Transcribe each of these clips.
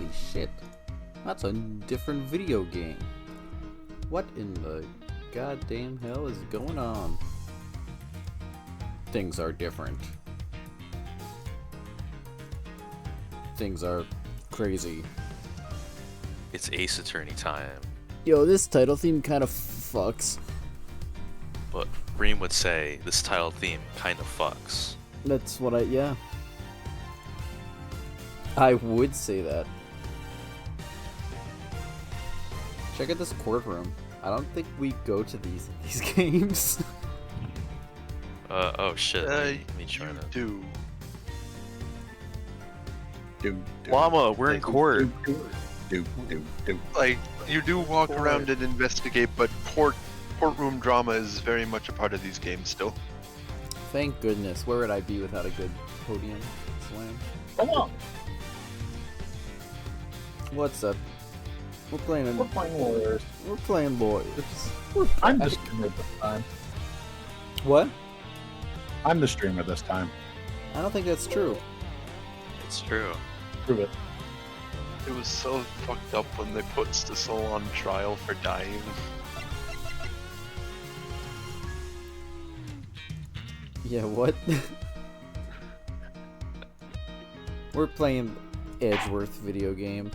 Holy shit. That's a different video game. What in the goddamn hell is going on? Things are different. Things are crazy. It's Ace Attorney time. Yo, this title theme kind of fucks. But Freem would say this title theme kind of fucks. That's what yeah. I would say that. Check out this courtroom. I don't think we go to these games. Oh shit. Let me try that. Do. Llama, we're in court. Like, you do walk around and investigate, but courtroom drama is very much a part of these games still. Thank goodness. Where would I be without a good podium slam? Come on. What's up? We're playing lawyers. We're playing lawyers. I'm the streamer this time. What? I'm the streamer this time. I don't think that's true. It's true. Prove it. It was so fucked up when they put Stissel on trial for dying. Yeah, what? We're playing Edgeworth video game.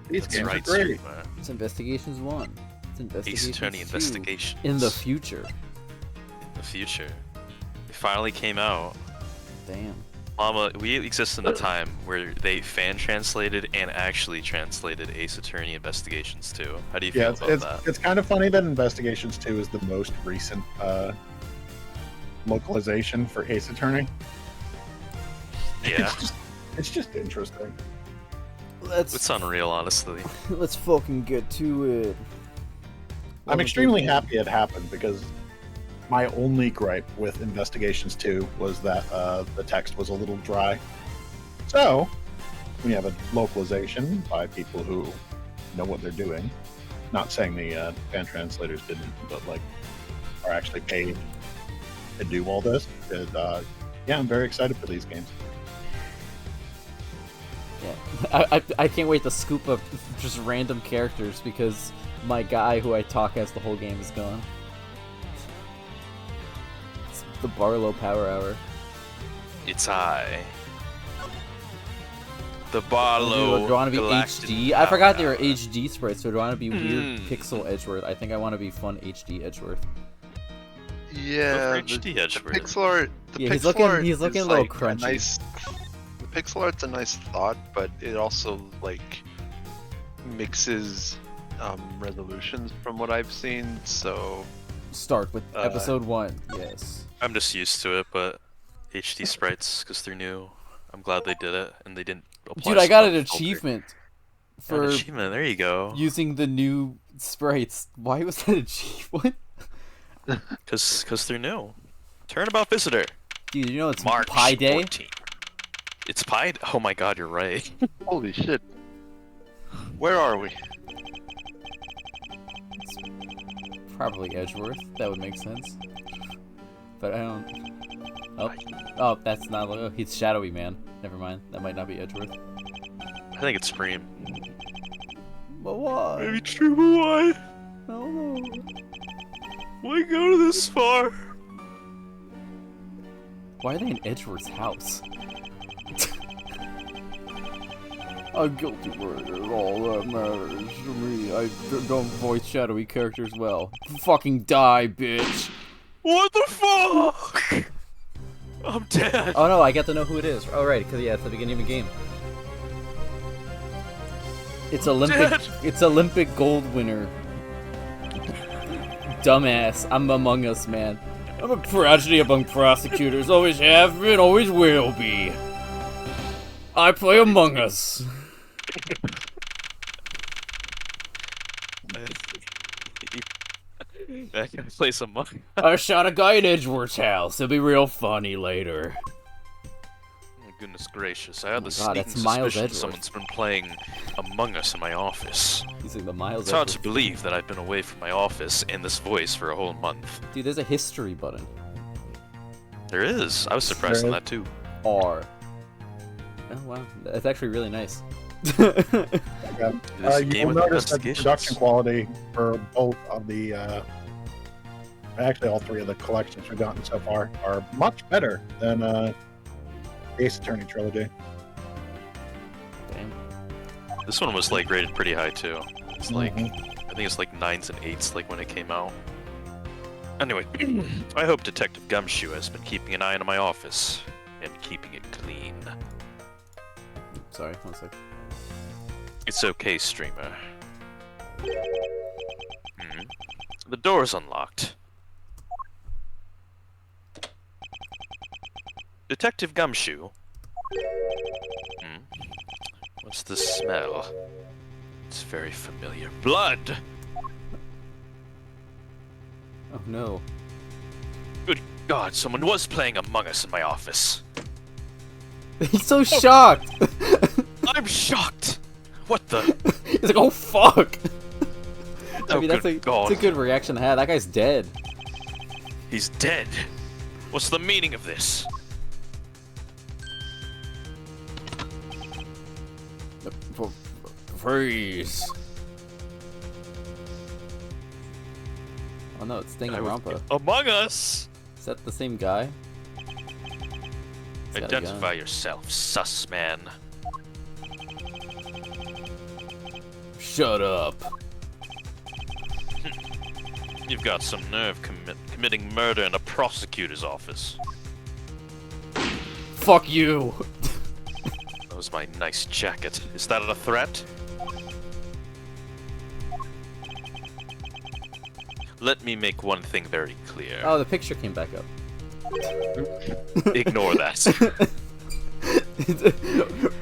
These That's games right, are great. streamer. It's Investigations 1. It's Ace Investigations Attorney 2. Investigations. In the future. The future. It finally came out. Damn. Llama, we exist in a time where they fan translated and actually translated Ace Attorney Investigations 2. How do you feel about that? It's kind of funny that Investigations 2 is the most recent localization for Ace Attorney. Yeah. It's just interesting. It's unreal, honestly. Let's fucking get to it. I'm extremely happy it happened because my only gripe with Investigations 2 was that the text was a little dry. So, when you have a localization by people who know what they're doing, not saying the fan translators didn't, but like are actually paid to do all this, yeah, I'm very excited for these games. Yeah, I can't wait to scoop up just random characters because my guy who I talk as the whole game is gone. It's the Barlow Power Hour. It's I. The Barlow. Do I want to be Galactic HD? I forgot they were Power. HD sprites, so do I want to be weird pixel Edgeworth? I think I want to be fun HD Edgeworth. Yeah, Go for HD Edgeworth. the pixel art. Yeah, Pixel he's looking is a little like crunchy. The pixel art's a nice thought, but it also like mixes resolutions from what I've seen. So Start with episode 1. Yes. I'm just used to it, but HD sprites, because they're new. I'm glad they did it, and they didn't apply Dude, I got an stuff filter. achievement Got for an achievement, there you go. using the new sprites. Why was that achievement? Because they're new. Turnabout Visitor. Dude, you know it's March Pi Day? 14. It's Pi. Oh my god, you're right. holy shit, where are we? It's probably Edgeworth. That would make sense. But I don't... Oh, that's not... Oh, he's Shadowy Man. Never mind. That might not be Edgeworth. I think it's Freem. But why? Maybe true, but why? I don't know. Why go this far? Why are they in Edgeworth's house? I'm guilty murder, all that matters to me. I don't voice shadowy characters well. Fucking die, bitch! What the fuck? I'm dead. Oh no, I get to know who it is. Oh right, because yeah, it's the beginning of the game. It's It's Olympic gold winner. Dumbass, I'm Among Us, man. I'm a tragedy among prosecutors. Always have been, always will be. I play Among Us. I can play some money. I shot a guy in Edgeworth's house. It'll be real funny later. Oh my goodness gracious! I had the God, sneaking that's Miles suspicion Edgeworth. someone's been playing Among Us in my office. He's like the Miles It's hard Edgeworth. to believe that I've been away from my office in this voice for a whole month. Dude, there's a history button. There is. I was surprised on that too. R. Oh wow, that's actually really nice. Again, This you game will with notice that the investigations. production quality for both of the, actually all three of the collections we've gotten so far are much better than the Ace Attorney trilogy. Damn. This one was like rated pretty high too. It's like Mhm. I think it's like 9s and 8s like when it came out. Anyway, I hope Detective Gumshoe has been keeping an eye on my office and keeping it clean. Sorry, one sec. It's okay, streamer. The door's unlocked. Detective Gumshoe. What's the smell? It's very familiar. Blood! Oh no. Good God, someone was playing Among Us in my office. He's so shocked! I'm shocked! What the? He's like, oh fuck! I Oh, mean, that's good a, God. that's a good reaction to have. That guy's dead. He's dead. What's the meaning of this? Freeze! Oh no, it's Danganronpa. Among Us? Is that the same guy? He's got a gun. Identify yourself, sus man. Shut up. You've got some nerve committing murder in a prosecutor's office. Fuck you! That was my nice jacket. Is that a threat? Let me make one thing very clear. Oh, the picture came back up. Ignore that.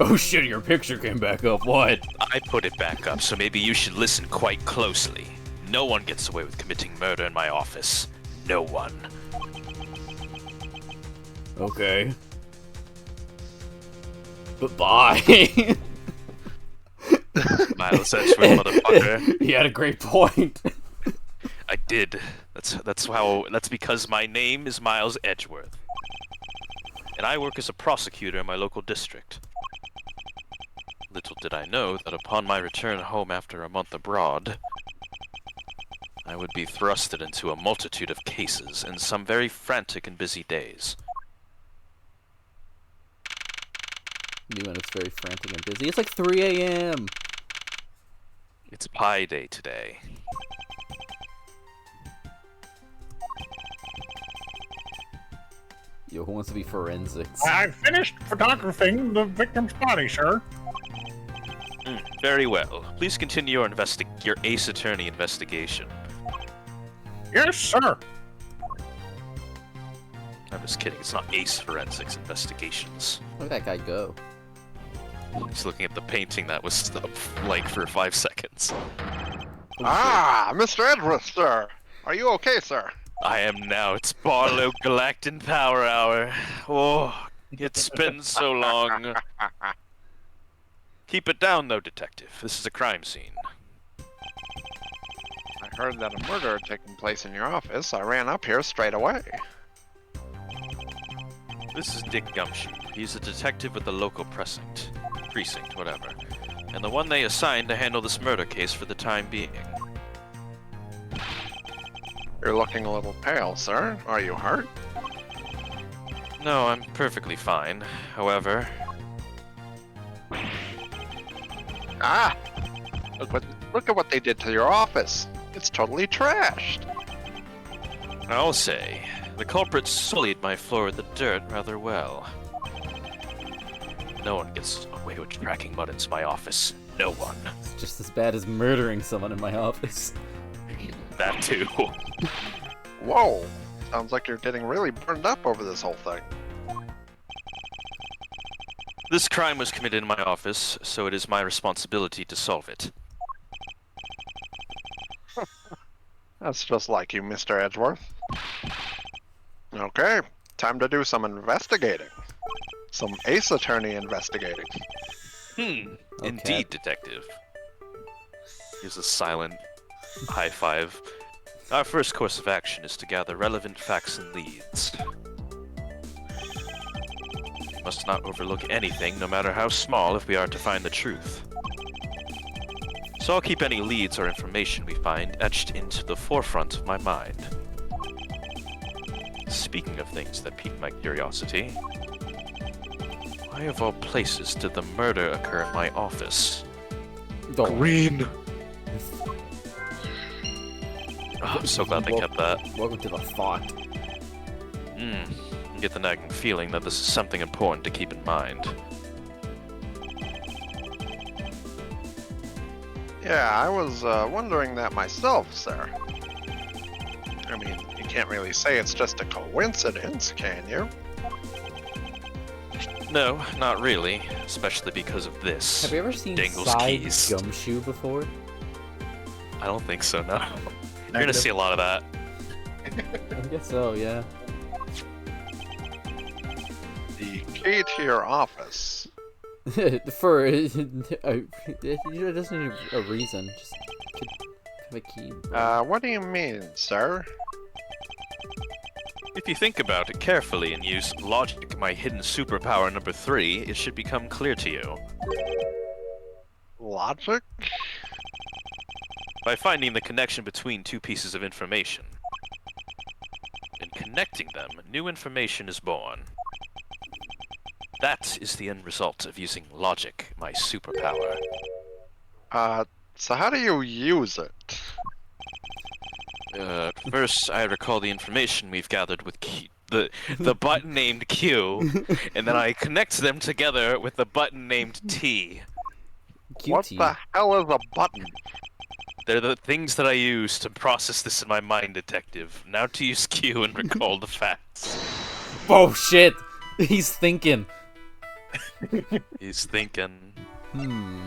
Oh shit, your picture came back up. What? I put it back up, so maybe you should listen quite closely. No one gets away with committing murder in my office. No one. Okay. But bye. Miles Edgeworth, motherfucker. He had a great point. I did. That's because my name is Miles Edgeworth. And I work as a prosecutor in my local district. Little did I know that upon my return home after a month abroad, I would be thrusted into a multitude of cases in some very frantic and busy days. You and it's very frantic and busy. It's like 3 a.m. It's Pi Day today. Yo, who wants to be forensics? I finished photographing the victim's body, sir. Very well. Please continue your Ace Attorney investigation. Yes, sir. I'm just kidding. It's not Ace Forensics Investigations. Look at that guy go. He's looking at the painting that was up like for 5 seconds. Ah, Mr. Edgeworth, sir. Are you okay, sir? I am now. It's Barlow Galactan Power Hour. Oh, it's been so long. Keep it down, though, detective. This is a crime scene. I heard that a murder had taken place in your office. I ran up here straight away. This is Dick Gumshoe. He's a detective with the local precinct, whatever, and the one they assigned to handle this murder case for the time being. You're looking a little pale, sir. Are you hurt? No, I'm perfectly fine. However, Ah! Look at what they did to your office. It's totally trashed. I'll say, the culprit sullied my floor with the dirt rather well. No one gets away with tracking mud into my office. No one. It's just as bad as murdering someone in my office. That too. Whoa! Sounds like you're getting really burned up over this whole thing. This crime was committed in my office, so it is my responsibility to solve it. That's just like you, Mr. Edgeworth. Okay, time to do some investigating. Some Ace Attorney investigating. Indeed, detective. Gives a silent high five. Our first course of action is to gather relevant facts and leads. We must not overlook anything, no matter how small, if we are to find the truth. So I'll keep any leads or information we find etched into the forefront of my mind. Speaking of things that pique my curiosity, why of all places did the murder occur in my office? Green! Oh, I'm so glad they kept that. Welcome to the thought. I get the nagging feeling that this is something important to keep in mind. Yeah, I was wondering that myself, sir. I mean, you can't really say it's just a coincidence, can you? No, not really. Especially because of this. Have you ever seen Dangle's side keys. gumshoe before? I don't think so, no. You're gonna see a lot of that. I guess so, yeah. The key to your office. For it doesn't need a reason. Just have a key. What do you mean, sir? If you think about it carefully and use logic, my hidden superpower number 3, it should become clear to you. Logic? By finding the connection between two pieces of information. In connecting them, new information is born. That is the end result of using logic, my superpower. So how do you use it? First, I recall the information we've gathered with the button named Q, and then I connect them together with the button named T. What the hell is a button? They're the things that I use to process this in my mind, detective. Now to use Q and recall the facts. Oh shit! He's thinking. He's thinking. Hmm.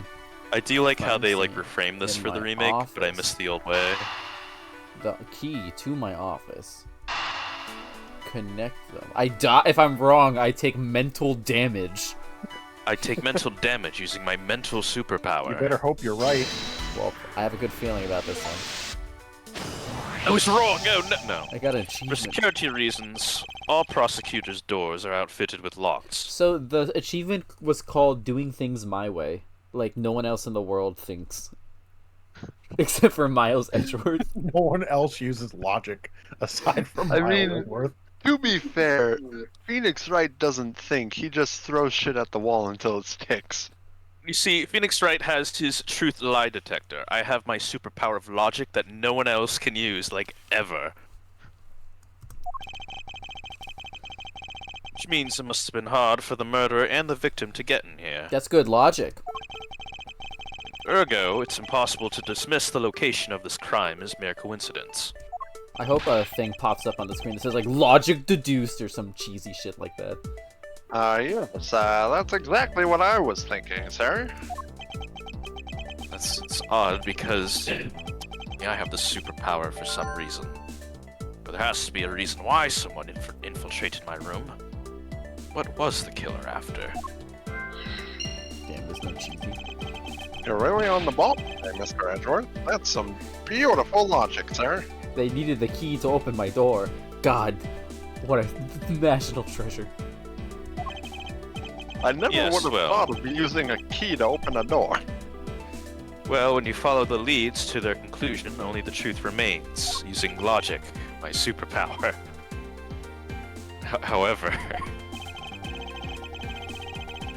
I do like how they reframe this for the remake, but I miss the old way. The key to my office. Connect them. I die if I'm wrong. I take mental damage. I take mental damage using my mental superpower. You better hope you're right. Well, I have a good feeling about this one. I was wrong! Oh, no. I got an For achievement. security reasons, all prosecutors' doors are outfitted with locks. So the achievement was called "Doing Things My Way," like no one else in the world thinks, except for Miles Edgeworth. No one else uses logic aside from I Miles mean- Edgeworth. To be fair, Phoenix Wright doesn't think, he just throws shit at the wall until it sticks. You see, Phoenix Wright has his truth lie detector. I have my superpower of logic that no one else can use, like, ever. Which means it must have been hard for the murderer and the victim to get in here. That's good logic. Ergo, it's impossible to dismiss the location of this crime as mere coincidence. I hope a thing pops up on the screen that says like "logic deduced" or some cheesy shit like that. Yes, that's exactly what I was thinking, sir. It's odd because yeah, I have this superpower for some reason. But there has to be a reason why someone infiltrated my room. What was the killer after? Damn, there's no cheesy. You're really on the ball today, Mr. Edgeworth. That's some beautiful logic, sir. They needed the key to open my door. God, what a national treasure. I never Yes, would have well. thought of using a key to open a door. Well, when you follow the leads to their conclusion, only the truth remains, using logic, my superpower. However,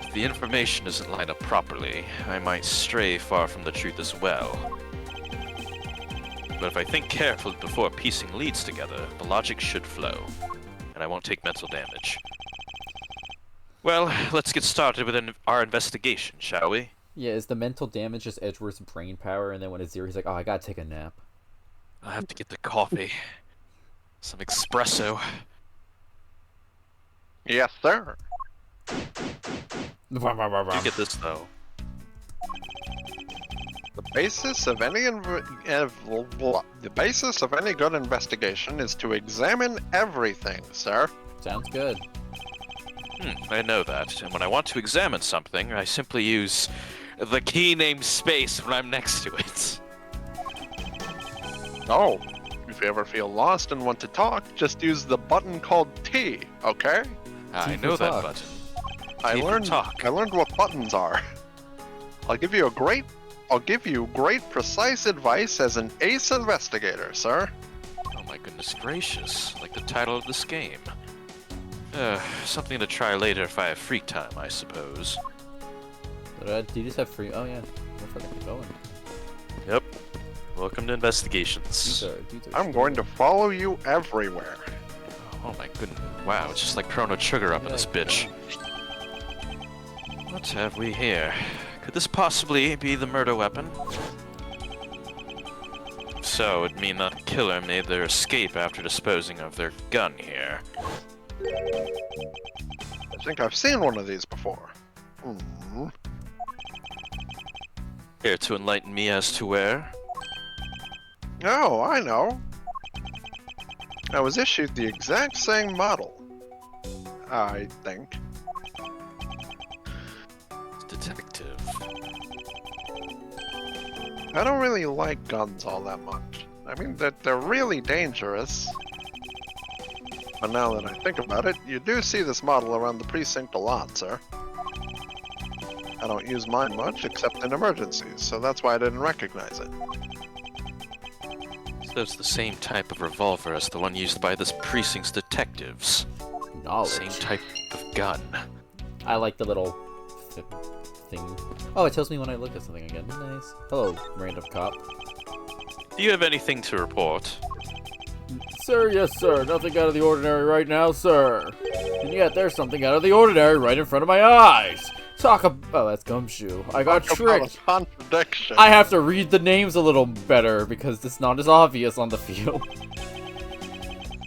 if the information doesn't line up properly, I might stray far from the truth as well. But if I think carefully before piecing leads together, the logic should flow, and I won't take mental damage. Well, let's get started with our investigation, shall we? Yeah, is the mental damage just Edgeworth's brain power, and then when it's zero, he's like, "Oh, I gotta take a nap." I'll have to get the coffee. Some espresso. Yes, sir. You get this, though. The basis of any good investigation is to examine everything, sir. Sounds good. I know that, and when I want to examine something, I simply use the key named space when I'm next to it. Oh, if you ever feel lost and want to talk, just use the button called T, okay? I T for know that talk. button. I Keep learned. talk. I learned what buttons are. I'll give you great precise advice as an ace investigator, sir. Oh my goodness gracious, like the title of this game. Something to try later if I have free time, I suppose. Do you just have free? Oh yeah, we're fucking going. Yep. Welcome to Investigations. I'm going to follow you everywhere. Oh my goodness. Wow, it's just like Chrono Trigger up in this bitch. What have we here? Could this possibly be the murder weapon? So, it'd mean that the killer made their escape after disposing of their gun here. I think I've seen one of these before. Care to enlighten me as to where? Oh, I know. I was issued the exact same model. I think. Detective. I don't really like guns all that much. I mean, they're really dangerous. But now that I think about it, you do see this model around the precinct a lot, sir. I don't use mine much except in emergencies, so that's why I didn't recognize it. So it's the same type of revolver as the one used by this precinct's detectives. Knowledge. Same type of gun. I like the little thing. Oh, it tells me when I look at something again. Nice. Hello, random cop. Do you have anything to report? Sir, yes, sir. Nothing out of the ordinary right now, sir. And yet, there's something out of the ordinary right in front of my eyes. Talk about... Oh, that's Gumshoe. I got Talk about tricked. a contradiction. I have to read the names a little better because it's not as obvious on the field.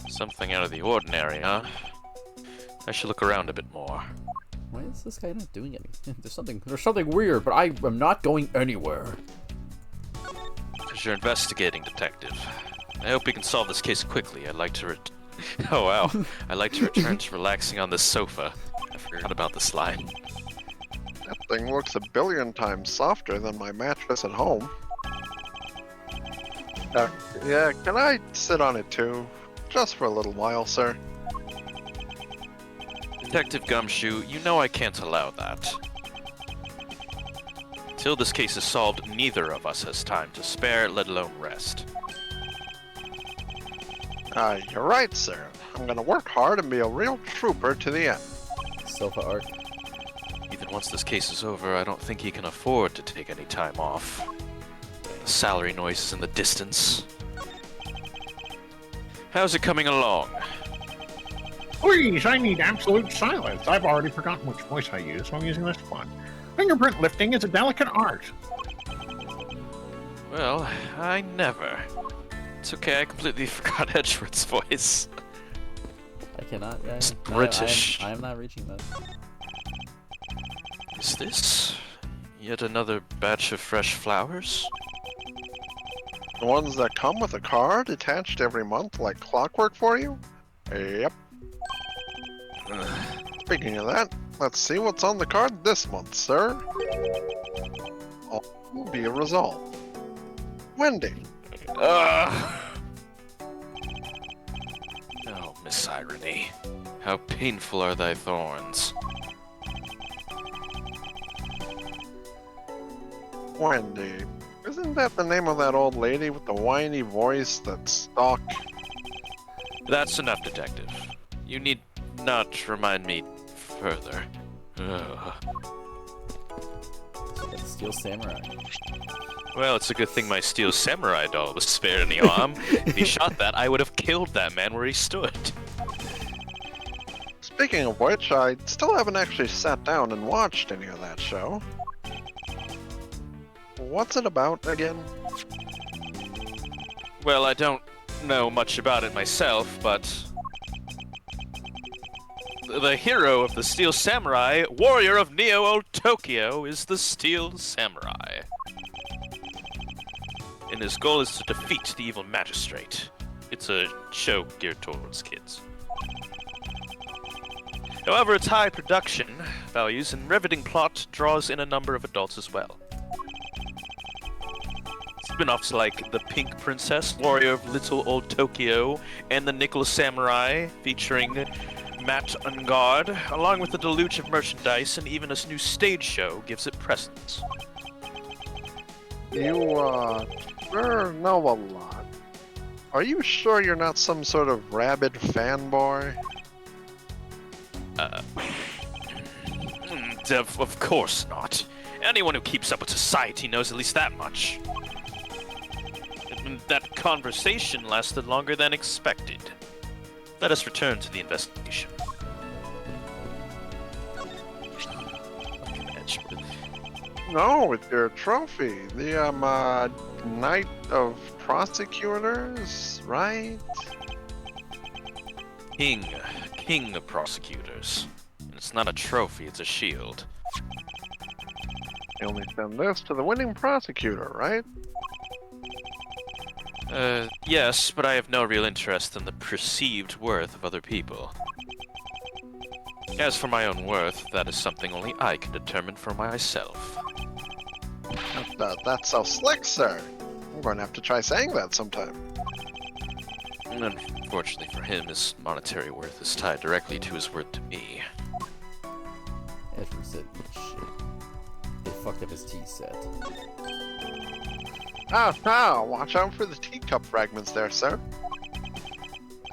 Something out of the ordinary, huh? I should look around a bit more. Why is this guy not doing anything? There's something weird, but I am not going anywhere. As you're investigating, detective. I hope we can solve this case quickly. I'd like to Oh wow. I'd like to return to relaxing on this sofa. I forgot about this line. That thing looks a billion times softer than my mattress at home. Yeah, can I sit on it too? Just for a little while, sir. Detective Gumshoe, you know I can't allow that. Till this case is solved, neither of us has time to spare, let alone rest. You're right, sir. I'm gonna work hard and be a real trooper to the end. Sofa art. Even once this case is over, I don't think he can afford to take any time off. The salary noises in the distance. How's it coming along? Please, I need absolute silence. I've already forgotten which voice I use, so I'm using this one. Fingerprint lifting is a delicate art. Well, I never. It's okay, I completely forgot Edgeworth's voice. I cannot. It's British. I am not reaching that. Is this yet another batch of fresh flowers? The ones that come with a card attached every month like clockwork for you? Yep. Speaking of that, let's see what's on the card this month, sir. All will be a result. Wendy. Oh, Miss Irony. How painful are thy thorns. Wendy. Isn't that the name of that old lady with the whiny voice that stalk? That's enough, detective. You need not remind me further. Ugh. That Steel Samurai. Well, it's a good thing my steel samurai doll was spared any harm. If he shot that, I would have killed that man where he stood. Speaking of which, I still haven't actually sat down and watched any of that show. What's it about again? Well, I don't know much about it myself, but the hero of the Steel Samurai, warrior of Neo Old Tokyo, is the Steel Samurai. And his goal is to defeat the evil magistrate. It's a show geared towards kids. However, its high production values and riveting plot draws in a number of adults as well. Spin-offs like The Pink Princess, Warrior of Little Old Tokyo, and The Nickel Samurai, featuring Matt on guard, along with a deluge of merchandise and even a new stage show, gives it presents. You, sure know a lot. Are you sure you're not some sort of rabid fanboy? Of course not. Anyone who keeps up with society knows at least that much. And that conversation lasted longer than expected. Let us return to the investigation. Fucking Edgeworth. No, with your trophy. The, Knight of Prosecutors, right? King of prosecutors. And it's not a trophy, it's a shield. You only send this to the winning prosecutor, right? Yes, but I have no real interest in the perceived worth of other people. As for my own worth, that is something only I can determine for myself. That's so slick, sir. I'm going to have to try saying that sometime. Unfortunately for him, his monetary worth is tied directly to his worth to me. Edgeworth said, shit. They fucked up his tea set. Ah, watch out for the teacup fragments there, sir.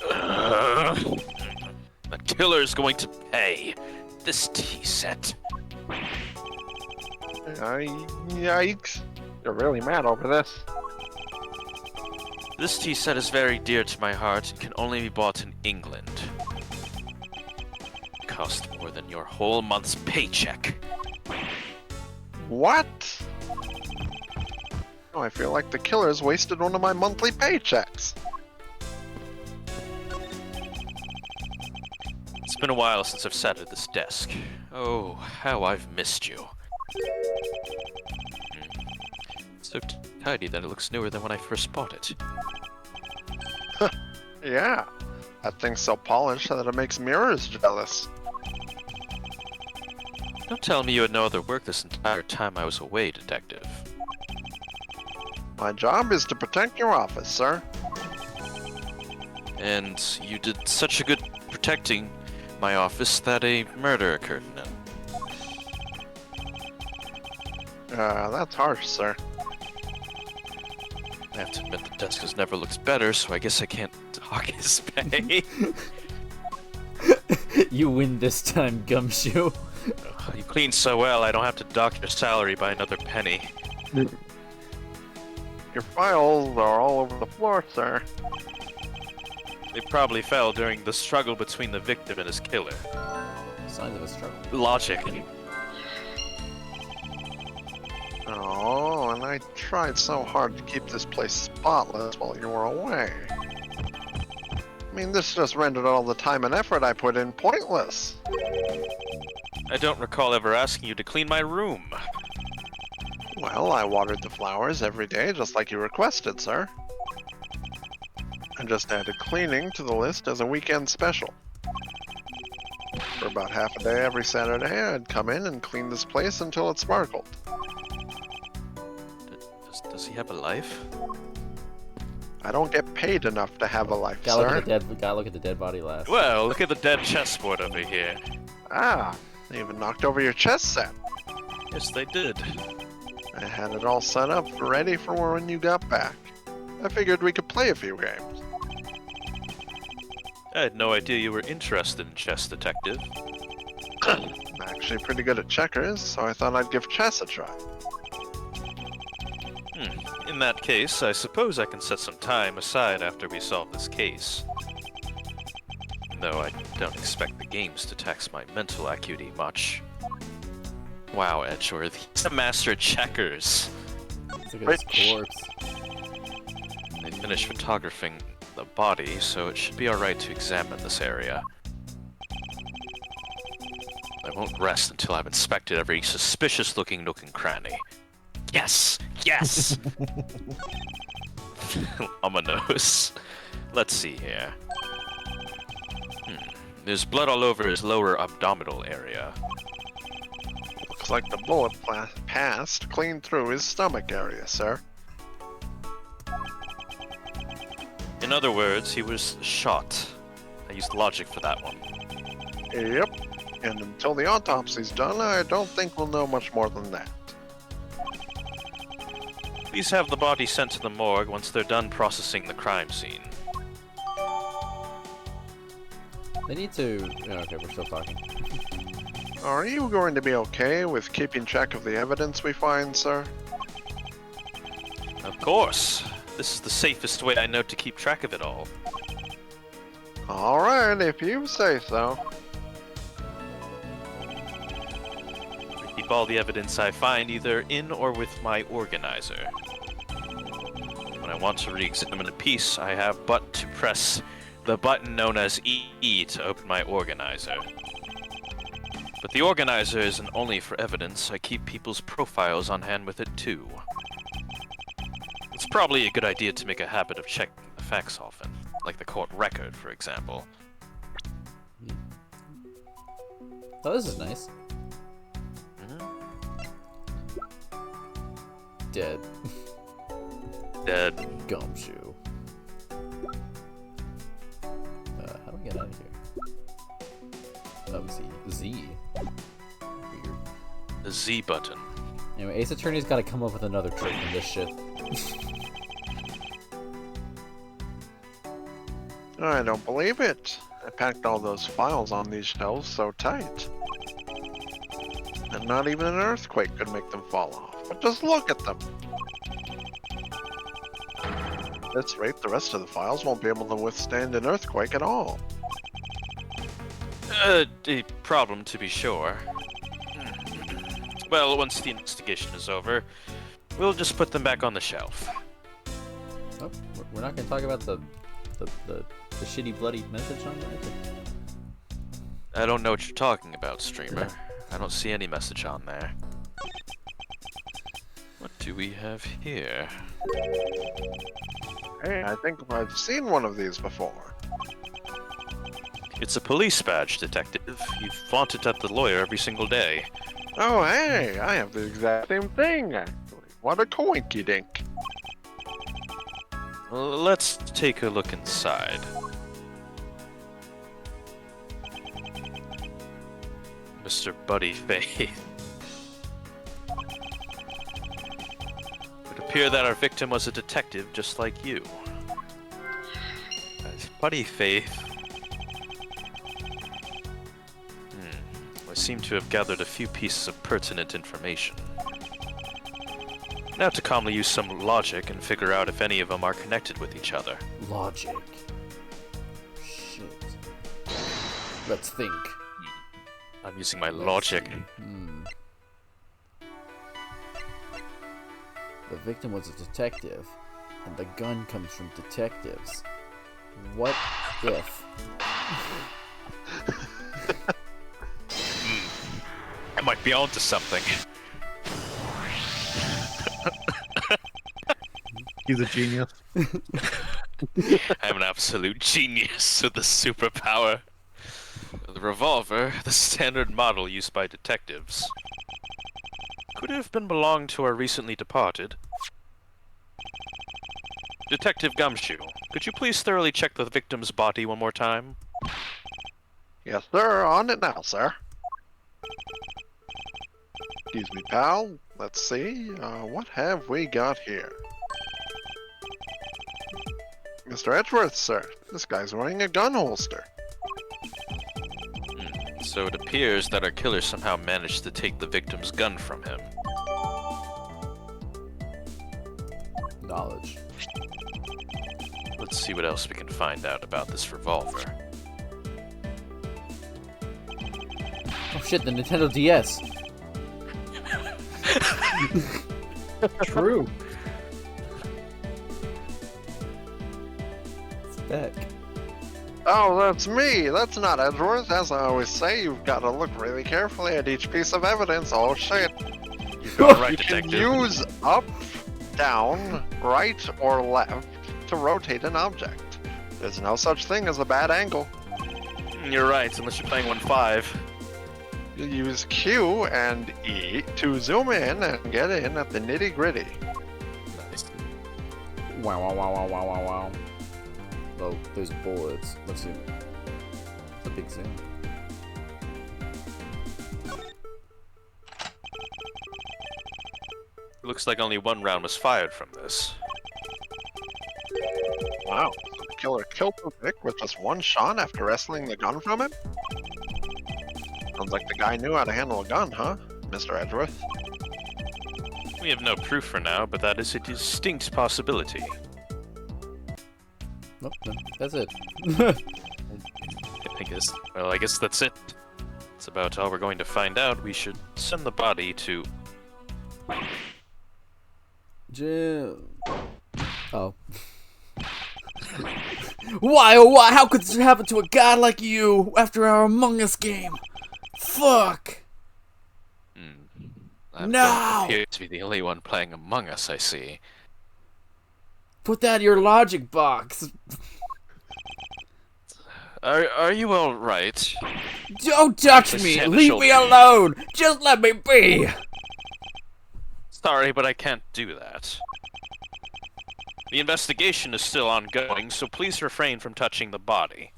That killer is going to pay. This tea set. Yikes. You're really mad over this. This tea set is very dear to my heart and can only be bought in England. It cost more than your whole month's paycheck. What? Oh, I feel like the killer's wasted one of my monthly paychecks. It's been a while since I've sat at this desk. Oh, how I've missed you. It's so tidy that it looks newer than when I first bought it. Yeah, that thing's so polished that it makes mirrors jealous. Don't tell me you had no other work this entire time I was away, Detective. My job is to protect your office, sir. And you did such a good protecting my office that a murder occurred in it. That's harsh, sir. I have to admit the desk has never looked better, so I guess I can't dock his pay. You win this time, Gumshoe. You clean so well, I don't have to dock your salary by another penny. Your files are all over the floor, sir. They probably fell during the struggle between the victim and his killer. Signs of a struggle. Logic. Oh, and I tried so hard to keep this place spotless while you were away. I mean, this just rendered all the time and effort I put in pointless. I don't recall ever asking you to clean my room. Well, I watered the flowers every day, just like you requested, sir. I just added cleaning to the list as a weekend special. For about half a day every Saturday, I'd come in and clean this place until it sparkled. Does he have a life? I don't get paid enough to have a life, Gotta sir. look at the dead body last. Well, look at the dead chessboard over here. Ah, they even knocked over your chess set. Yes, they did. I had it all set up, ready for when you got back. I figured we could play a few games. I had no idea you were interested in chess, Detective. I'm actually pretty good at checkers, so I thought I'd give chess a try. In that case, I suppose I can set some time aside after we solve this case. Though I don't expect the games to tax my mental acuity much. Wow, Edgeworth, he's a master at checkers. Look at his corpse. They finished photographing the body, so it should be alright to examine this area. I won't rest until I've inspected every suspicious-looking nook and cranny. Yes! Yes! Ominous. Let's see here. There's blood all over his lower abdominal area. Looks like the bullet passed clean through his stomach area, sir. In other words, he was shot. I used logic for that one. Yep. And until the autopsy's done, I don't think we'll know much more than that. Please have the body sent to the morgue once they're done processing the crime scene. They need to. Oh, okay, we're still talking. Are you going to be okay with keeping track of the evidence we find, sir? Of course. This is the safest way I know to keep track of it all. Alright, if you say so. I keep all the evidence I find either in or with my organizer. When I want to re-examine a piece, I have but to press the button known as E to open my organizer. But the organizer isn't only for evidence, I keep people's profiles on hand with it too. It's probably a good idea to make a habit of checking the facts often, like the court record, for example. Oh, this is nice. Dead. Dead. Gumshoe. How do we get out of here? Z. Weird. The Z button. Anyway, Ace Attorney's gotta come up with another trick in this shit. I don't believe it. I packed all those files on these shelves so tight. And not even an earthquake could make them fall off. But just look at them. At this rate, the rest of the files won't be able to withstand an earthquake at all. A problem to be sure. Well, once the investigation is over, we'll just put them back on the shelf. Oh, we're not gonna talk about the shitty bloody message on there? I don't know what you're talking about, streamer. I don't see any message on there. What do we have here? Hey, I think I've seen one of these before. It's a police badge, detective. You flaunt it at the lawyer every single day. Oh, hey, I have the exact same thing, actually. What a coinky-dink. Let's take a look inside. Mr. Buddy Faith. It would appear that our victim was a detective just like you. Buddy Faith. I seem to have gathered a few pieces of pertinent information. Now to calmly use some logic and figure out if any of them are connected with each other. Logic. Shit. Let's think. I'm using my logic. The victim was a detective, and the gun comes from detectives. What if? I might be onto something. He's a genius. I'm an absolute genius with a superpower. The revolver, the standard model used by detectives. Could have been belonged to our recently departed. Detective Gumshoe, could you please thoroughly check the victim's body one more time? Yes, sir. On it now, sir. Excuse me, pal. Let's see. What have we got here? Mr. Edgeworth, sir. This guy's wearing a gun holster. So it appears that our killer somehow managed to take the victim's gun from him. Knowledge. Let's see what else we can find out about this revolver. Oh shit, the Nintendo DS! True. It's back. Oh, that's me. That's not Edgeworth. As I always say, you've got to look really carefully at each piece of evidence. Oh shit. Alright, You can detective. use up, down, right, or left to rotate an object. There's no such thing as a bad angle. You're right, unless you're playing 1-5. You use Q and E to zoom in and get in at the nitty gritty. Nice. Wow, wow, wow, wow, wow, wow, wow. Oh, there's bullets. Let's zoom. It's a big zoom. Looks like only one round was fired from this. Wow. The killer killed Vic with just one shot after wresting the gun from him? Sounds like the guy knew how to handle a gun, huh, Mr. Edgeworth? We have no proof for now, but that is a distinct possibility. Nope, no, that's it. I guess that's it. It's about all we're going to find out. We should send the body to... Jim. Oh. Why, oh why, how could this happen to a guy like you after our Among Us game? Fuck! I No! don't appear to be the only one playing Among Us, I see. Put that in your logic box. Are you alright? Don't touch Just me! hand the Leave shoulder. me alone! Just let me be! Sorry, but I can't do that. The investigation is still ongoing, so please refrain from touching the body.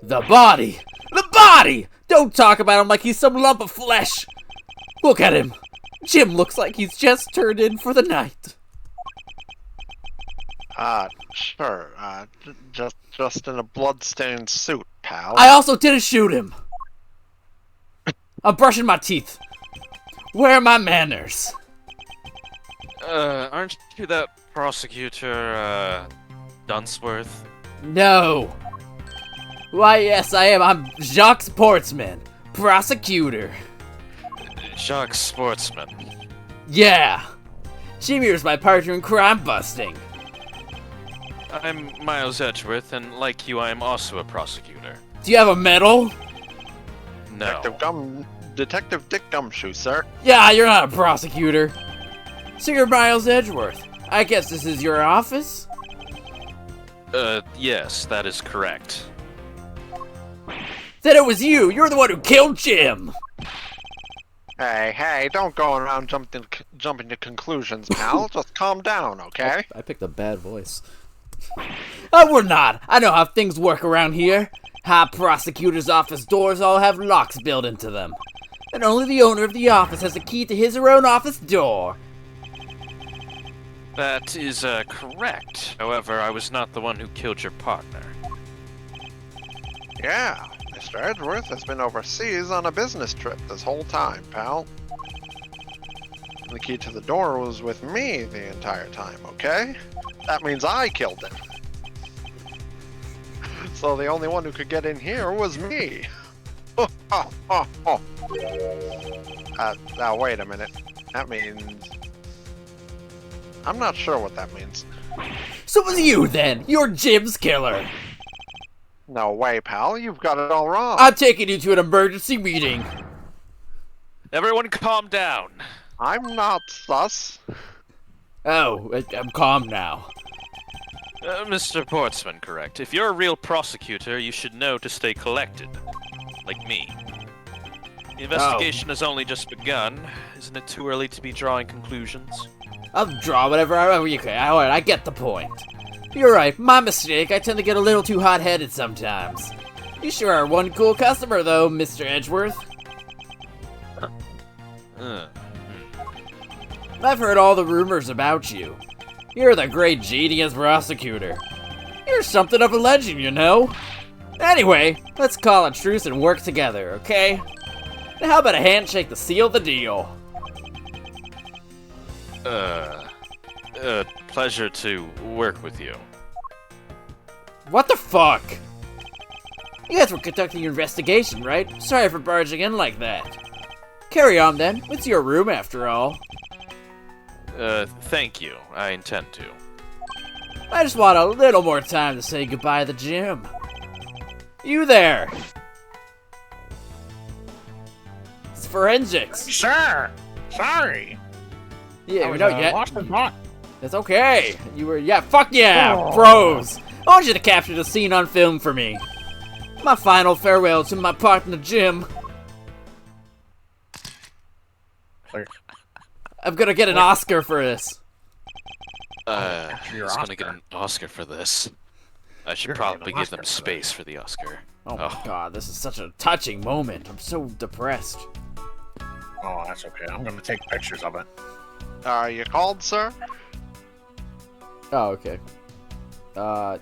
The body! The body! Don't talk about him like he's some lump of flesh! Look at him! Jim looks like he's just turned in for the night. Sure. Just in a blood-stained suit, pal. I also didn't shoot him! I'm brushing my teeth. Where are my manners? Aren't you that prosecutor, Dunsworth? No. Why, yes, I am. I'm Jacques Sportsman, prosecutor. Jacques Sportsman. Yeah. Jim here's my partner in crime busting. I'm Miles Edgeworth, and like you, I am also a prosecutor. Do you have a medal? No. Detective Dick Gumshoe, sir. Yeah, you're not a prosecutor. So you're Miles Edgeworth. I guess this is your office? Yes, that is correct. Then it was you! You're the one who killed Jim! Hey, don't go around jumping to conclusions, pal. Just calm down, okay? I picked a bad voice. Oh, we're not! I know how things work around here. High prosecutor's office doors all have locks built into them. And only the owner of the office has a key to his or own office door. That is, correct. However, I was not the one who killed your partner. Yeah, Mr. Edgeworth has been overseas on a business trip this whole time, pal. The key to the door was with me the entire time, okay? That means I killed him. So the only one who could get in here was me. Now wait a minute. That means... I'm not sure what that means. So it was you then! You're Jim's killer! No way, pal. You've got it all wrong. I'm taking you to an emergency meeting. Everyone calm down. I'm not sus. Oh, I'm calm now. Mr. Portsman, correct. If you're a real prosecutor, you should know to stay collected. Like me. The investigation has only just begun. Isn't it too early to be drawing conclusions? I'll draw whatever I... Okay, alright, I get the point. You're right, my mistake. I tend to get a little too hot-headed sometimes. You sure are one cool customer, though, Mr. Edgeworth. I've heard all the rumors about you. You're the great genius prosecutor. You're something of a legend, you know? Anyway, let's call a truce and work together, okay? Now how about a handshake to seal the deal? Pleasure to work with you. What the fuck? You guys were conducting your investigation, right? Sorry for barging in like that. Carry on then. It's your room after all. Thank you. I intend to. I just want a little more time to say goodbye to the gym. You there! It's forensics. Sir! Sorry! Yeah, we know yet. Lost in thought. It's okay. You were, yeah, fuck yeah, Oh. bros. I want you to capture the scene on film for me. My final farewell to my partner, Jim. Clear. I'm gonna get an Oscar for this. your He's gonna Oscar. get an Oscar for this. I should You're gonna get probably an give them Oscar for space for the Oscar. Oh my god, this is such a touching moment. I'm so depressed. Oh, that's okay. I'm gonna take pictures of it. Are you called, sir? Oh, okay. How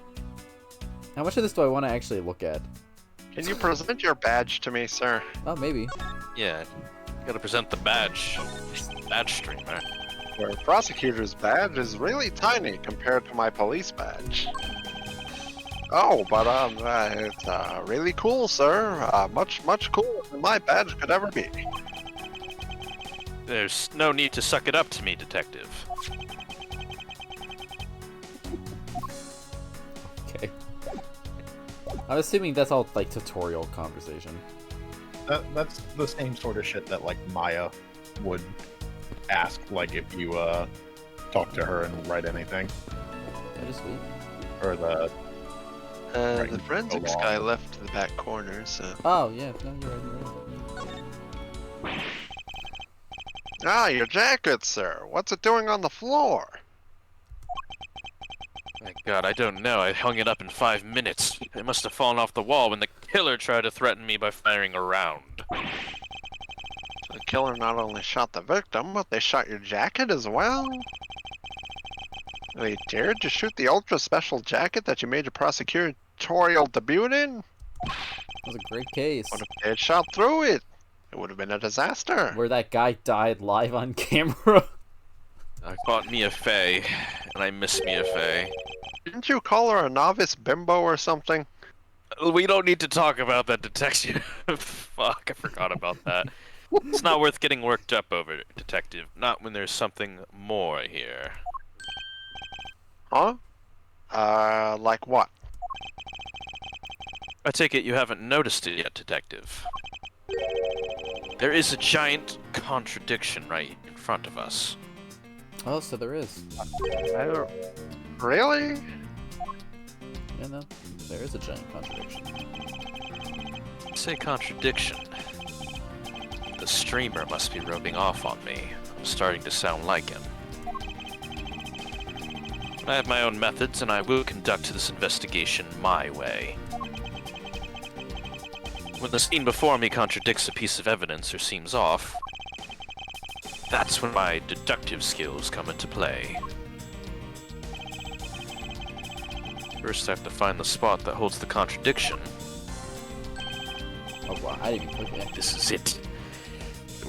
much of this do I want to actually look at? Can you present your badge to me, sir? Oh, maybe. Yeah, you gotta present the badge. Badge streamer. Your prosecutor's badge is really tiny compared to my police badge. Oh, but it's really cool, sir. Much cooler than my badge could ever be. There's no need to suck it up to me, detective. Okay. I'm assuming that's all like tutorial conversation. That's the same sort of shit that like Maya would ask, like if you talk to her and write anything, That is sweet. or the Right, The forensics along. guy left the back corner, so... Oh, yeah. No, you're right. Ah, your jacket, sir. What's it doing on the floor? My god, I don't know. I hung it up in 5 minutes. It must have fallen off the wall when the killer tried to threaten me by firing a round. The killer not only shot the victim, but they shot your jacket as well. They dared to shoot the ultra special jacket that you made your prosecutorial debut in? That was a great case. What if they had shot through it? It would have been a disaster. Where that guy died live on camera. I fought Mia Fey, and I miss Mia Fey. Didn't you call her a novice bimbo or something? We don't need to talk about that, detective. Fuck, I forgot about that. It's not worth getting worked up over, detective. Not when there's something more here. Huh? Like what? I take it you haven't noticed it yet, detective. There is a giant contradiction right in front of us. Oh, so there is. Really? Yeah, no. There is a giant contradiction. Say contradiction. The streamer must be rubbing off on me. I'm starting to sound like him. I have my own methods, and I will conduct this investigation my way. When the scene before me contradicts a piece of evidence or seems off, that's when my deductive skills come into play. First, I have to find the spot that holds the contradiction. Oh, wow. I didn't even click it. This is it.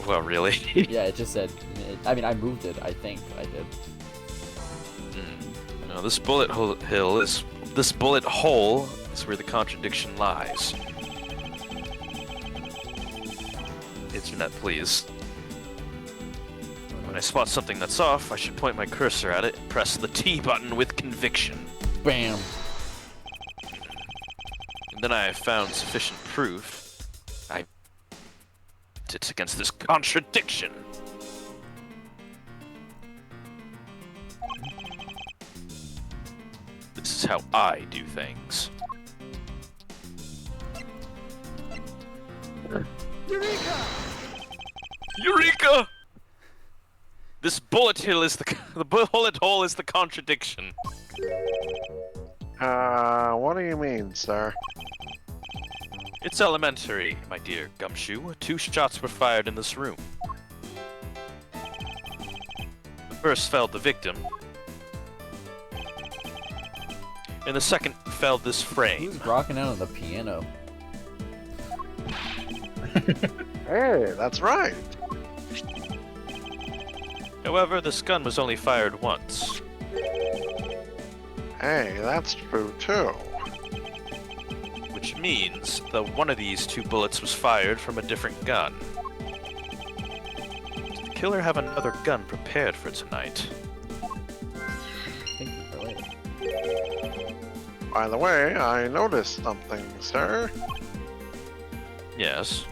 Well, really? Yeah, it just said... I mean, I moved it, I think. I did. No, this bullet hole is where the contradiction lies. Internet, please. When I spot something that's off, I should point my cursor at it and press the T button with conviction. Bam! And then I have found sufficient proof. It's against this contradiction. This is how I do things. Eureka! This bullet hole is the bullet hole is the contradiction. What do you mean, sir? It's elementary, my dear Gumshoe. 2 shots were fired in this room. The first felled the victim, and the second felled this frame. Who's rocking out on the piano? Hey, that's right. However, this gun was only fired once. Hey, that's true too. Which means that one of these 2 bullets was fired from a different gun. Does the killer have another gun prepared for tonight? Thank you for later. By the way, I noticed something, sir. Yes.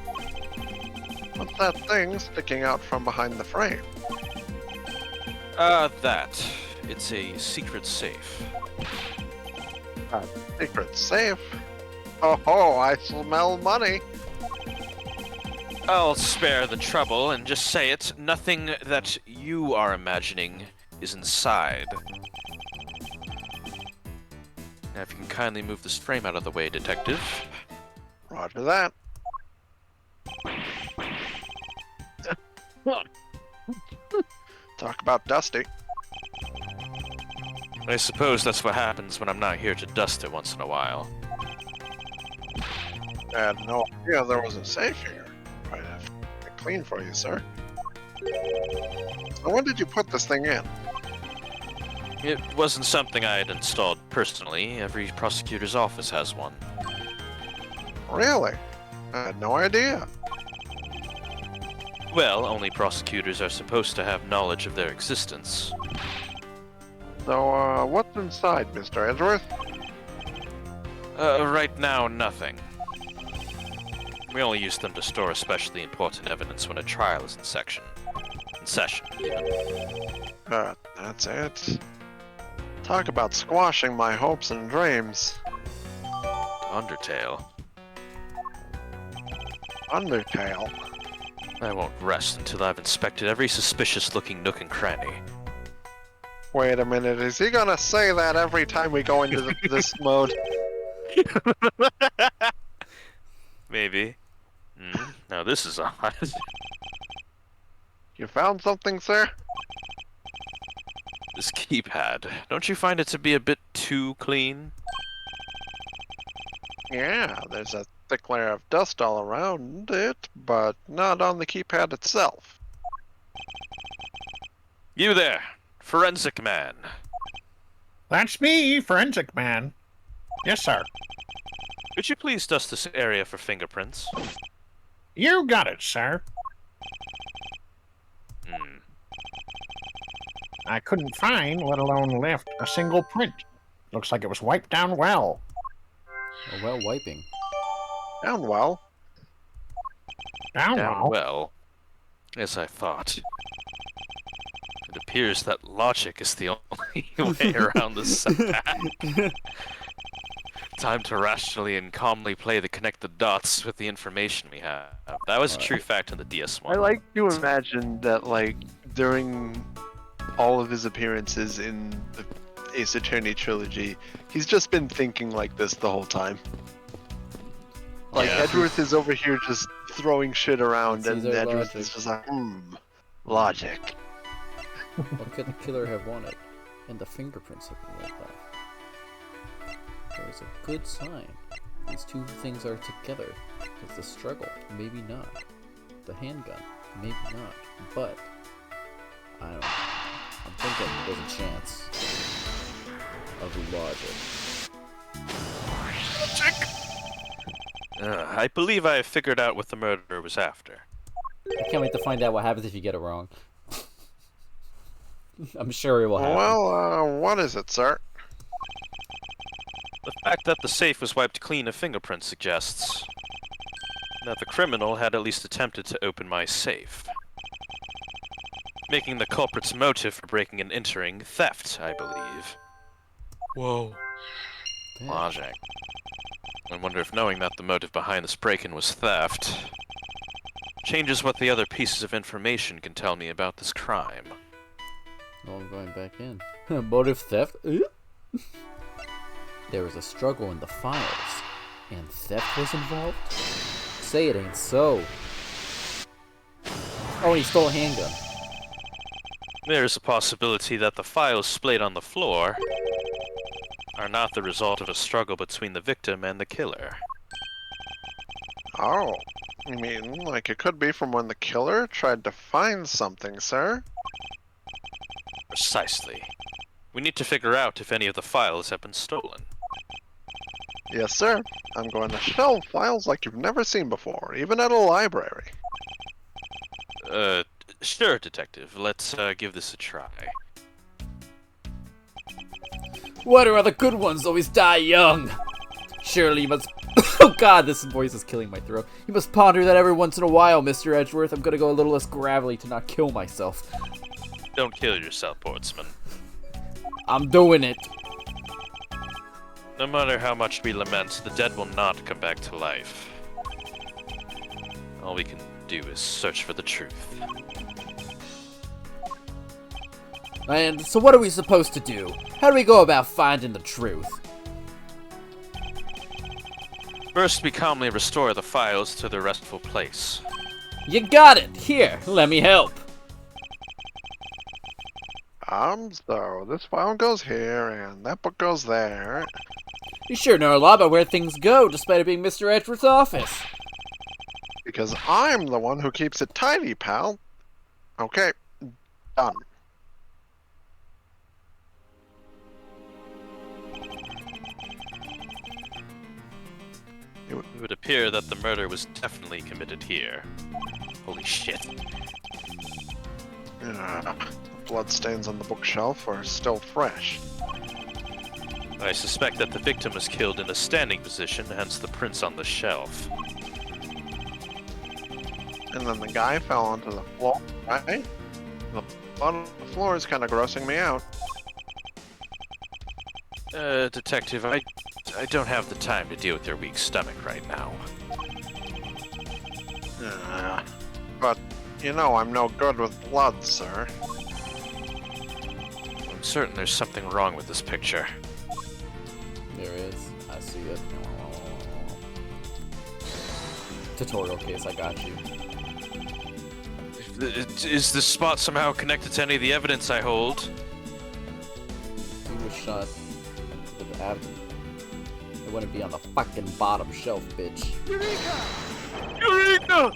What's that thing sticking out from behind the frame? That. It's a secret safe. A secret safe? Oh, I smell money. I'll spare the trouble and just say it. Nothing that you are imagining is inside. Now, if you can kindly move this frame out of the way, detective. Roger that. Talk about dusty. I suppose that's what happens when I'm not here to dust it once in a while. I had no idea there was a safe here. I'd have it clean for you, sir. So when did you put this thing in? It wasn't something I had installed personally. Every prosecutor's office has one. Really? I had no idea. Well, only prosecutors are supposed to have knowledge of their existence. So, what's inside, Mr. Edgeworth? Right now, nothing. We only use them to store especially important evidence when a trial is in session. That's it. Talk about squashing my hopes and dreams. Undertale. Undertale. I won't rest until I've inspected every suspicious-looking nook and cranny. Wait a minute, is he gonna say that every time we go into this mode? Maybe. Now this is odd. You found something, sir? This keypad. Don't you find it to be a bit too clean? Yeah, there's a thick layer of dust all around it, but not on the keypad itself. You there, forensic man. That's me, forensic man. Yes, sir. Could you please dust this area for fingerprints? You got it, sir. I couldn't find, let alone lift, a single print. Looks like it was wiped down well. A well wiping. Down well. Down Down well? well. As I thought. It appears that logic is the only way around this setback. Time to rationally and calmly play the connect the dots with the information we have. That was a true fact in the DS1. I like to imagine that, like, during all of his appearances in the Ace Attorney trilogy, he's just been thinking like this the whole time. Like, Yeah. Edgeworth is over here just throwing shit around, and Caesar Edgeworth logic. is just like, logic. What could the killer have wanted? And the fingerprints have been wiped off. There is a good sign. These two things are together. It's the struggle, maybe not. The handgun, maybe not. But I don't know. I'm thinking there's a chance of logic. I believe I have figured out what the murderer was after. I can't wait to find out what happens if you get it wrong. I'm sure it will happen. Well, what is it, sir? The fact that the safe was wiped clean of fingerprints suggests that the criminal had at least attempted to open my safe. Making the culprit's motive for breaking and entering theft, I believe. Whoa. Damn. Logic. I wonder if knowing that the motive behind this break-in was theft changes what the other pieces of information can tell me about this crime. Oh, I'm going back in. Motive theft? There was a struggle in the files, and theft was involved? Say it ain't so. Oh, and he stole a handgun. There is a possibility that the files splayed on the floor are not the result of a struggle between the victim and the killer. Oh, you mean like it could be from when the killer tried to find something, sir? Precisely. We need to figure out if any of the files have been stolen. Yes, sir. I'm going to shelve files like you've never seen before, even at a library. Sure, Detective. Let's, give this a try. Why do other good ones always die young? Surely you must... Oh god, this voice is killing my throat. You must ponder that every once in a while, Mr. Edgeworth. I'm gonna go a little less gravelly to not kill myself. Don't kill yourself, Portsman. I'm doing it. No matter how much we lament, the dead will not come back to life. All we can do is search for the truth. And so what are we supposed to do? How do we go about finding the truth? First, we calmly restore the files to their restful place. You got it! Here, let me help. So this file goes here, and that book goes there. You sure know a lot about where things go, despite it being Mr. Edgeworth's office. Because I'm the one who keeps it tidy, pal. Okay, done. It would appear that the murder was definitely committed here. Holy shit. The bloodstains on the bookshelf are still fresh. I suspect that the victim was killed in a standing position, hence the prints on the shelf. And then the guy fell onto the floor, right? The blood on the floor is kind of grossing me out. Detective, I don't have the time to deal with your weak stomach right now. But, you know, I'm no good with blood, sir. I'm certain there's something wrong with this picture. There is. I see it. Tutorial case, I got you. Is this spot somehow connected to any of the evidence I hold? He was shot to the abdomen. It wouldn't be on the fucking bottom shelf, bitch. Eureka!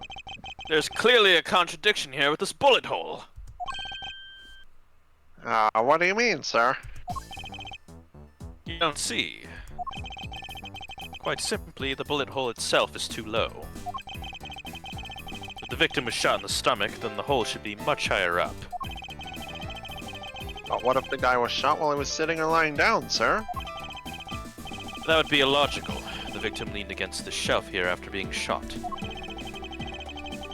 There's clearly a contradiction here with this bullet hole. What do you mean, sir? You don't see. Quite simply, the bullet hole itself is too low. If the victim was shot in the stomach, then the hole should be much higher up. But what if the guy was shot while he was sitting or lying down, sir? That would be illogical. The victim leaned against the shelf here after being shot.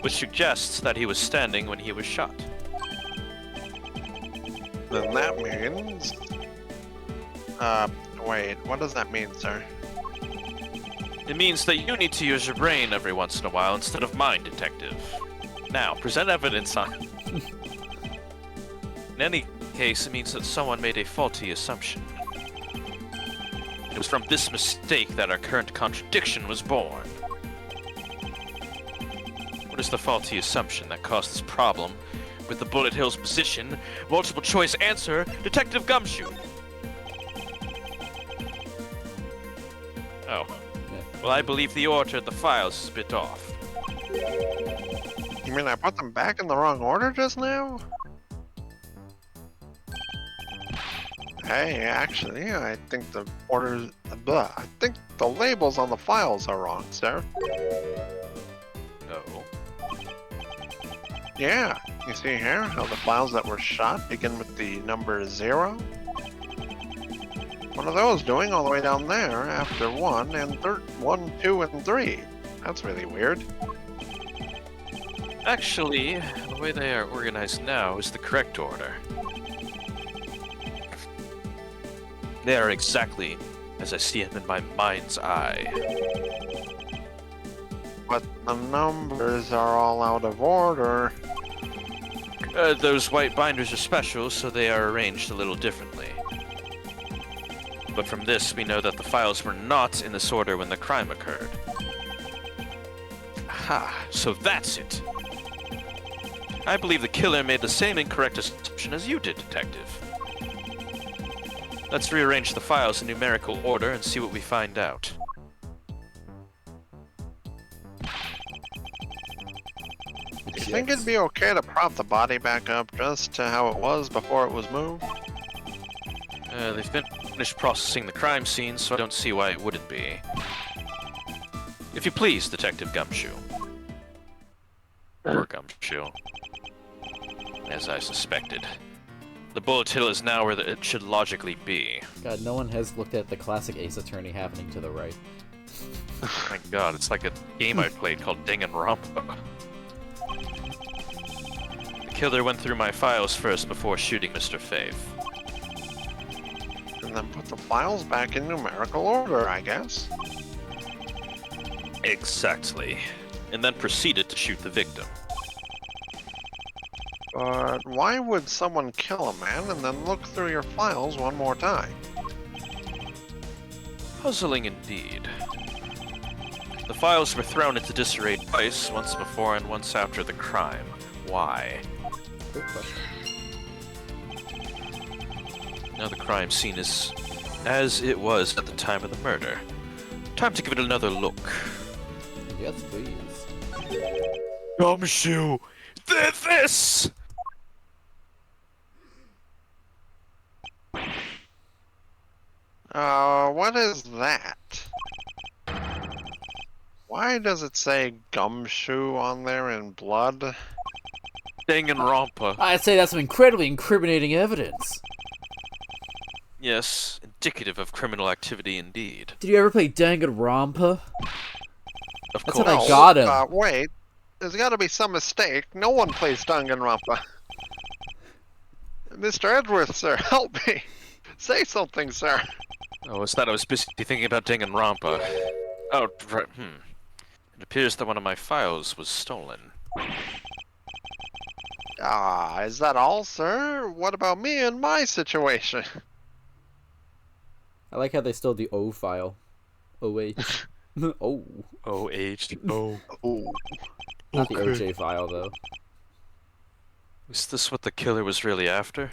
Which suggests that he was standing when he was shot. Then that means... wait, what does that mean, sir? It means that you need to use your brain every once in a while instead of mine, Detective. Now, present evidence on... In any case, it means that someone made a faulty assumption. It was from this mistake that our current contradiction was born. What is the faulty assumption that caused this problem with the bullet hill's position? Multiple choice answer, Detective Gumshoe. Oh. Well, I believe the order of the files is a bit off. You mean I put them back in the wrong order just now? Hey, actually, I think the orders... I think the labels on the files are wrong, sir. Oh. Yeah, you see here how the files that were shot begin with the number 0? What are those doing all the way down there after 1 and 1, 2, and 3? That's really weird. Actually, the way they are organized now is the correct order. They are exactly as I see them in my mind's eye. But the numbers are all out of order. Those white binders are special, so they are arranged a little differently. But from this, we know that the files were not in this order when the crime occurred. Aha, so that's it. I believe the killer made the same incorrect assumption as you did, Detective. Let's rearrange the files in numerical order and see what we find out. Do you think it'd be okay to prop the body back up just to how it was before it was moved? They've finished processing the crime scene, so I don't see why it wouldn't be. If you please, Detective Gumshoe. Or Gumshoe. As I suspected. The bullet hill is now where it should logically be. God, no one has looked at the classic Ace Attorney happening to the right. Oh my god, it's like a game I played called Danganronpa. The killer went through my files first before shooting Mr. Fave. And then put the files back in numerical order, I guess. Exactly. And then proceeded to shoot the victim. But why would someone kill a man and then look through your files one more time? Puzzling indeed. The files were thrown into disarray twice, once before and once after the crime. Why? Good question. Now the crime scene is as it was at the time of the murder. Time to give it another look. Yes, please. Gumshoe! Did this! What is that? Why does it say gumshoe on there in blood? Danganronpa. I'd say that's some incredibly incriminating evidence. Yes, indicative of criminal activity indeed. Did you ever play Danganronpa? Of That's course. how I got him. Wait. There's gotta be some mistake. No one plays Danganronpa. Mr. Edgeworth, sir, help me. Say something, sir. Oh, it's that I was busy thinking about Danganronpa. Oh, right, It appears that one of my files was stolen. Is that all, sir? What about me and my situation? I like how they stole the O file. OH. Oh. O-H-O. Ooh. Not the OJ file, though. Is this what the killer was really after?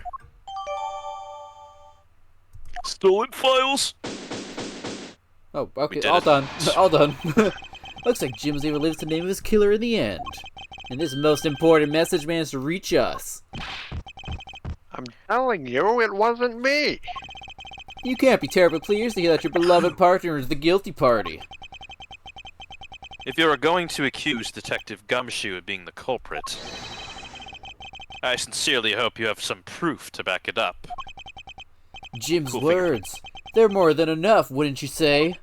Stolen files? Oh, okay, did all it. done. All done. Looks like Jim's able to live to name his killer in the end. And this most important message managed to reach us. I'm telling you, it wasn't me. You can't be terribly pleased to hear that your beloved partner is the guilty party. If you are going to accuse Detective Gumshoe of being the culprit, I sincerely hope you have some proof to back it up. Jim's Cool words. They're more than enough, wouldn't you say?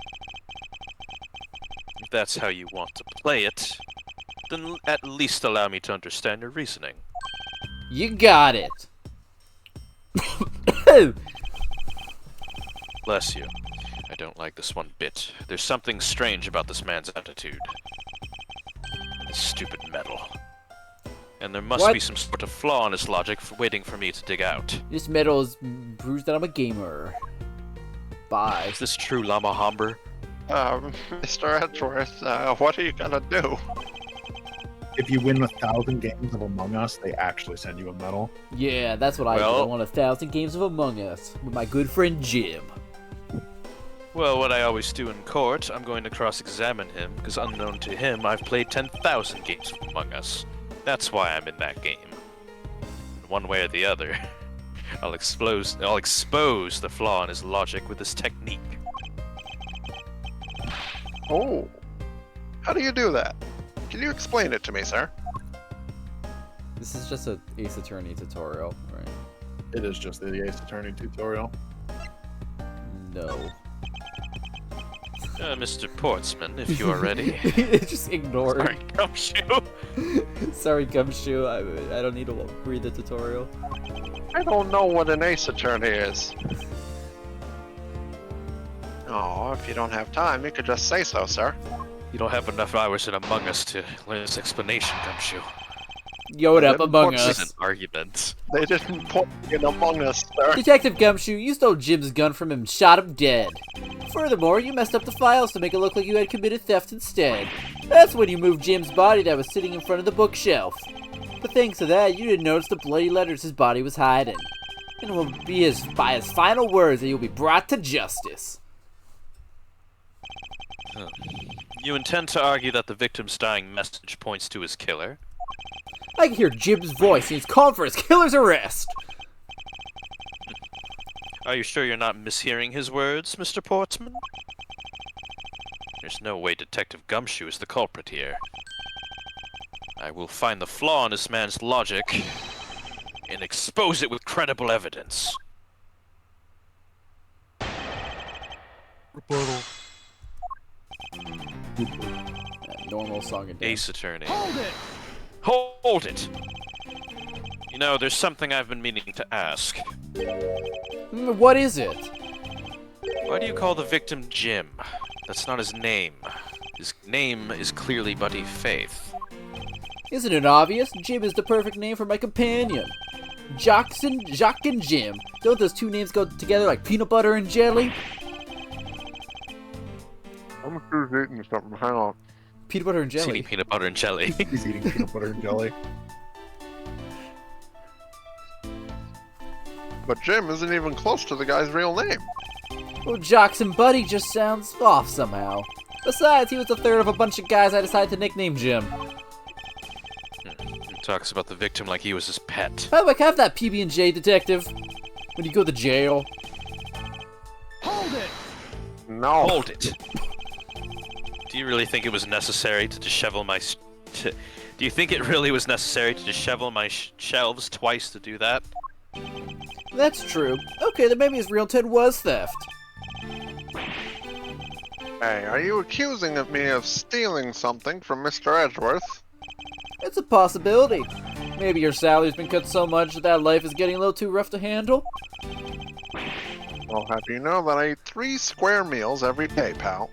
If that's how you want to play it, then at least allow me to understand your reasoning. You got it. Bless you. I don't like this one bit. There's something strange about this man's attitude. And this stupid medal. And there must What? be some sort of flaw in his logic waiting for me to dig out. This medal is proves that I'm a gamer. Bye. Is this true, Llama Homber? Mr. Edgeworth, what are you gonna do? If you win 1,000 games of Among Us, they actually send you a medal. Yeah, that's what I did. I Well- won 1,000 games of Among Us with my good friend Jim. Well, what I always do in court, I'm going to cross-examine him, because unknown to him, I've played 10,000 games of Among Us. That's why I'm in that game. One way or the other, I'll expose the flaw in his logic with this technique. Oh. How do you do that? Can you explain it to me, sir? This is just a Ace Attorney tutorial, right? It is just the Ace Attorney tutorial. No. Mr. Portsman, if you are ready. Just ignore Sorry, Gumshoe. Sorry, Gumshoe. I don't need to read the tutorial. I don't know what an ace attorney is. Oh, if you don't have time, you could just say so, sir. You don't have enough hours in Among Us to learn this explanation, Gumshoe. Yo, what up, Among This is Us? an argument. They didn't put me in Among Us, sir. Detective Gumshoe, you stole Jim's gun from him and shot him dead. Furthermore, you messed up the files to make it look like you had committed theft instead. That's when you moved Jim's body that was sitting in front of the bookshelf. But thanks to that, you didn't notice the bloody letters his body was hiding. And it will be by his final words that you'll be brought to justice. You intend to argue that the victim's dying message points to his killer? I can hear Jim's voice and he's calling for his killer's arrest. Are you sure you're not mishearing his words, Mr. Portsman? There's no way Detective Gumshoe is the culprit here. I will find the flaw in this man's logic and expose it with credible evidence. Rebuttal. Normal song and dance. Ace Attorney. Hold it! You know, there's something I've been meaning to ask. What is it? Why do you call the victim Jim? That's not his name. His name is clearly Buddy Faith. Isn't it obvious? Jim is the perfect name for my companion. Jacques and Jim. Don't those two names go together like peanut butter and jelly? I'm just eating something. Hang on. Peanut butter and He's jelly. eating peanut butter and jelly. He's eating peanut butter and jelly. But Jim isn't even close to the guy's real name. Well, Jocks and Buddy just sounds off somehow. Besides, he was the third of a bunch of guys I decided to nickname Jim. He talks about the victim like he was his pet. By the way, can I have that PB&J, detective? When you go to jail. No. Hold it. Do you really think it was necessary to dishevel my... Do you think it really was necessary to dishevel my shelves twice to do that? That's true. Okay, then maybe his real intent was theft. Hey, are you accusing me of stealing something from Mr. Edgeworth? It's a possibility. Maybe your salary's been cut so much that life is getting a little too rough to handle. I'll have you know that I eat 3 square meals every day, pal.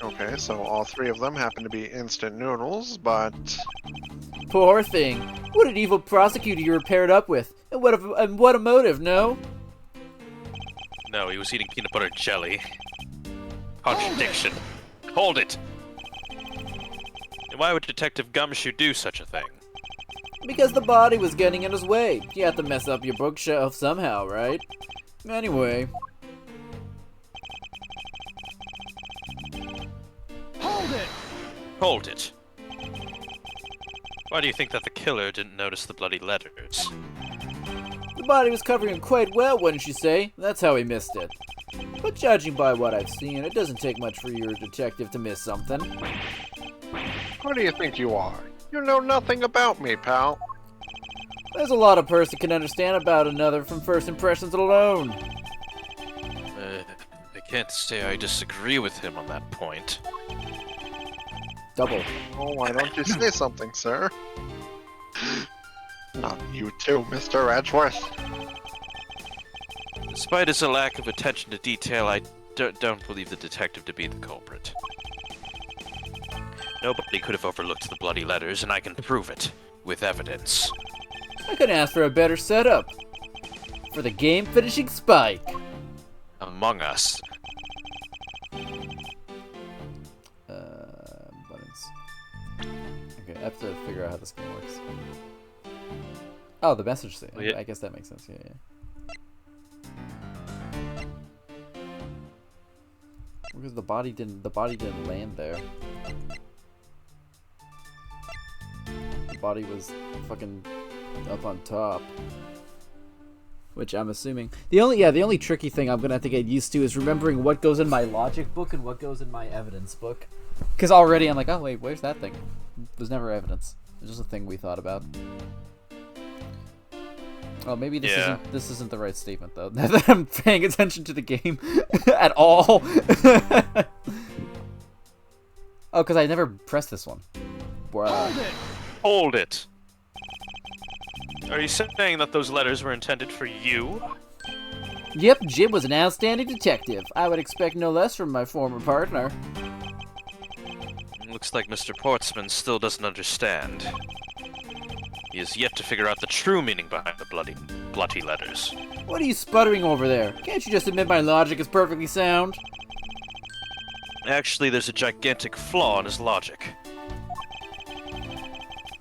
Okay, so all 3 of them happen to be instant noodles, but... Poor thing. What an evil prosecutor you were paired up with. And what a motive, no? No, he was eating peanut butter and jelly. Contradiction. Hold it! And why would Detective Gumshoe do such a thing? Because the body was getting in his way. You have to mess up your bookshelf somehow, right? Anyway. Hold it! Why do you think that the killer didn't notice the bloody letters? The body was covering him quite well, wouldn't you say? That's how he missed it. But judging by what I've seen, it doesn't take much for your detective to miss something. Who do you think you are? You know nothing about me, pal. There's a lot a person can understand about another from first impressions alone. I can't say I disagree with him on that point. Double. Oh, why don't you say something, sir? Not you too, Mr. Edgeworth. Despite his lack of attention to detail, I don't believe the detective to be the culprit. Nobody could have overlooked the bloody letters, and I can prove it, with evidence. I couldn't ask for a better setup. For the game-finishing spike. Among Us. Buttons. Okay, I have to figure out how this game works. Oh, the message thing. Yeah. I guess that makes sense, yeah. Because the body didn't land there. The body was fucking up on top. Which I'm assuming the only tricky thing I'm gonna have to get used to is remembering what goes in my logic book and what goes in my evidence book. Because already I'm like, oh wait, where's that thing? There's never evidence. It's just a thing we thought about. Oh, maybe this isn't the right statement though. Now that I'm paying attention to the game at all. Oh, because I never pressed this one. Hold it! Are you saying that those letters were intended for you? Yep, Jim was an outstanding detective. I would expect no less from my former partner. Looks like Mr. Portsman still doesn't understand. He has yet to figure out the true meaning behind the bloody letters. What are you sputtering over there? Can't you just admit my logic is perfectly sound? Actually, there's a gigantic flaw in his logic.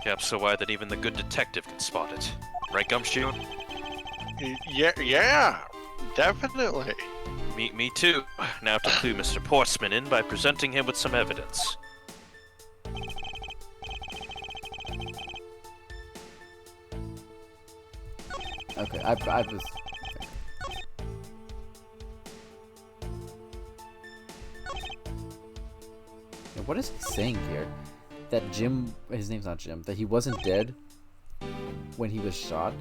Gaps so wide that even the good detective can spot it. Right, Gumshoe? Yeah, definitely. Me too. Now to clue Mr. Portsman in by presenting him with some evidence. Okay, I was... Yeah, what is he saying here? That Jim... His name's not Jim. That he wasn't dead when he was shot?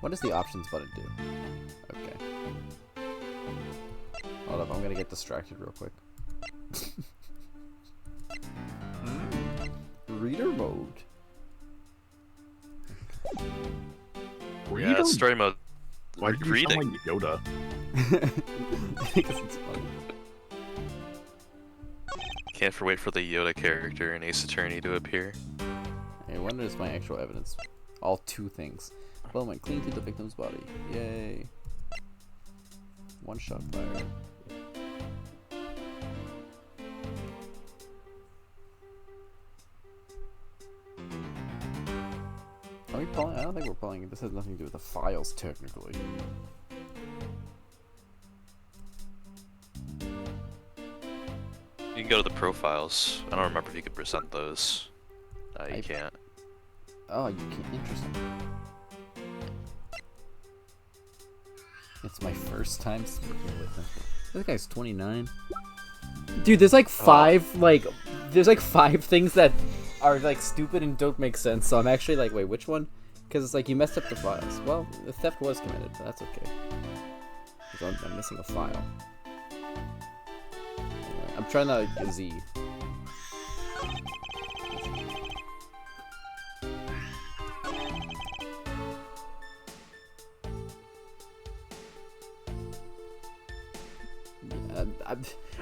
What does the options button do? Okay. Hold up, I'm gonna get distracted real quick. Reader mode. Yeah, story mode. Why do you Reading. sound like Yoda? Because it's funny. Can't wait for the Yoda character in Ace Attorney to appear. Hey, when is my actual evidence? All 2 things. Bullet went clean through the victim's body. Yay. 1 shot fired. pulling? I don't think we're pulling. This has nothing to do with the files, technically. You can go to the profiles. I don't remember if you could present those. You can't. Oh, you can. Interesting. It's my first time speaking with him. This guy's 29. Dude, there's like five, there's like 5 things that are like stupid and don't make sense. So I'm actually like, wait, which one? Because it's like you messed up the files. Well, the theft was committed, but that's okay. Because I'm missing a file. Anyway, I'm trying to Z.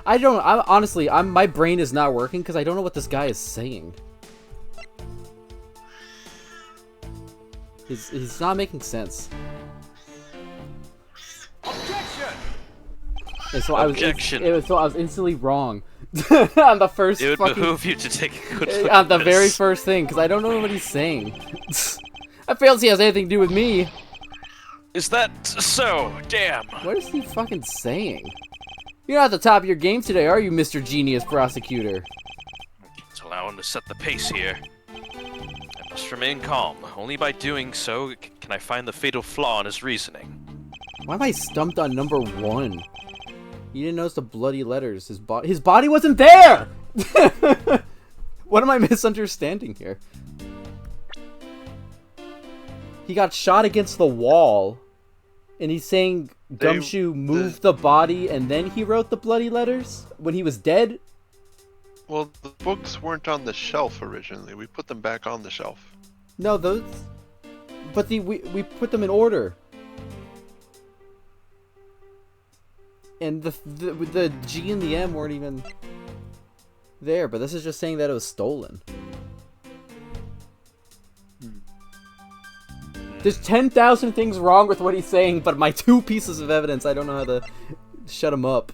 I don't. Honestly, my brain is not working because I don't know what this guy is saying. He's not making sense. Objection! And so Objection. So I was instantly wrong on the first. It would fucking, behoove you to take a good look on the at very this. first thing because I don't know what he's saying. I failed to see it has anything to do with me. Is that so? Damn. What is he fucking saying? You're not at the top of your game today, are you, Mr. Genius Prosecutor? It's allowing to set the pace here. I must remain calm. Only by doing so can I find the fatal flaw in his reasoning. Why am I stumped on number 1? You didn't notice the bloody letters. His body wasn't there! What am I misunderstanding here? He got shot against the wall, and he's saying Gumshoe moved the body and then he wrote the bloody letters when he was dead? Well, the books weren't on the shelf originally. We put them back on the shelf. No, those... But we put them in order. And the G and the M weren't even there, but this is just saying that it was stolen. There's 10,000 things wrong with what he's saying, but my 2 pieces of evidence, I don't know how to shut him up.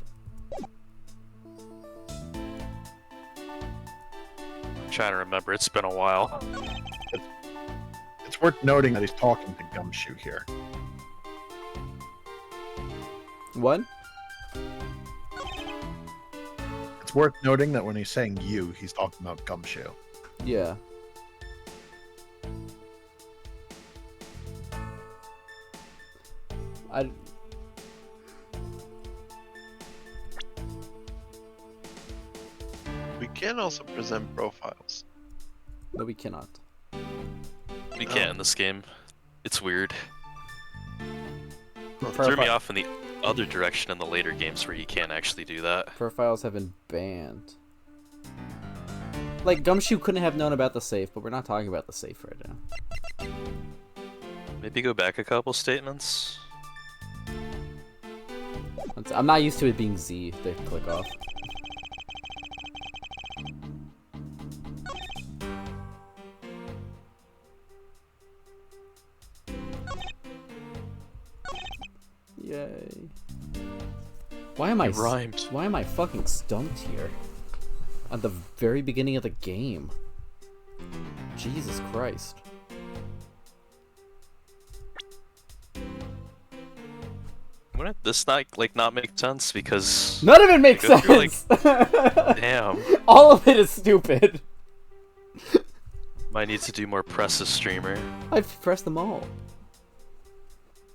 I'm trying to remember. It's been a while. It's worth noting that he's talking to Gumshoe here. What? It's worth noting that when he's saying you, he's talking about Gumshoe. Yeah. We can also present profiles. No, we cannot. We can't in this game. It's weird. It Profile- threw me off in the other direction in the later games where you can't actually do that. Profiles have been banned. Like, Gumshoe couldn't have known about the safe, but we're not talking about the safe right now. Maybe go back a couple statements. I'm not used to it being Z. They click off. Yay. Why am I It rhymes. Why am I fucking stumped here? At the very beginning of the game. Jesus Christ. Wouldn't this not make sense? Because None of it makes go through, sense! damn, All of it is stupid. might need to do more press as streamer. I've pressed them all.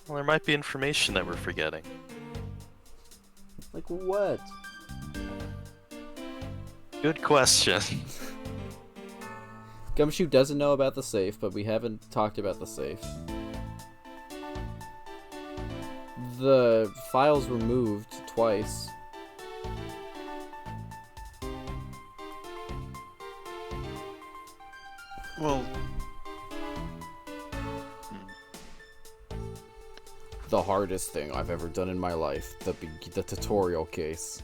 Well, there might be information that we're forgetting. Like what? Good question. Gumshoe doesn't know about the safe, but we haven't talked about the safe. The files were moved twice. Well, The hardest thing I've ever done in my life. The tutorial case.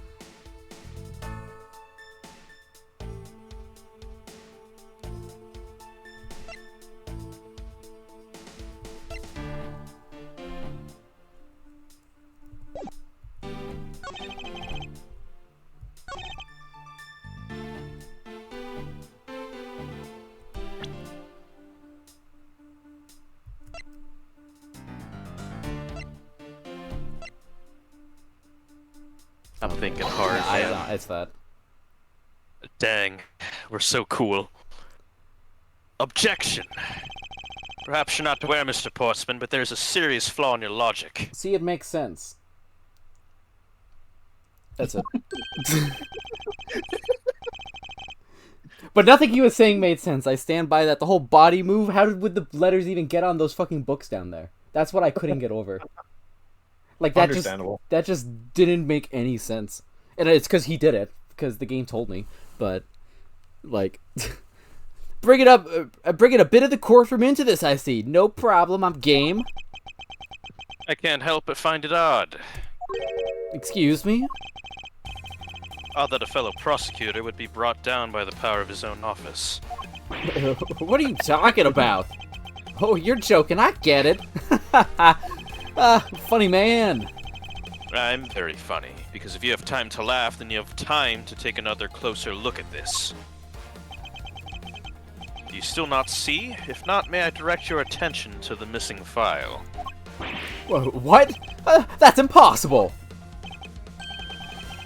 I'm thinking hard, man. It's that. Dang, we're so cool. Objection! Perhaps you're not aware, Mr. Portsman, but there's a serious flaw in your logic. See, it makes sense. That's it. But nothing he was saying made sense. I stand by that. The whole body move, would the letters even get on those fucking books down there? That's what I couldn't get over. Like, that just didn't make any sense. And it's because he did it, because the game told me. But, like, bring it a bit of the courtroom into this, I see. No problem, I'm game. I can't help but find it odd. Excuse me? Odd that a fellow prosecutor would be brought down by the power of his own office. What are you talking about? Oh, you're joking, I get it. Funny man. I'm very funny, because if you have time to laugh, then you have time to take another closer look at this. Do you still not see? If not, may I direct your attention to the missing file? Whoa, what? That's impossible!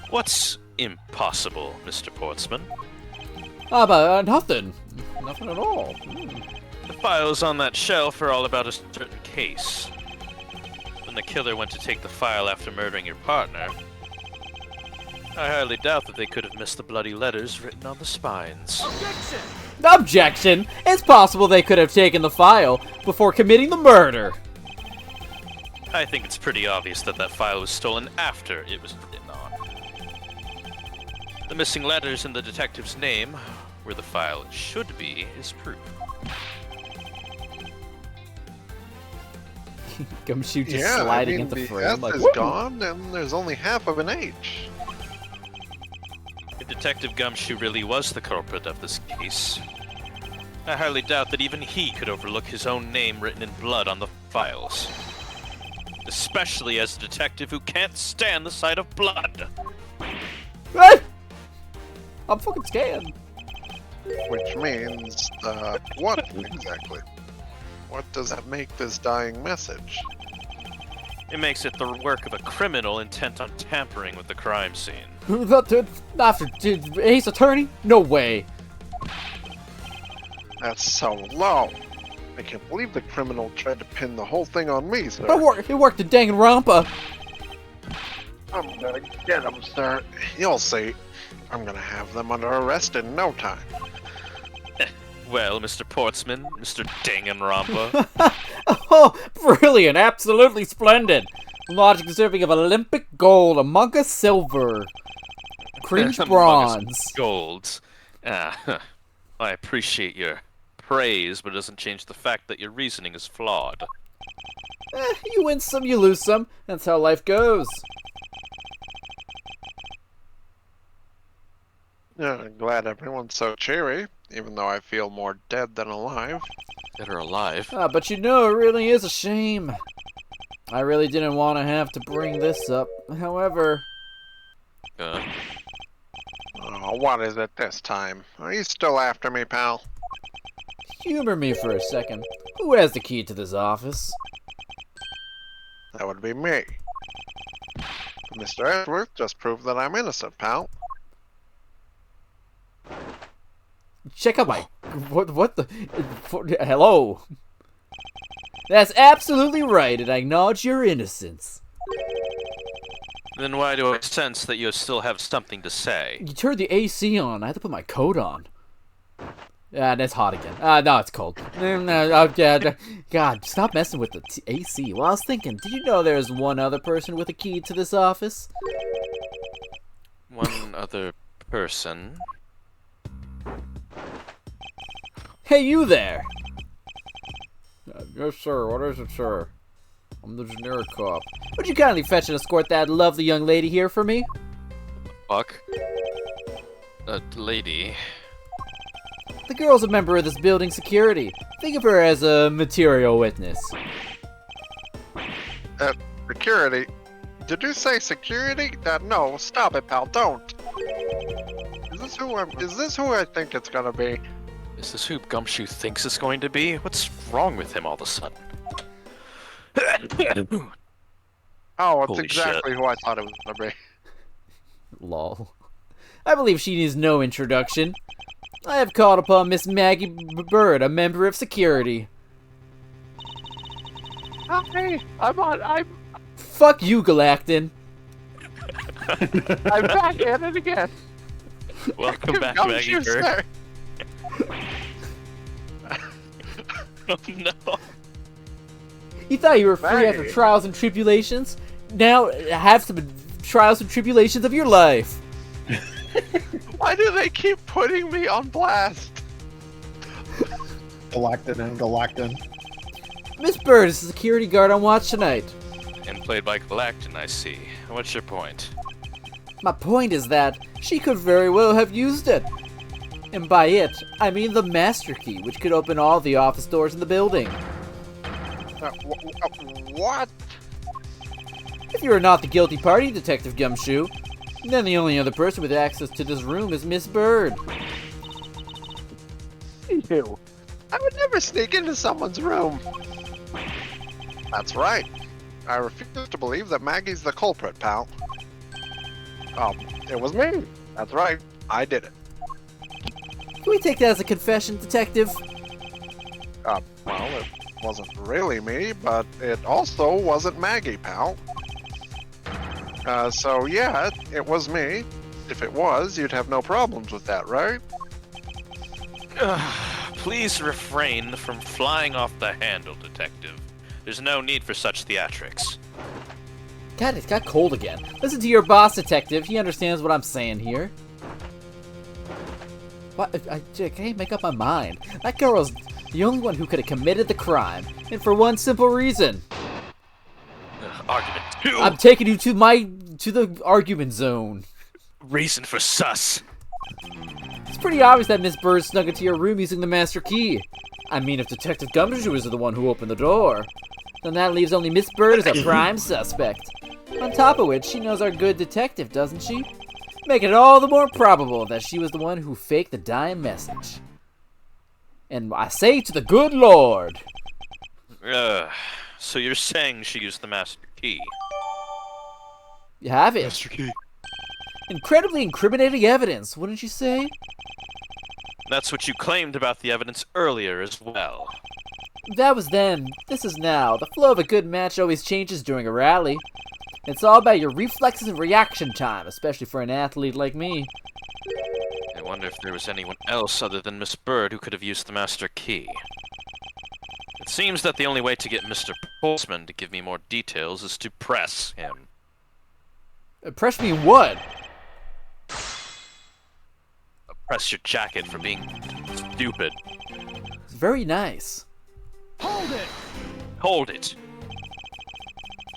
What's impossible, Mr. Portsman? Nothing. Nothing at all. The files on that shelf are all about a certain case. When the killer went to take the file after murdering your partner, I highly doubt that they could have missed the bloody letters written on the spines. Objection! It's possible they could have taken the file before committing the murder. I think it's pretty obvious that that file was stolen after it was written on. The missing letters in the detective's name, where the file should be, is proof. Gumshoe just sliding into the frame. F is gone, and there's only half of an H. If Detective Gumshoe really was the culprit of this case, I highly doubt that even he could overlook his own name written in blood on the files. Especially as a detective who can't stand the sight of blood. I'm fucking scared. Which means, what exactly? What does that make this dying message? It makes it the work of a criminal intent on tampering with the crime scene. After Ace Attorney? No way. That's so low. I can't believe the criminal tried to pin the whole thing on me, sir. It worked in Danganronpa. I'm gonna get him, sir. You'll see. I'm gonna have them under arrest in no time. Well, Mr. Portsman, Mr. Danganronpa. Oh, brilliant. Absolutely splendid. Logic deserving of Olympic gold, Among Us silver, Cream's bronze. Gold. I appreciate your praise, but it doesn't change the fact that your reasoning is flawed. You win some, you lose some. That's how life goes. Yeah, I'm glad everyone's so cheery, even though I feel more dead than alive. Dead or alive? But you know, it really is a shame. I really didn't want to have to bring this up. However... Oh, what is it this time? Are you still after me, pal? Humor me for a second. Who has the key to this office? That would be me. Mr. Edgeworth just proved that I'm innocent, pal. Check out my... What the... Hello? That's absolutely right, and I acknowledge your innocence. Then why do I sense that you still have something to say? You turned the AC on. I had to put my coat on. And it's hot again. No, it's cold. God, stop messing with the AC. Well, I was thinking, did you know there's one other person with a key to this office? One other person? Hey, you there! Yes, sir. What is it, sir? I'm the generic cop. Would you kindly fetch and escort that lovely young lady here for me? Fuck? A lady? The girl's a member of this building's security. Think of her as a material witness. Security? Did you say security? No, stop it, pal, don't. Is this who I think it's gonna be? Is this who Gumshoe thinks it's going to be? What's wrong with him all of a sudden? Oh, it's Holy exactly shit. who I thought it was gonna be. Lol. I believe she needs no introduction. I have called upon Miss Maggie Bird, a member of security. Hi, I'm Fuck you, Galactin. I'm back at it again. Welcome back, Come Maggie shoot, Bird. sir. Oh no. You thought you were free after Maggie. trials and tribulations? Now have some trials and tribulations of your life. Why do they keep putting me on blast? Galactin and Galactin. Miss Bird is a security guard on watch tonight. And played by Galactin, I see. What's your point? My point is that she could very well have used it. And by it, I mean the master key, which could open all the office doors in the building. What? If you are not the guilty party, Detective Gumshoe, then the only other person with access to this room is Miss Bird. You. I would never sneak into someone's room. That's right. I refuse to believe that Maggie's the culprit, pal. It was me. That's right. I did it. Can we take that as a confession, Detective? Well, it wasn't really me, but it also wasn't Maggie, pal. So yeah, it was me. If it was, you'd have no problems with that, right? Please refrain from flying off the handle, Detective. There's no need for such theatrics. God, it got cold again. Listen to your boss, Detective. He understands what I'm saying here. What? I can't make up my mind. That girl is the only one who could have committed the crime, and for one simple reason. Argument 2! I'm taking you to the argument zone. Reason for sus. It's pretty obvious that Miss Bird snuck into your room using the master key. I mean, if Detective Gumshoe is the one who opened the door, then that leaves only Miss Bird as a prime suspect. On top of which, she knows our good detective, doesn't she? Making it all the more probable that she was the one who faked the dying message. And I say to the good Lord. So you're saying she used the master key? You have it. Master key. Incredibly incriminating evidence, wouldn't you say? That's what you claimed about the evidence earlier as well. That was then. This is now. The flow of a good match always changes during a rally. It's all about your reflexes and reaction time, especially for an athlete like me. I wonder if there was anyone else other than Miss Bird who could have used the master key. It seems that the only way to get Mr. Portsman to give me more details is to press him. Press me what? Press your jacket for being stupid. It's very nice. Hold it!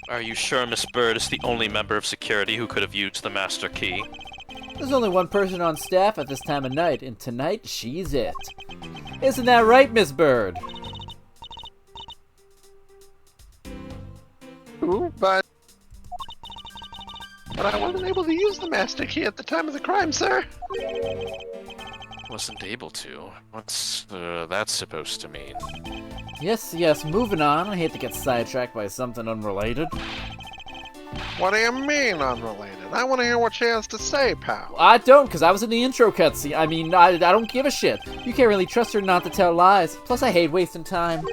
Are you sure Miss Bird is the only member of security who could have used the master key? There's only one person on staff at this time of night, and tonight she's it. Isn't that right, Miss Bird? Ooh, but I wasn't able to use the master key at the time of the crime, sir. Wasn't able to. What's that supposed to mean? Yes, moving on. I hate to get sidetracked by something unrelated. What do you mean unrelated? I want to hear what she has to say, pal. I don't, because I was in the intro cutscene. I mean, I don't give a shit. You can't really trust her not to tell lies. Plus, I hate wasting time.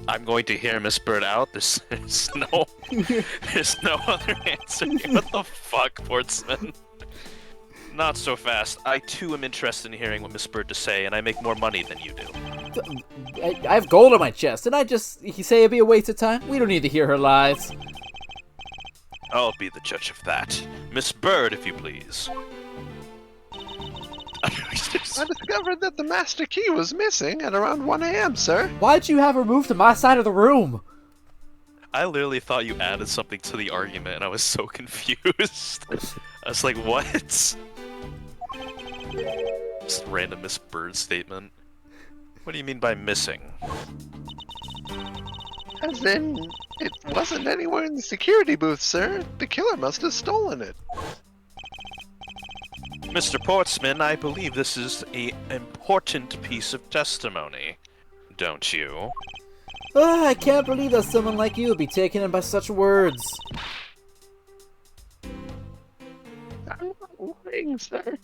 I'm going to hear Miss Bird out. There's no other answer. What the fuck, Portsman? Not so fast. I too am interested in hearing what Miss Bird to say, and I make more money than you do. I have gold on my chest, and you say it'd be a waste of time? We don't need to hear her lies. I'll be the judge of that. Miss Bird, if you please. I discovered that the master key was missing at around 1 a.m., sir. Why'd you have her move to my side of the room? I literally thought you added something to the argument, and I was so confused. I was like, what? Just random Miss Bird statement. What do you mean by missing? As in, it wasn't anywhere in the security booth, sir. The killer must have stolen it. Mr. Portsman, I believe this is an important piece of testimony, don't you? Ugh, I can't believe that someone like you would be taken in by such words. lying, sir.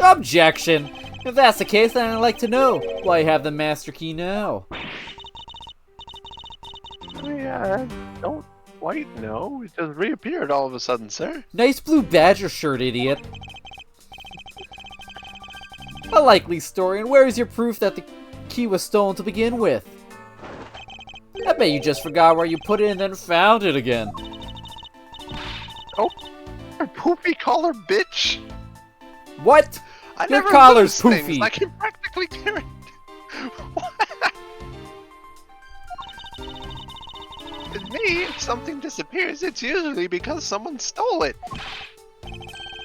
Objection! If that's the case, then I'd like to know why you have the master key now. I don't quite know. It just reappeared all of a sudden, sir. Nice blue badger shirt, idiot. A likely story, and where is your proof that the key was stolen to begin with? I bet you just forgot where you put it and then found it again. Oh, poopy collar bitch. What? I Your never collar's lose things. poofy. I can practically guarantee. What? With me, if something disappears, it's usually because someone stole it.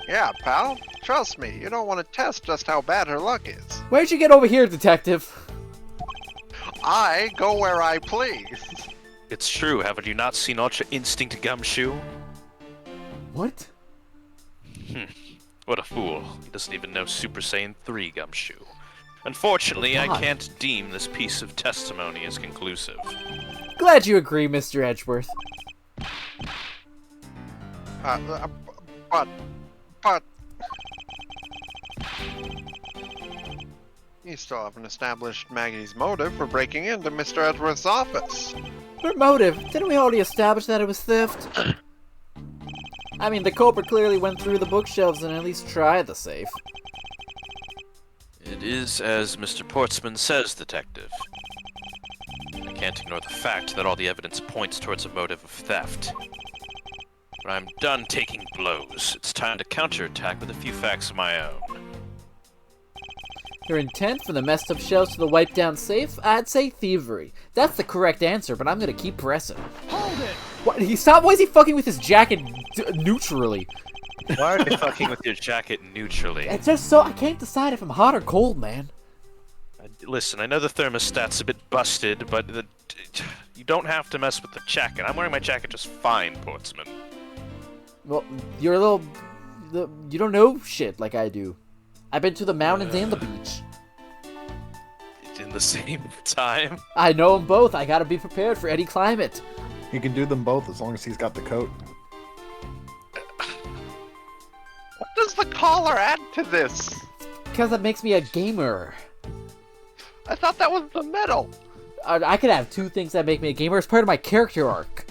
Yeah, pal. Trust me, you don't want to test just how bad her luck is. Where'd you get over here, detective? I go where I please. It's true, haven't you not seen Ultra Instinct Gumshoe? What? What a fool. He doesn't even know Super Saiyan 3 Gumshoe. Unfortunately, I God. can't deem this piece of testimony as conclusive. Glad you agree, Mr. Edgeworth. But... You still haven't established Maggie's motive for breaking into Mr. Edgeworth's office. Her motive? Didn't we already establish that it was theft? I mean, the culprit clearly went through the bookshelves and at least tried the safe. It is as Mr. Portsman says, Detective. I can't ignore the fact that all the evidence points towards a motive of theft. But I'm done taking blows. It's time to counterattack with a few facts of my own. Your intent from the messed up shelves to the wiped down safe? I'd say thievery. That's the correct answer, but I'm gonna keep pressing. Hold it! What? Why is he fucking with his jacket neutrally? Why are you fucking with your jacket neutrally? It's just so I can't decide if I'm hot or cold, man. Listen, I know the thermostat's a bit busted, but you don't have to mess with the jacket. I'm wearing my jacket just fine, Portsman. Well, you're a little... You don't know shit like I do. I've been to the mountains and the beach. In the same time? I know them both. I gotta be prepared for any climate. He can do them both as long as he's got the coat. What does the collar add to this? Because that makes me a gamer. I thought that was the medal. I could have two things that make me a gamer as part of my character arc.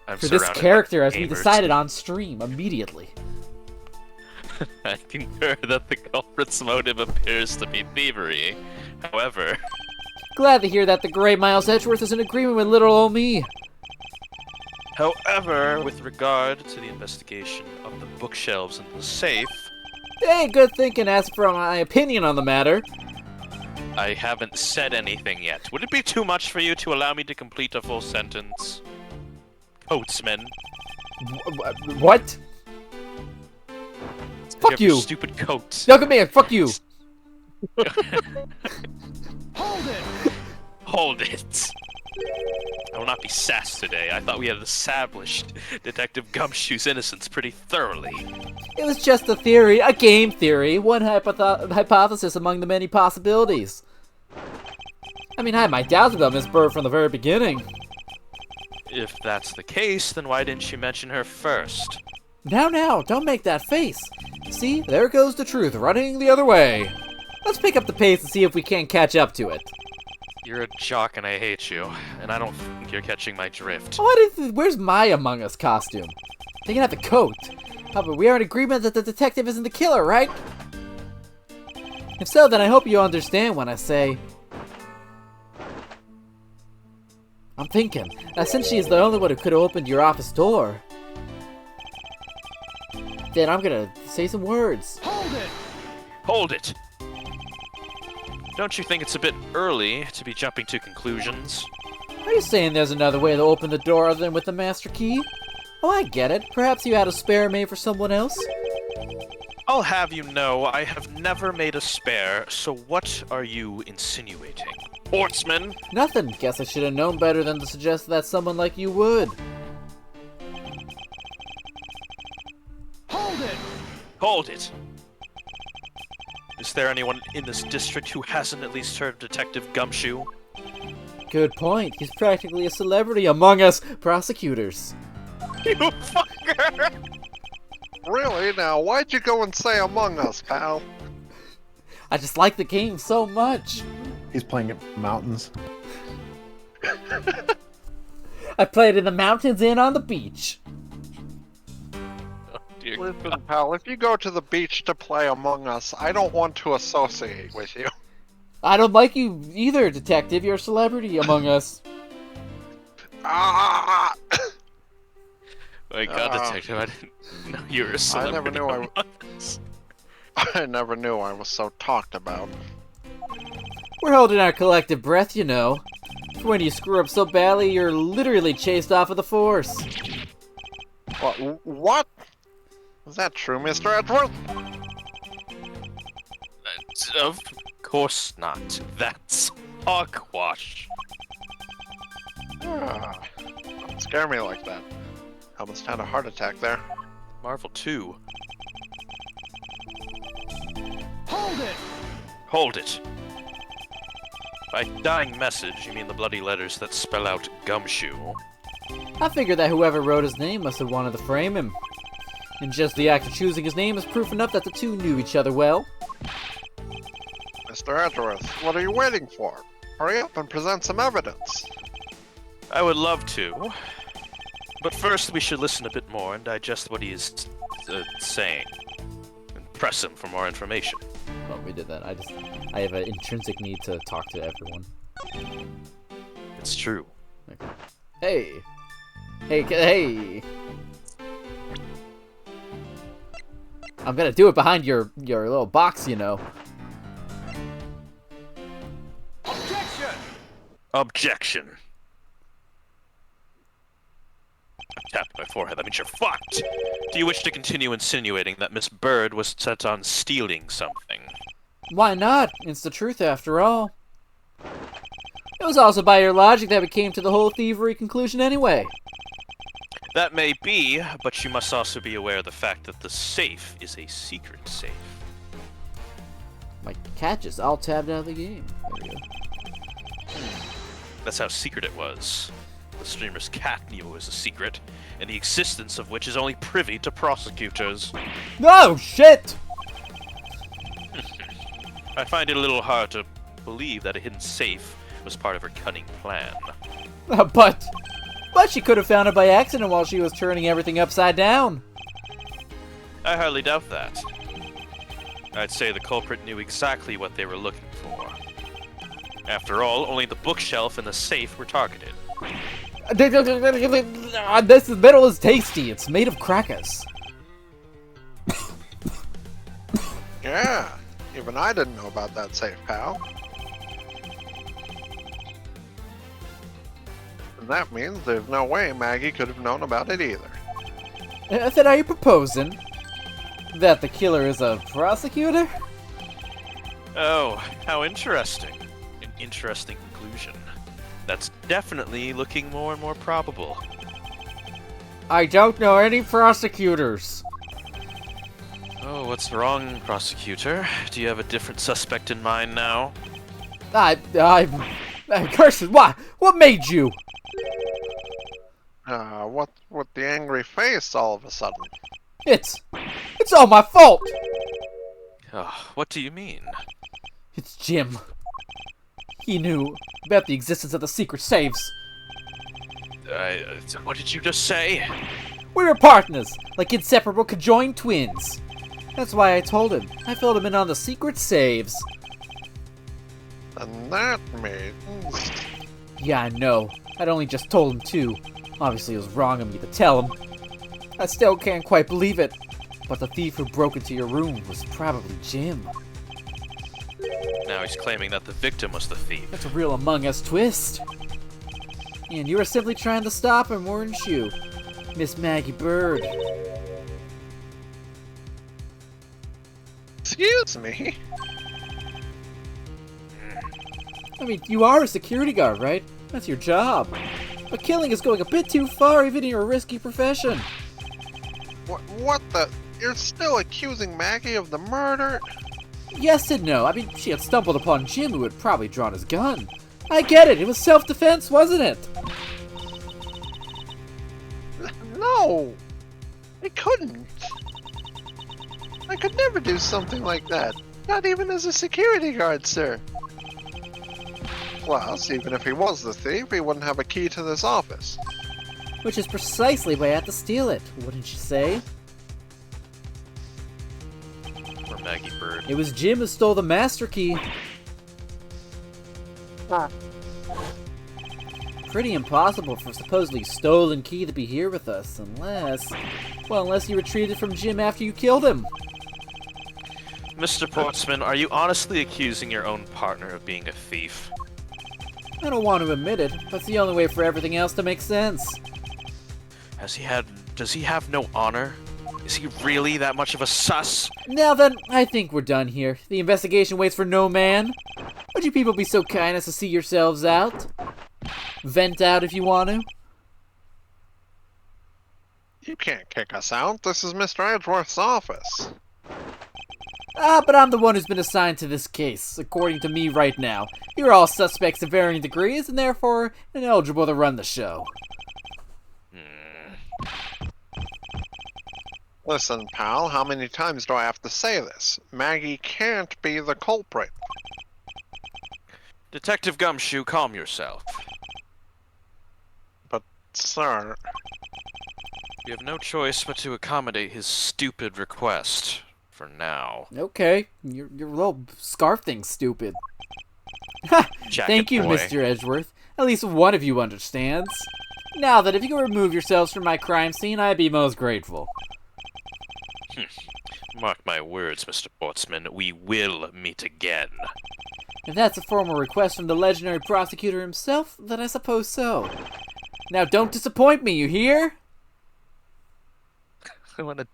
I'm For this surrounded by character, as we gamers. decided on stream immediately. I concur that the culprit's motive appears to be thievery. However, Glad to hear that the great Miles Edgeworth is in agreement with little old me. with regard to the investigation of the bookshelves in the safe, Hey, good thinking as for my opinion on the matter. I haven't said anything yet. Would it be too much for you to allow me to complete a full sentence? Coatsman. What? Fuck have you! your stupid coat. No, come here, fuck you! Hold it! Hold it! I will not be sassed today. I thought we had established Detective Gumshoe's innocence pretty thoroughly. It was just a theory, a game theory, one hypothesis among the many possibilities. I mean, I had my doubts about Miss Bird from the very beginning. If that's the case, then why didn't you mention her first? Now, don't make that face. See, there goes the truth, running the other way. Let's pick up the pace and see if we can't catch up to it. You're a jock and I hate you, and I don't think you're catching my drift. Where's my Among Us costume? They can have the coat. Oh, but we are in agreement that the detective isn't the killer, right? If so, then I hope you understand when I say... I'm thinking, since she is the only one who could have opened your office door, then I'm gonna say some words. Hold it! Hold it! Don't you think it's a bit early to be jumping to conclusions? Are you saying there's another way to open the door other than with the master key? Oh, I get it. Perhaps you had a spare made for someone else? I'll have you know I have never made a spare, so what are you insinuating? Portsman? Nothing. Guess I should have known better than to suggest that someone like you would. Hold it! Hold it! Is there anyone in this district who hasn't at least heard of Detective Gumshoe? Good point. He's practically a celebrity among us prosecutors. You fucker! Really? Now, why'd you go and say Among Us, pal? I just like the game so much. He's playing at mountains. I played in the mountains and on the beach. Oh, dear Listen, God. pal, if you go to the beach to play Among Us, I don't want to associate with you. I don't like you either, detective. You're a celebrity among us. Ah! My God, detective, I didn't know you were a celebrity. knew I among us. I never knew I was so talked about. We're holding our collective breath, you know. For when you screw up so badly, you're literally chased off of the force. What? Is that true, Mr. Edgeworth? Of course not. That's hogwash. Don't scare me like that. I almost had a heart attack there. Marvel 2. Hold it! Hold it. By dying message, you mean the bloody letters that spell out gumshoe. I figured that whoever wrote his name must have wanted to frame him. And just the act of choosing his name is proof enough that the two knew each other well. Mr. Edgeworth, what are you waiting for? Hurry up and present some evidence. I would love to. But first, we should listen a bit more and digest what he is saying. And press him for more information. Oh, we did that. I have an intrinsic need to talk to everyone. It's true. Okay. Hey! Hey! I'm gonna do it behind your little box, you know. Objection! Objection. I tapped my forehead. That means you're fucked. Do you wish to continue insinuating that Miss Bird was set on stealing something? Why not? It's the truth after all. It was also by your logic that we came to the whole thievery conclusion anyway. That may be, but you must also be aware of the fact that the safe is a secret safe. My cat just all tabbed out of the game. There we go. That's how secret it was. The streamer's cat knew it was a secret, and the existence of which is only privy to prosecutors. No shit! I find it a little hard to believe that a hidden safe was part of her cunning plan. But she could have found it by accident while she was turning everything upside down. I hardly doubt that. I'd say the culprit knew exactly what they were looking for. After all, only the bookshelf and the safe were targeted. This metal is tasty. It's made of crackers. Yeah, even I didn't know about that safe, pal. And that means there's no way Maggie could have known about it either. Then are you proposing that the killer is a prosecutor? Oh, how interesting. An interesting conclusion. That's definitely looking more and more probable. I don't know any prosecutors. Oh, what's wrong, prosecutor? Do you have a different suspect in mind now? Curses, what? What made you? What with the angry face all of a sudden? It's all my fault. Oh, what do you mean? It's Jim. He knew about the existence of the secret safes. What did you just say? We were partners, like inseparable conjoined twins. That's why I told him. I filled him in on the secret saves. And that means... Yeah, I know. I'd only just told him too. Obviously it was wrong of me to tell him. I still can't quite believe it. But the thief who broke into your room was probably Jim. Now he's claiming that the victim was the thief. That's a real Among Us twist. And you were simply trying to stop him, weren't you, Miss Maggie Bird? Excuse me? I mean, you are a security guard, right? That's your job. But killing is going a bit too far, even in your risky profession. What the... You're still accusing Maggie of the murder? Yes and no. I mean, she had stumbled upon Jim, who had probably drawn his gun. I get it. It was self-defense, wasn't it? No! I couldn't. I could never do something like that. Not even as a security guard, sir. Plus, even if he was the thief, he wouldn't have a key to this office. Which is precisely why I had to steal it, wouldn't you say? Or Maggie Bird. It was Jim who stole the master key. Pretty impossible for a supposedly stolen key to be here with us, unless you retrieved it from Jim after you killed him. Mr. Portsman, are you honestly accusing your own partner of being a thief? I don't want to admit it, but it's the only way for everything else to make sense. Does he have no honor? Is he really that much of a sus? Now then, I think we're done here. The investigation waits for no man. Would you people be so kind as to see yourselves out? Vent out if you want to. You can't kick us out. This is Mr. Edgeworth's office. But I'm the one who's been assigned to this case, according to me right now. You're all suspects to varying degrees, and therefore ineligible to run the show. Listen, pal, how many times do I have to say this? Maggie can't be the culprit. Detective Gumshoe, calm yourself. But, sir... You have no choice but to accommodate his stupid request. For now. Okay, your little scarf thing's stupid. Ha! Thank you, boy. Mr. Edgeworth. At least one of you understands. Now that if you could remove yourselves from my crime scene, I'd be most grateful. Mark my words, Mr. Portsman, we will meet again. If that's a formal request from the legendary prosecutor himself, then I suppose so. Now don't disappoint me, you hear? I want to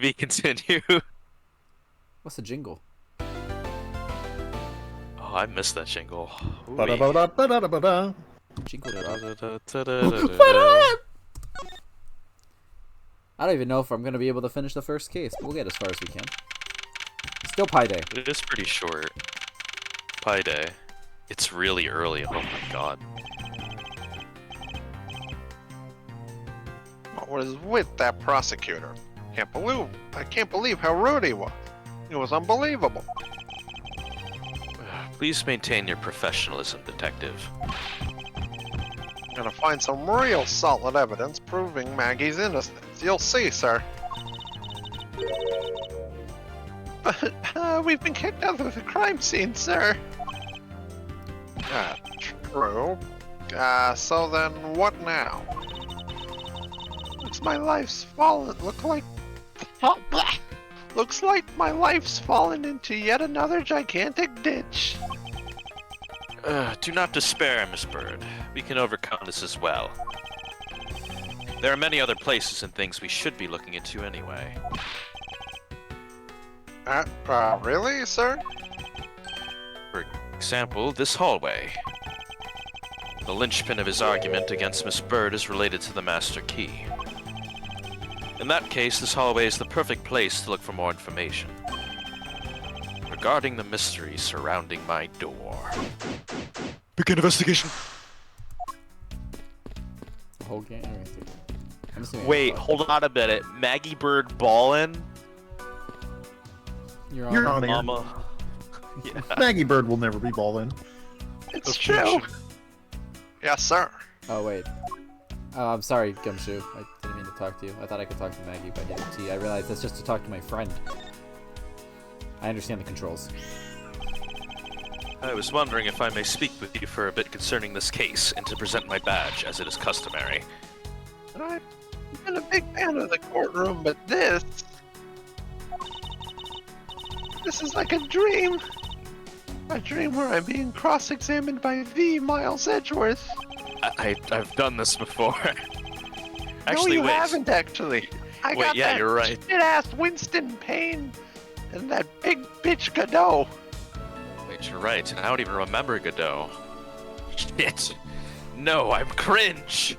be continued. What's the jingle? Oh, I missed that jingle. Ba-da-ba-da-ba-da-ba-da. Jingle. Ooh-wee. I don't even know if I'm going to be able to finish the first case, but we'll get as far as we can. Still Pi Day. It is pretty short. Pi Day. It's really early, oh my god. What was with that prosecutor? I can't believe how rude he was. It was unbelievable. Please maintain your professionalism, Detective. I'm gonna find some real solid evidence proving Maggie's innocence. You'll see, sir. But, we've been kicked out of the crime scene, sir. True. So then what now? Looks like my life's fallen into yet another gigantic ditch. Do not despair, Miss Bird. We can overcome this as well. There are many other places and things we should be looking into anyway. Really, sir? For example, this hallway. The linchpin of his argument against Miss Bird is related to the Master Key. In that case, this hallway is the perfect place to look for more information regarding the mystery surrounding my door. Begin investigation. The whole game? I'm assuming Wait, hold on a minute. Maggie Bird ballin'? You're You're on. on here. Mama. Yeah. Maggie Bird will never be balling. It's true. Yes, sir. Oh, wait. Oh, I'm sorry, Gumshoe. I didn't mean to talk to you. I thought I could talk to Maggie by hitting T. I realized that's just to talk to my friend. I understand the controls. I was wondering if I may speak with you for a bit concerning this case and to present my badge, as it is customary. I've been a big fan of the courtroom, but this is like a dream. A dream where I'm being cross-examined by the Miles Edgeworth. I've done this before. No, you wait. haven't actually. I Wait, got yeah, that you're right. shit-ass Winston Payne and that big bitch Godot. Wait, you're right, and I don't even remember Godot. Shit. No, I'm cringe.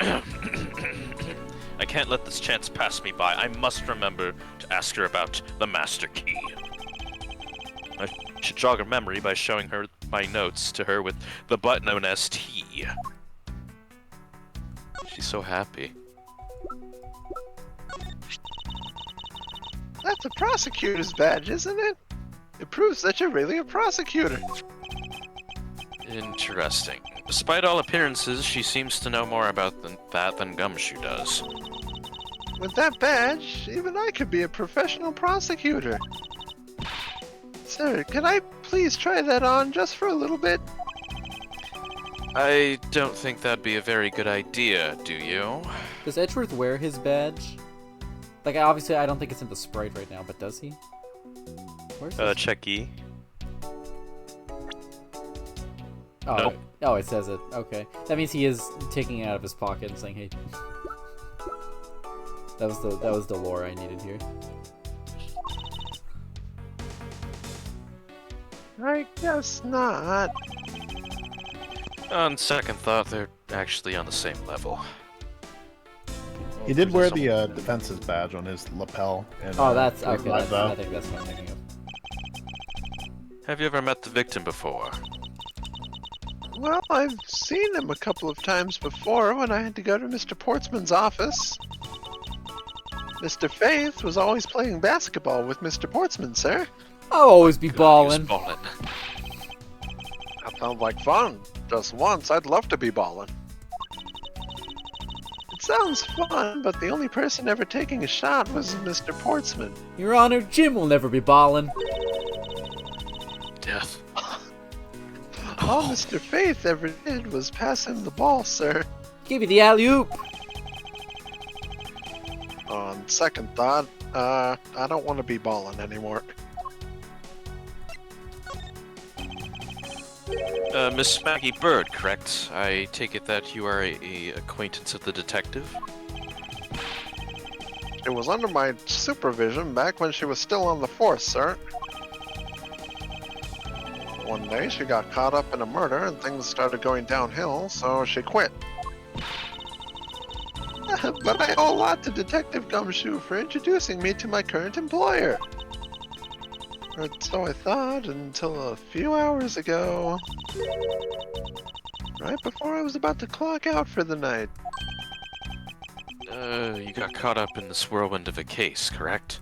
I can't let this chance pass me by. I must remember to ask her about the Master Key. I should jog her memory by showing her my notes to her with the button known as T. She's so happy. That It's a prosecutor's badge, isn't it? It proves that you're really a prosecutor. Interesting. Despite all appearances, she seems to know more about that than Gumshoe does. With that badge, even I could be a professional prosecutor. Sir, can I please try that on just for a little bit? I don't think that'd be a very good idea, do you? Does Edgeworth wear his badge? Like, obviously, I don't think it's in the sprite right now, but does he? Where's his... Check E. Oh, Nope. oh, it says it. Okay. That means he is taking it out of his pocket and saying, hey. That was the lore I needed here. I guess not. On second thought, they're actually on the same level. He did wear the defense's badge on his lapel. And, Oh, that's okay. Revive I Thou. think that's what I'm thinking of. Have you ever met the victim before? Well, I've seen him a couple of times before when I had to go to Mr. Portsman's office. Mr. Faith was always playing basketball with Mr. Portsman, sir. I'll always be He was ballin'. ballin'. That sounds like fun. Just once, I'd love to be ballin'. It sounds fun, but the only person ever taking a shot was Mr. Portsman. Your Honor, Jim will never be ballin'. Death. All Mr. Faith ever did was pass him the ball, sir. Give you the alley-oop. On second thought, I don't want to be ballin' anymore. Miss Maggie Bird, correct? I take it that you are a acquaintance of the detective? It was under my supervision back when she was still on the force, sir. One day she got caught up in a murder and things started going downhill, so she quit. But I owe a lot to Detective Gumshoe for introducing me to my current employer. Or so I thought until a few hours ago. Right before I was about to clock out for the night. You got caught up in this whirlwind of a case, correct?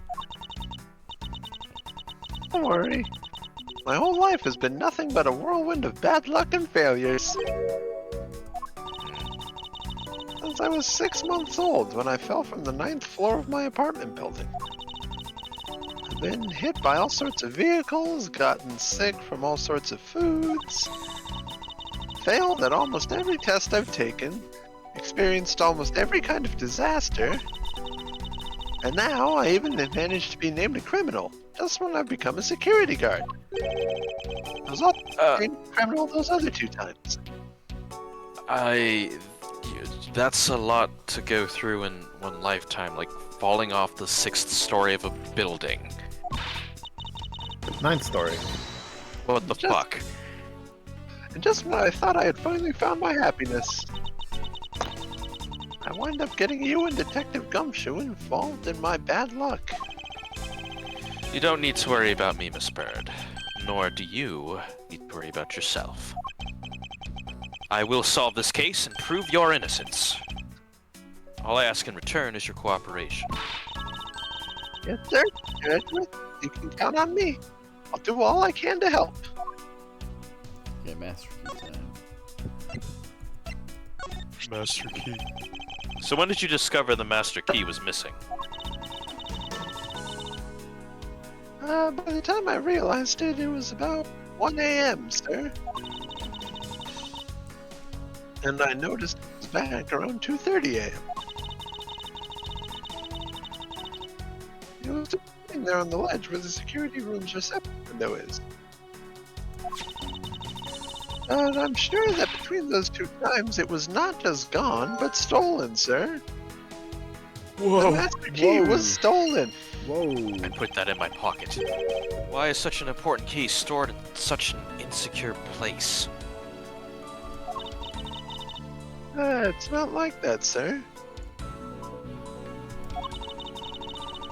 Don't worry. My whole life has been nothing but a whirlwind of bad luck and failures. Since I was 6 months old when I fell from the 9th floor of my apartment building. I've been hit by all sorts of vehicles, gotten sick from all sorts of foods, failed at almost every test I've taken, experienced almost every kind of disaster, and now I even managed to be named a criminal, just when I've become a security guard. I was also named a criminal those other 2 times. That's a lot to go through in one lifetime, like falling off the 6th story of a building. 9th story. What the fuck? And just when I thought I had finally found my happiness, I wind up getting you and Detective Gumshoe involved in my bad luck. You don't need to worry about me, Miss Bird. Nor do you need to worry about yourself. I will solve this case and prove your innocence. All I ask in return is your cooperation. Yes, sir. Edward, you can count on me. I'll do all I can to help. Yeah, Master Key time. Master Key. So when did you discover the Master Key was missing? By the time I realized it, it was about 1 a.m., sir. And I noticed it was back around 2:30 a.m. It was sitting there on the ledge where the security room's reception window is. And I'm sure that between those 2 times, it was not just gone, but stolen, sir. The Master Key was stolen. Whoa. I put that in my pocket. Why is such an important key stored in such an insecure place? It's not like that, sir.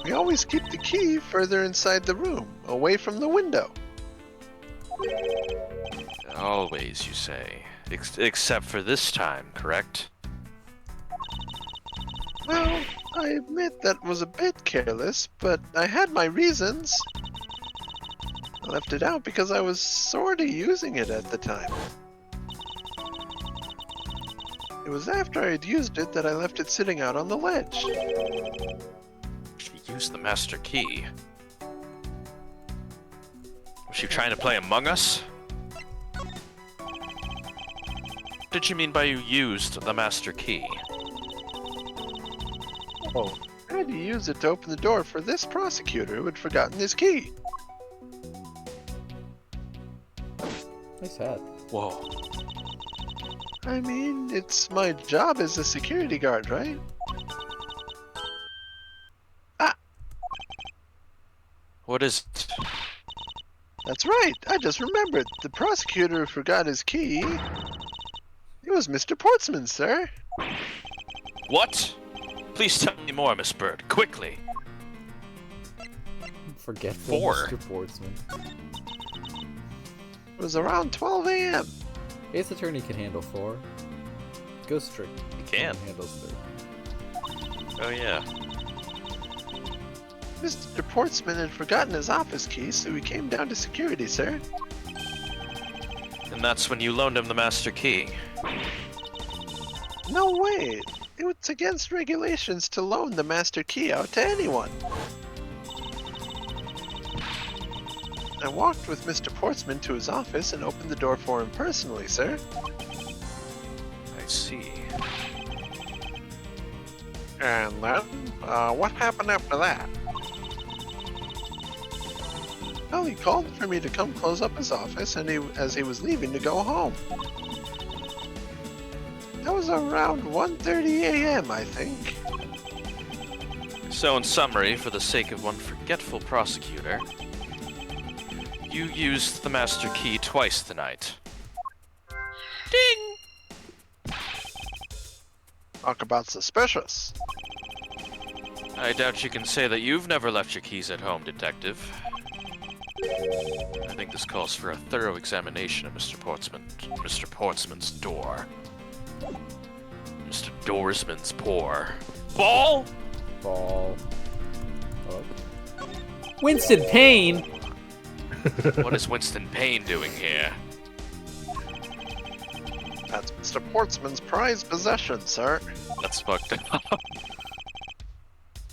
We always keep the key further inside the room, away from the window. Always, you say. Except for this time, correct? Well, I admit that was a bit careless, but I had my reasons. I left it out because I was sorta using it at the time. It was after I had used it that I left it sitting out on the ledge. She used the master key. Was she trying to play Among Us? What did you mean by you used the master key? Oh, I had to use it to open the door for this prosecutor who had forgotten his key. Nice hat. Whoa. I mean, it's my job as a security guard, right? What is it? That's right, I just remembered. The prosecutor who forgot his key... It was Mr. Portsman, sir. What? Please tell me more, Miss Bird, quickly. Forgetful 4. Mr. Portsman. It was around 12 a.m. Ace Attorney can handle 4. Ghost Trick You can. handles 3. Oh yeah. Mr. Portsman had forgotten his office key, so he came down to security, sir. And that's when you loaned him the master key. No way! It was against regulations to loan the master key out to anyone. I walked with Mr. Portsman to his office and opened the door for him personally, sir. I see. And then, what happened after that? Well, he called for me to come close up his office, and as he was leaving to go home. That was around 1:30 a.m., I think. So in summary, for the sake of one forgetful prosecutor, you used the master key twice tonight. Ding! Talk about suspicious. I doubt you can say that you've never left your keys at home, Detective. I think this calls for a thorough examination of Mr. Portsman's door. Mr. Doorsman's pour. Ball? Ball. Oh. Winston Payne! What is Winston Payne doing here? That's Mr. Portsman's prized possession, sir. That's fucked up.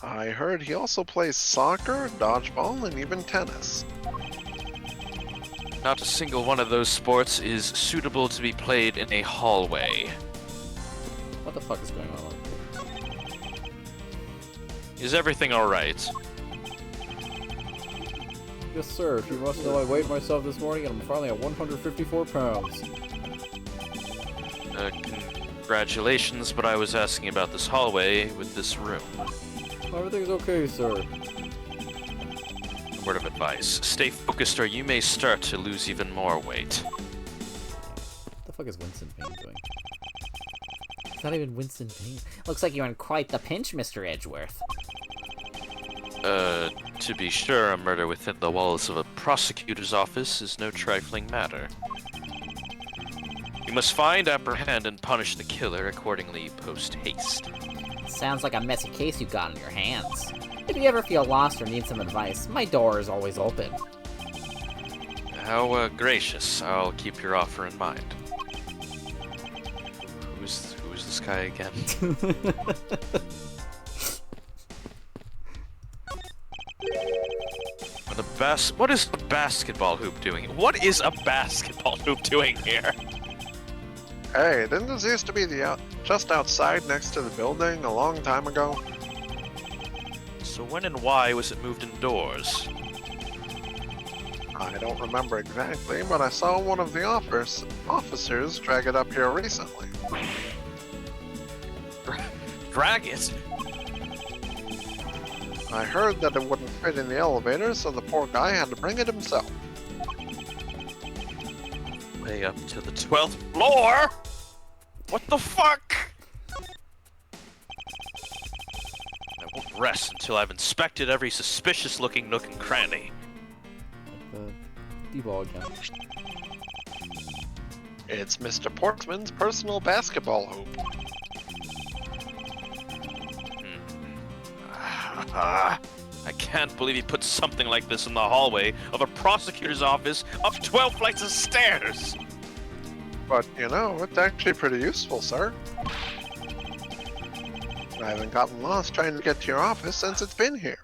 I heard he also plays soccer, dodgeball, and even tennis. Not a single one of those sports is suitable to be played in a hallway. What the fuck is going on? Is everything alright? Yes, sir. If you must know, I weighed myself this morning and I'm finally at 154 pounds. Congratulations, but I was asking about this hallway with this room. Everything's okay, sir. Word of advice. Stay focused or you may start to lose even more weight. What the fuck is Winston Payne doing? It's not even Winston Payne. Looks like you're in quite the pinch, Mr. Edgeworth. To be sure, a murder within the walls of a prosecutor's office is no trifling matter. You must find, apprehend, and punish the killer accordingly post-haste. Sounds like a messy case you've got on your hands. If you ever feel lost or need some advice, my door is always open. How gracious. I'll keep your offer in mind. Who's this guy again? What is a basketball hoop doing? What is a basketball hoop doing here? Hey, didn't this used to be just outside next to the building a long time ago? So when and why was it moved indoors? I don't remember exactly, but I saw one of the officers drag it up here recently. Drag it? I heard that it wouldn't fit in the elevator, so the poor guy had to bring it himself. Way up to the 12th floor? What the fuck? I won't rest until I've inspected every suspicious-looking nook and cranny. The D-ball again. It's Mr. Portsman's personal basketball hoop. I can't believe he put something like this in the hallway of a prosecutor's office up 12 flights of stairs! But, you know, it's actually pretty useful, sir. I haven't gotten lost trying to get to your office since it's been here.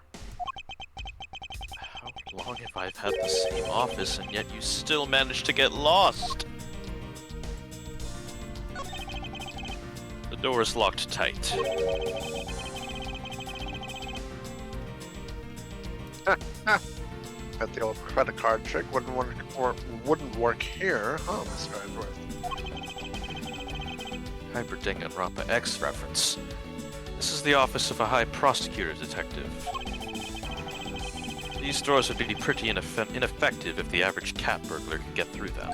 How long have I had the same office and yet you still manage to get lost? The door is locked tight. Bet the old credit card trick wouldn't work here, huh, Mr. Edgeworth? Hyperdanganronpa X reference. This is the office of a high prosecutor detective. These doors would be pretty ineffective if the average cat burglar could get through them.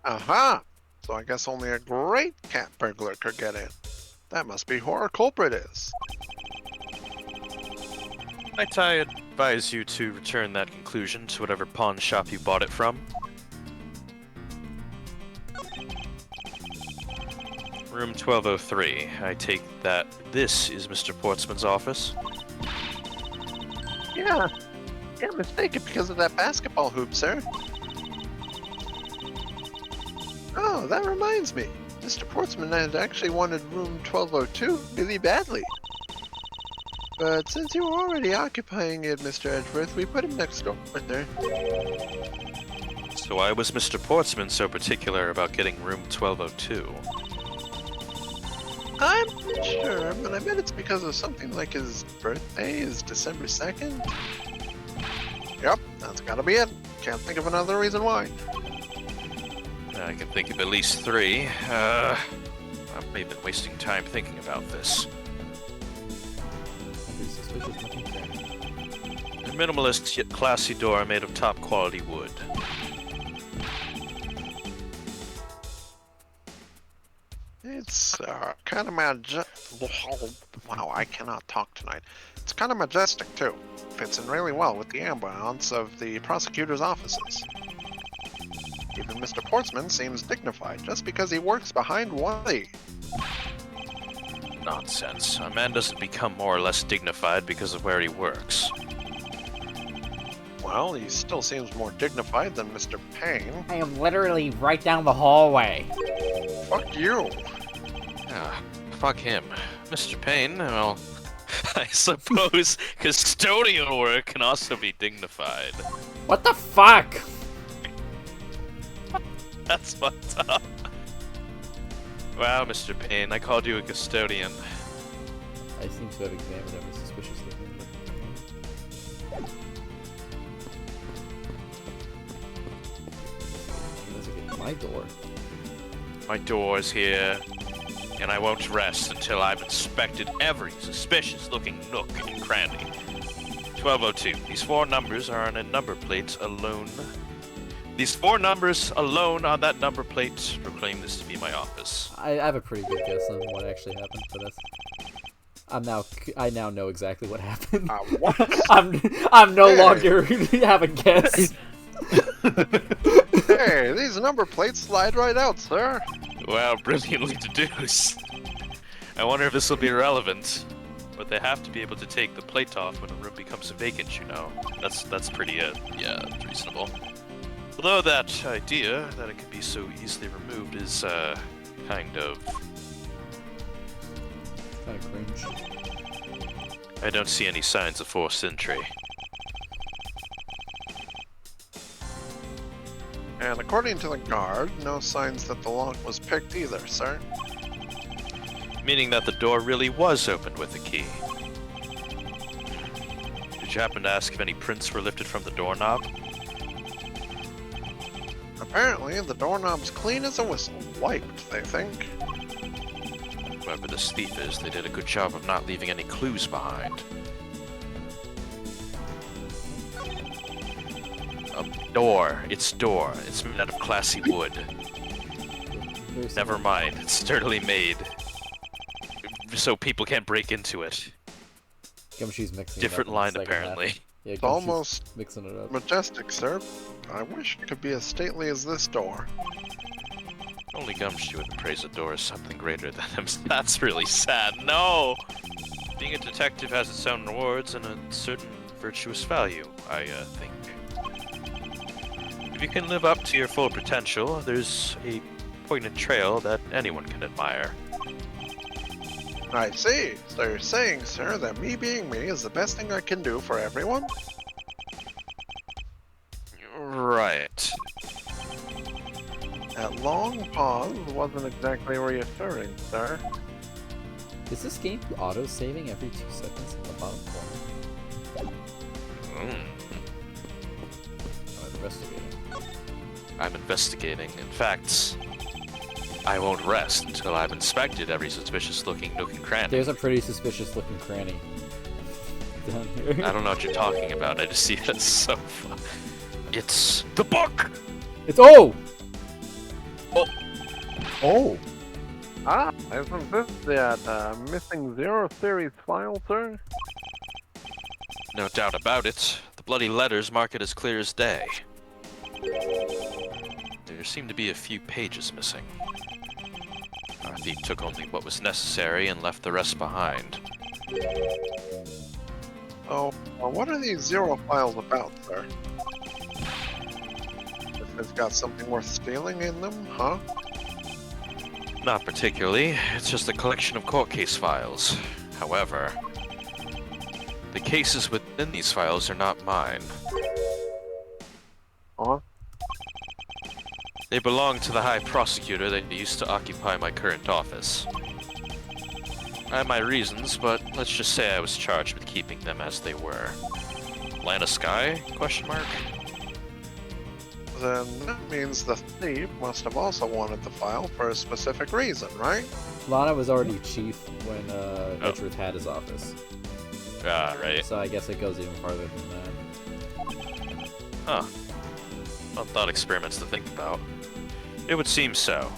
Aha! So I guess only a great cat burglar could get in. That must be who our culprit is. I advise you to return that conclusion to whatever pawn shop you bought it from. Room 1203. I take that this is Mr. Portsman's office. Yeah. You're mistaken because of that basketball hoop, sir. Oh, that reminds me. Mr. Portsman had actually wanted room 1202 really badly. But since you were already occupying it, Mr. Edgeworth, we put him next door there. So why was Mr. Portsman so particular about getting room 1202? I'm not sure, but I bet it's because of something like his birthday is December 2nd. Yep, that's gotta be it. Can't think of another reason why. I can think of at least 3. I may have been wasting time thinking about this. A minimalist yet classy door made of top quality wood. It's kind of wow, I cannot talk tonight. It's kind of majestic too. Fits in really well with the ambiance of the prosecutor's offices. Even Mr. Portsman seems dignified just because he works behind one of the... Nonsense. A man doesn't become more or less dignified because of where he works. Well, he still seems more dignified than Mr. Payne. I am literally right down the hallway. Fuck you. Ah, fuck him. Mr. Payne, well, I suppose custodial work can also be dignified. What the fuck? That's fucked up. Wow, Mr. Payne, I called you a custodian. I seem to have examined every suspicious looking. My door. My door's here, and I won't rest until I've inspected every suspicious-looking nook and cranny. 1202. These 4 numbers are on a number plate alone. These 4 numbers alone on that number plate proclaim this to be my office. I have a pretty good guess on what actually happened for this. I now know exactly what happened. What? I'm no longer have a guess. Hey, these number plates slide right out, sir. Wow, brilliantly deduced. I wonder if this will be relevant. But they have to be able to take the plate off when a room becomes vacant, you know. That's pretty, yeah, reasonable. Although that idea that it could be so easily removed is, kind of cringe. I don't see any signs of forced entry. And according to the guard, no signs that the lock was picked either, sir. Meaning that the door really was opened with a key. Did you happen to ask if any prints were lifted from the doorknob? Apparently, the doorknob's clean as a whistle. Wiped, they think. Whoever this thief is, they did a good job of not leaving any clues behind. A door. It's door. It's made out of classy wood. Never mind. It's sturdily made. So people can't break into it. Gumshoe's mixing Different it up in the line, second apparently. half. Yeah, It's Gumshoe's almost mixing it up. majestic, sir. I wish it could be as stately as this door. Only Gumshoe would praise a door as something greater than him. That's really sad. No! Being a detective has its own rewards and a certain virtuous value, I think. If you can live up to your full potential, there's a pointed trail that anyone can admire. I see. So you're saying, sir, that me being me is the best thing I can do for everyone? Right. That long pause wasn't exactly reassuring, sir. Is this game auto-saving every 2 seconds in the bottom corner? I'm investigating. I'm investigating. In fact, I won't rest until I've inspected every suspicious-looking nook and cranny. There's a pretty suspicious-looking cranny down here. I don't know what you're talking about. I just see it as so fun. It's the book! It's oh! Oh, Ah, isn't this that missing Zero Series file, sir? No doubt about it. The bloody letters mark it as clear as day. There seem to be a few pages missing. Our thief took only what was necessary and left the rest behind. Oh, what are these Zero files about, sir? If it's got something worth stealing in them, huh? Not particularly. It's just a collection of court case files. However, the cases within these files are not mine. Huh? They belong to the High Prosecutor that used to occupy my current office. I have my reasons, but let's just say I was charged with keeping them as they were. Lana Sky? Question mark? Then that means the thief must have also wanted the file for a specific reason, right? Lana was already chief when Edgeworth had his office. Ah, right. So I guess it goes even farther than that. Huh. Well, thought experiments to think about. It would seem so.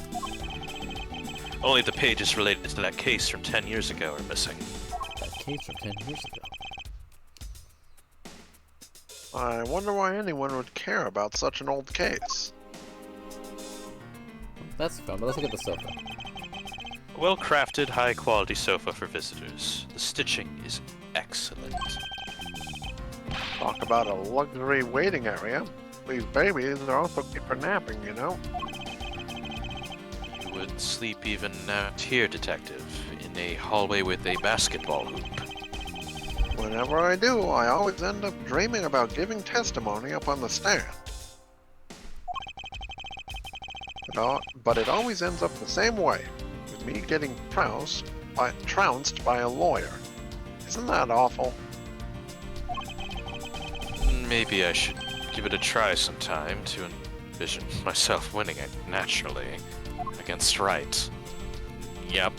Only the pages related to that case from 10 years ago are missing. That case from 10 years ago. I wonder why anyone would care about such an old case. That's fun, but let's look at the sofa. A well-crafted, high-quality sofa for visitors. The stitching is excellent. Talk about a luxury waiting area. These babies are also good for napping, you know? You would sleep even out here, Detective, in a hallway with a basketball hoop. Whenever I do, I always end up dreaming about giving testimony up on the stand. But it always ends up the same way, with me getting trounced by a lawyer. Isn't that awful? Maybe I should give it a try sometime to envision myself winning it naturally against right. Yep.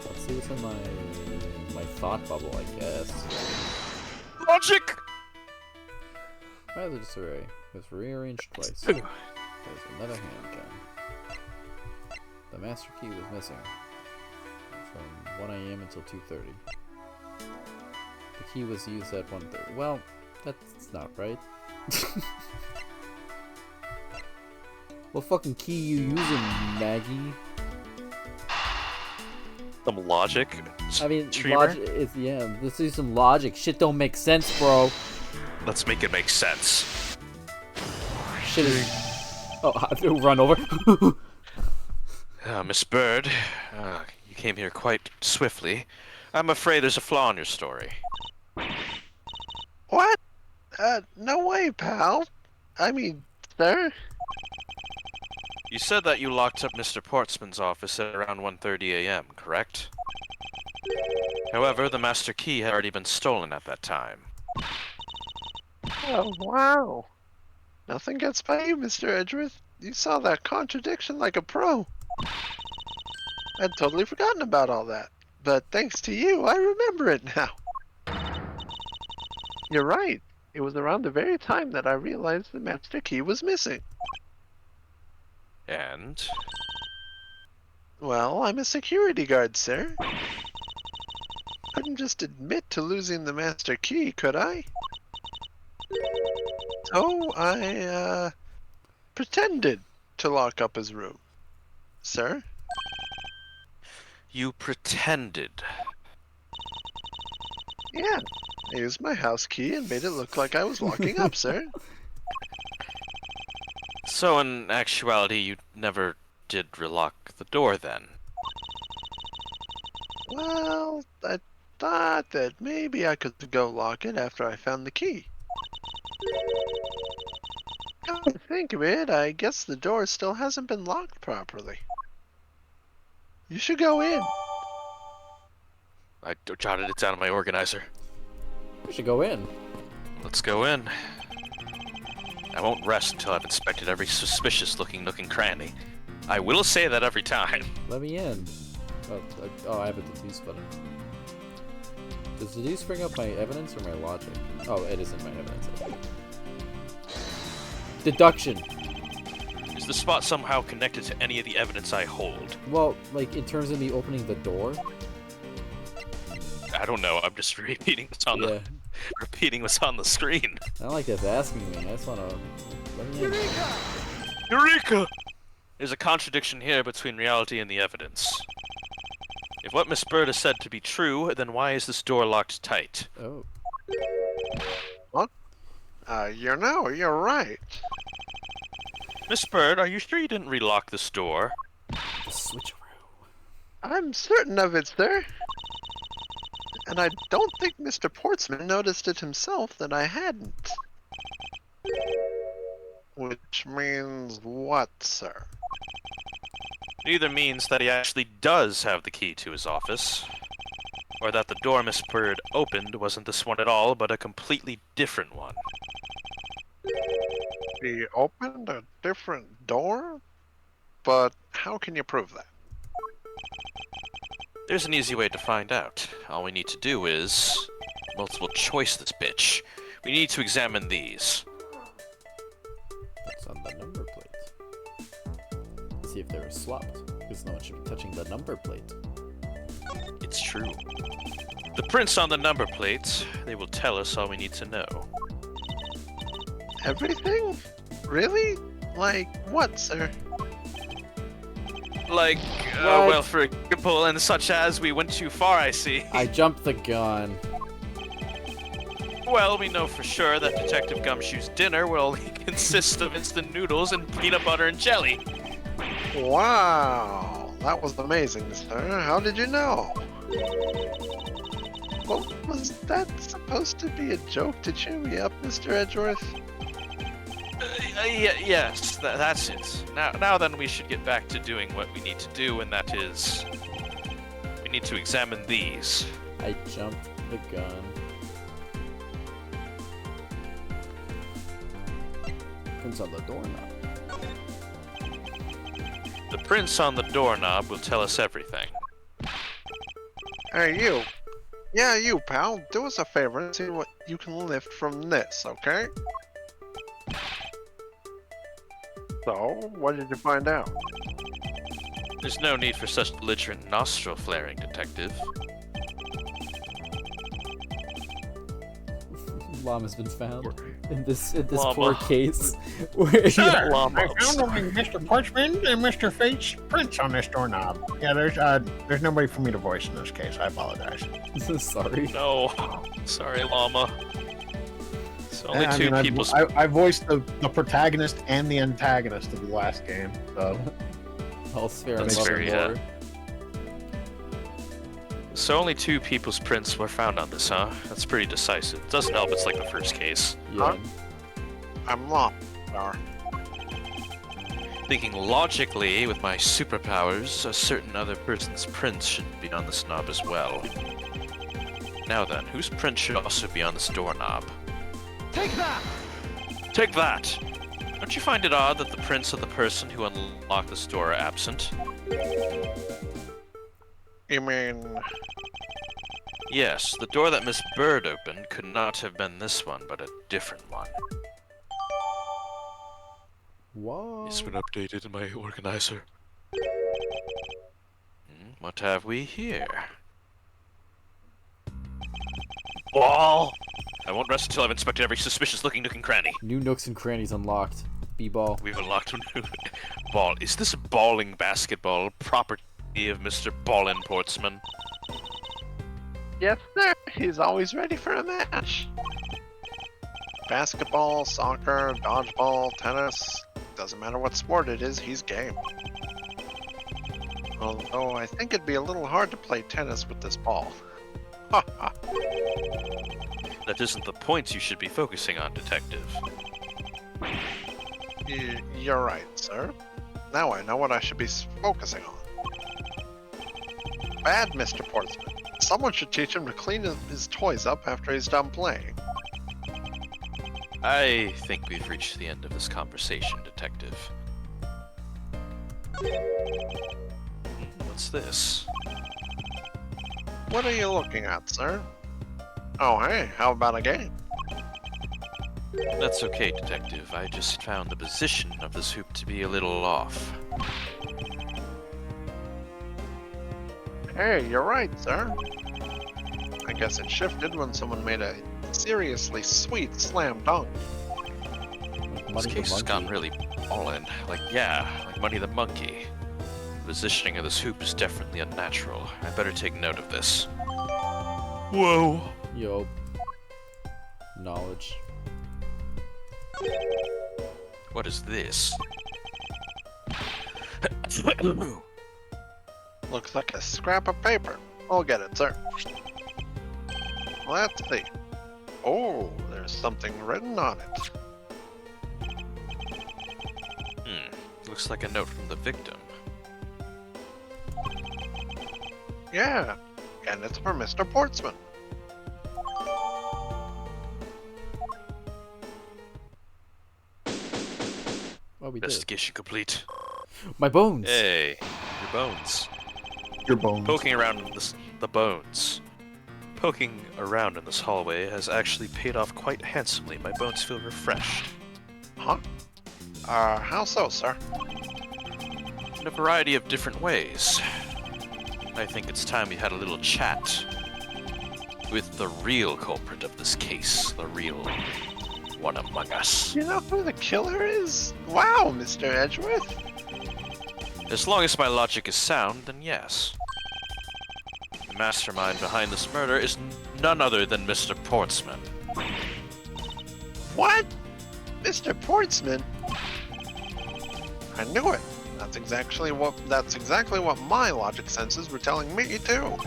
Let's see what's in my thought bubble, I guess. Logic! Rather disarray. It was rearranged twice. There's another handgun. The master key was missing from 1 AM until 2:30. The key was used at 1:30. Well, that's not right. What fucking key you using, Maggie? Some logic? I mean, Streamer? logic is, yeah, let's do some logic. Shit don't make sense, bro. Let's make it make sense. Shit is... Oh, I have to run over. Miss Bird, you came here quite swiftly. I'm afraid there's a flaw in your story. What? No way, pal. I mean, sir? You said that you locked up Mr. Portsman's office at around 1:30 AM, correct? However, the master key had already been stolen at that time. Oh, wow. Nothing gets by you, Mr. Edgeworth. You saw that contradiction like a pro. I'd totally forgotten about all that. But thanks to you, I remember it now. You're right. It was around the very time that I realized the master key was missing. And? Well, I'm a security guard, sir. Couldn't just admit to losing the master key, could I? So I pretended to lock up his room, sir. You pretended. Yeah, I used my house key and made it look like I was locking up, sir. So in actuality, you never did relock the door then? Well, I thought that maybe I could go lock it after I found the key. Come to think of it, I guess the door still hasn't been locked properly. You should go in. I jotted it down in my organizer. We should go in. Let's go in. I won't rest until I've inspected every suspicious-looking nook and cranny. I will say that every time. Let me in. Oh, I have a deduce button. Does deduce bring up my evidence or my logic? Oh, it isn't my evidence. Deduction. Is the spot somehow connected to any of the evidence I hold? Well, like in terms of me opening the door. I don't know. I'm just repeating what's on repeating what's on the screen. I don't like this asking me. I just wanna let me in. Eureka! There's a contradiction here between reality and the evidence. If what Miss Bird has said to be true, then why is this door locked tight? Oh. You're right. Miss Bird, are you sure you didn't relock this door? The switcheroo. I'm certain of it, sir. And I don't think Mr. Portsman noticed it himself that I hadn't. Which means what, sir? It either means that he actually does have the key to his office, or that the door Miss Bird opened wasn't this one at all, but a completely different one. He opened a different door? But how can you prove that? There's an easy way to find out. All we need to do is multiple choice this bitch. We need to examine these. What's on the number plate? See if they were swapped, because no one should be touching the number plate. It's true. The prints on the number plates, they will tell us all we need to know. Everything? Really? Like what, sir? Like, What? well, for example, and such as we went too far, I see. I jumped the gun. Well, we know for sure that Detective Gumshoe's dinner will only consist of instant noodles and peanut butter and jelly. Wow, that was amazing, sir. How did you know? What was that supposed to be a joke to cheer me up, Mr. Edgeworth? Yes, that's it. Now then, we should get back to doing what we need to do, and that is, we need to examine these. I jumped the gun. Prints on the doorknob. The prints on the doorknob will tell us everything. Hey, you. Yeah, you, pal. Do us a favor and see what you can lift from this, okay? So, what did you find out? There's no need for such belligerent nostril flaring, Detective. Llama's been found in this Llama. poor case. Where Sir, Llama. I found only Mr. Portsman and Mr. Fate's prints on this doorknob. Yeah, there's nobody for me to voice in this case. I apologize. Sorry. No, sorry, Llama. It's only I two mean, people. I voiced the protagonist and the antagonist of the last game, so All's fair in That's love fair, and yeah. war. So only two people's prints were found on this, huh? That's pretty decisive. Doesn't help it's like the first case. Yeah. I'm lost, sir. Thinking logically, with my superpowers, a certain other person's prints should be on this knob as well. Now then, whose print should also be on this doorknob? Take that! Take that! Don't you find it odd that the prints of the person who unlocked this door are absent? You mean... Yes, the door that Miss Bird opened could not have been this one, but a different one. What? It's been updated in my organizer. What have we here? Wall! I won't rest until I've inspected every suspicious-looking nook and cranny. New nooks and crannies unlocked. B-ball. We've unlocked a new ball. Is this balling basketball property of Mr. Ballin Portsman? Yes, sir. He's always ready for a match. Basketball, soccer, dodgeball, tennis. Doesn't matter what sport it is, he's game. Although I think it'd be a little hard to play tennis with this ball. Ha ha. That isn't the points you should be focusing on, Detective. You're right, sir. Now I know what I should be focusing on. Bad, Mr. Portsman. Someone should teach him to clean his toys up after he's done playing. I think we've reached the end of this conversation, Detective. What's this? What are you looking at, sir? Oh, hey, how about a game? That's okay, Detective. I just found the position of this hoop to be a little off. Hey, you're right, sir. I guess it shifted when someone made a seriously sweet slam dunk. This case has gone really ballin'. Like Money the Monkey. The positioning of this hoop is definitely unnatural. I better take note of this. Whoa! Yo. Knowledge. What is this? Looks like a scrap of paper. I'll get it, sir. Let's see. Oh, there's something written on it. Looks like a note from the victim. Yeah, and it's for Mr. Portsman. Oh, we did. Investigation complete. My bones! Hey, your bones. Your bones. Poking around in the bones. Poking around in this hallway has actually paid off quite handsomely. My bones feel refreshed. Huh? How so, sir? In a variety of different ways. I think it's time we had a little chat with the real culprit of this case, the real one among us. You know who the killer is? Wow, Mr. Edgeworth. As long as my logic is sound, then yes. The mastermind behind this murder is none other than Mr. Portsman. What? Mr. Portsman? I knew it. That's exactly what my logic senses were telling me too.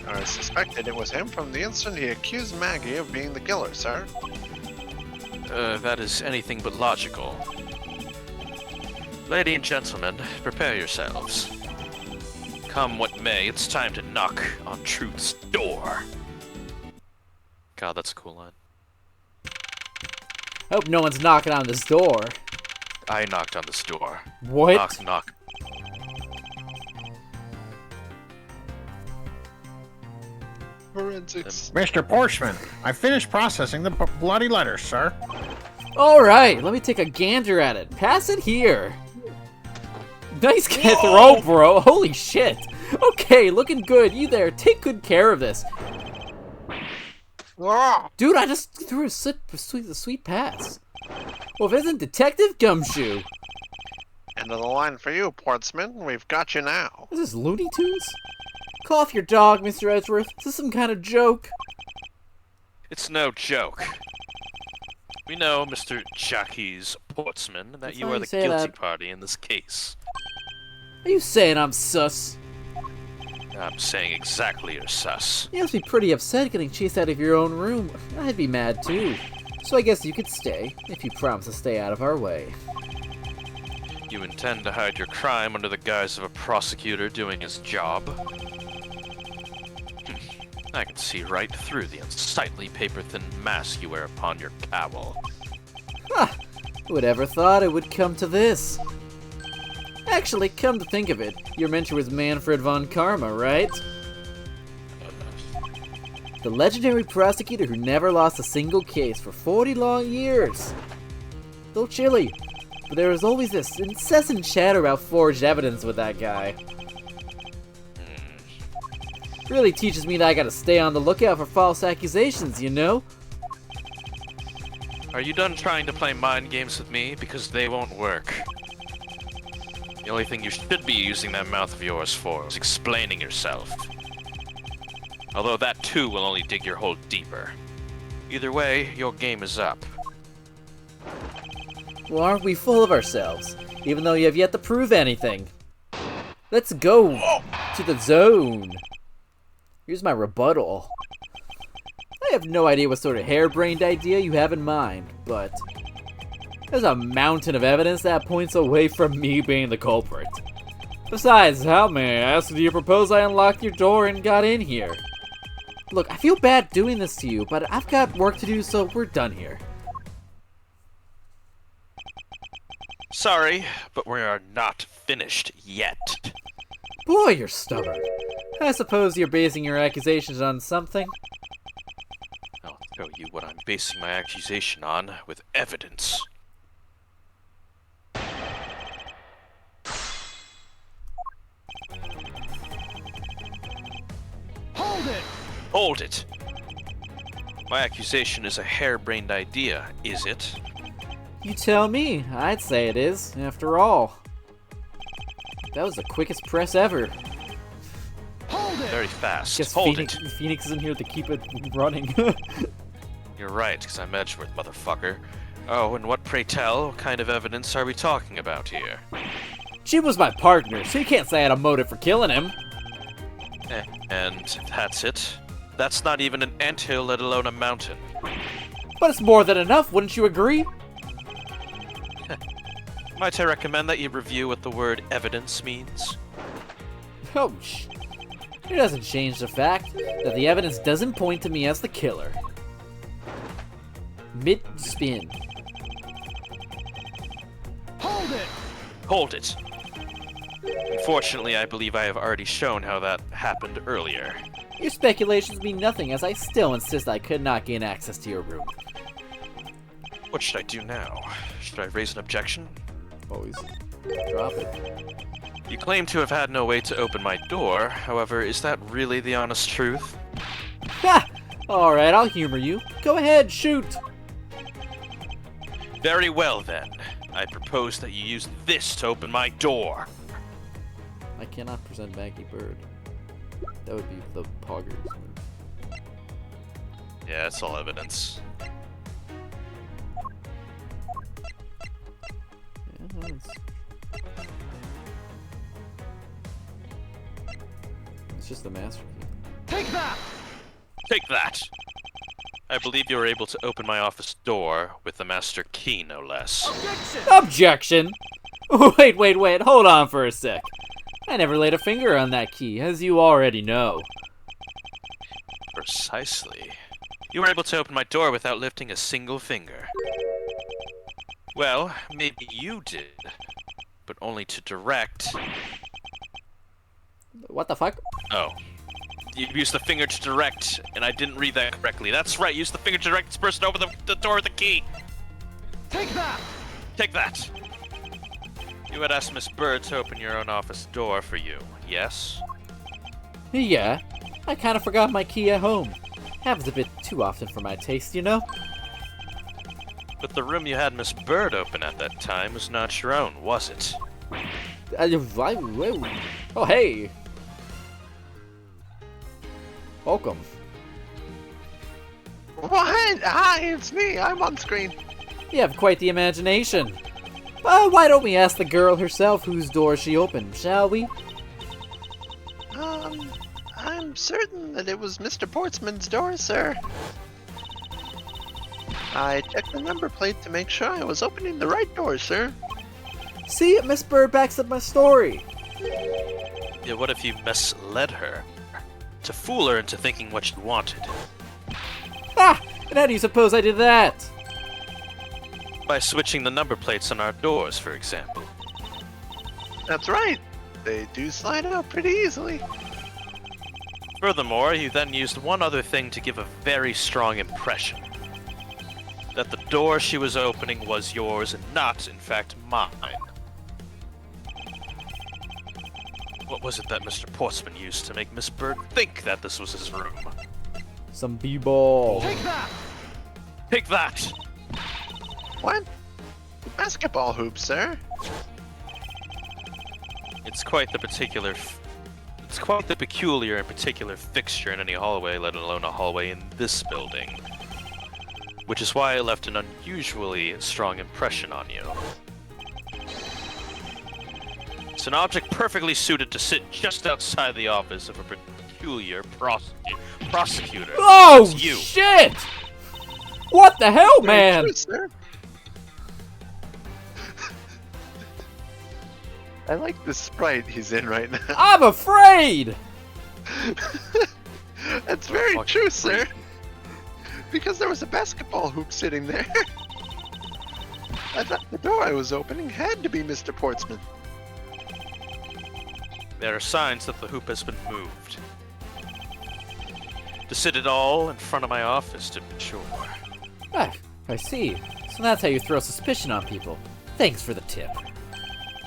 I suspected it was him from the instant he accused Maggie of being the killer, sir. That is anything but logical. Lady and gentlemen, prepare yourselves. Come what may, it's time to knock on truth's door. God, that's a cool line. Hope no one's knocking on this door. I knocked on this door. What? Knock, knock. Forensics. Mr. Portsman, I finished processing the bloody letters, sir. Alright, let me take a gander at it. Pass it here. Nice throw, bro. Holy shit. Okay, looking good. You there, take good care of this. Dude, I just threw a sweet pass. Well, if it isn't Detective Gumshoe. End of the line for you, Portsman. We've got you now. Is this Looney Tunes? Call off your dog, Mr. Edgeworth. Is this some kind of joke? It's no joke. We know, Mr. Jacques Portsman, that That's you how are you the say guilty that. party in this case. Are you saying I'm sus? I'm saying exactly you're sus. You must be pretty upset getting chased out of your own room. I'd be mad too. So I guess you could stay, if you promise to stay out of our way. You intend to hide your crime under the guise of a prosecutor doing his job? I can see right through the unsightly paper-thin mask you wear upon your cowl. Ha! Who would ever thought it would come to this? Actually, come to think of it, your mentor was Manfred von Karma, right? The legendary prosecutor who never lost a single case for 40 long years. Though chilly, but there was always this incessant chatter about forged evidence with that guy. Really teaches me that I gotta stay on the lookout for false accusations, you know? Are you done trying to play mind games with me? Because they won't work. The only thing you should be using that mouth of yours for is explaining yourself. Although that too will only dig your hole deeper. Either way, your game is up. Well, aren't we full of ourselves? Even though you have yet to prove anything. Let's go to the zone. Here's my rebuttal. I have no idea what sort of harebrained idea you have in mind, but there's a mountain of evidence that points away from me being the culprit. Besides, how, may I ask, do you propose I unlocked your door and got in here? Look, I feel bad doing this to you, but I've got work to do, so we're done here. Sorry, but we are not finished yet. Boy, you're stubborn. I suppose you're basing your accusations on something? I'll tell you what I'm basing my accusation on with evidence. Hold it! Hold it! My accusation is a harebrained idea, is it? You tell me. I'd say it is, after all. That was the quickest press ever. Hold it! Very fast. Guess Hold Phoenix isn't here to keep it running. You're right, because I'm Edgeworth, motherfucker. Oh, and what, pray tell, what kind of evidence are we talking about here? She was my partner, so you can't say I had a motive for killing him. And that's it? That's not even an anthill, let alone a mountain. But it's more than enough, wouldn't you agree? Might I recommend that you review what the word evidence means? Oh, it doesn't change the fact that the evidence doesn't point to me as the killer. Mid-spin. Hold it! Hold it! Unfortunately, I believe I have already shown how that happened earlier. Your speculations mean nothing, as I still insist I could not gain access to your room. What should I do now? Should I raise an objection? Always drop it. You claim to have had no way to open my door, however, is that really the honest truth? Ha! Alright, I'll humor you. Go ahead, shoot! Very well then. I propose that you use this to open my door. I cannot present Maggie Bird. That would be the Poggers move. Yeah, that's all evidence. Yeah, it's just the master key. Take that! Take that! I believe you were able to open my office door with the master key, no less. Objection! Objection! Wait, hold on for a sec. I never laid a finger on that key, as you already know. Precisely. You were able to open my door without lifting a single finger. Well, maybe you did, but only to direct... What the fuck? Oh. You used the finger to direct, and I didn't read that correctly. That's right, use the finger to direct this person to open the door with the key! Take that! Take that! You had asked Miss Bird to open your own office door for you, yes? Yeah, I kinda forgot my key at home. Happens a bit too often for my taste, you know? But the room you had Miss Bird open at that time was not your own, was it? Oh, hey! Welcome. What? Hi, it's me. I'm on screen. You have quite the imagination. Why don't we ask the girl herself whose door she opened, shall we? I'm certain that it was Mr. Portsman's door, sir. I checked the number plate to make sure I was opening the right door, sir. See, Miss Bird backs up my story. Yeah, what if you misled her? To fool her into thinking what she wanted. Ah! And how do you suppose I did that? By switching the number plates on our doors, for example. That's right. They do slide out pretty easily. Furthermore, you then used one other thing to give a very strong impression. That the door she was opening was yours and not, in fact, mine. What was it that Mr. Portsman used to make Miss Bird think that this was his room? Some b-ball. Take that! Take that! What? Basketball hoop, sir? It's quite the peculiar and particular fixture in any hallway, let alone a hallway in this building. Which is why it left an unusually strong impression on you. It's an object perfectly suited to sit just outside the office of a peculiar prosecutor. Oh, That's you. shit! What the hell, Very man? true, sir. I like the sprite he's in right now. I'm afraid! That's very Fucking true, sir. freak. Because there was a basketball hoop sitting there. I thought the door I was opening had to be Mr. Portsman. There are signs that the hoop has been moved. To sit it all in front of my office to be sure. Ah, I see. So that's how you throw suspicion on people. Thanks for the tip.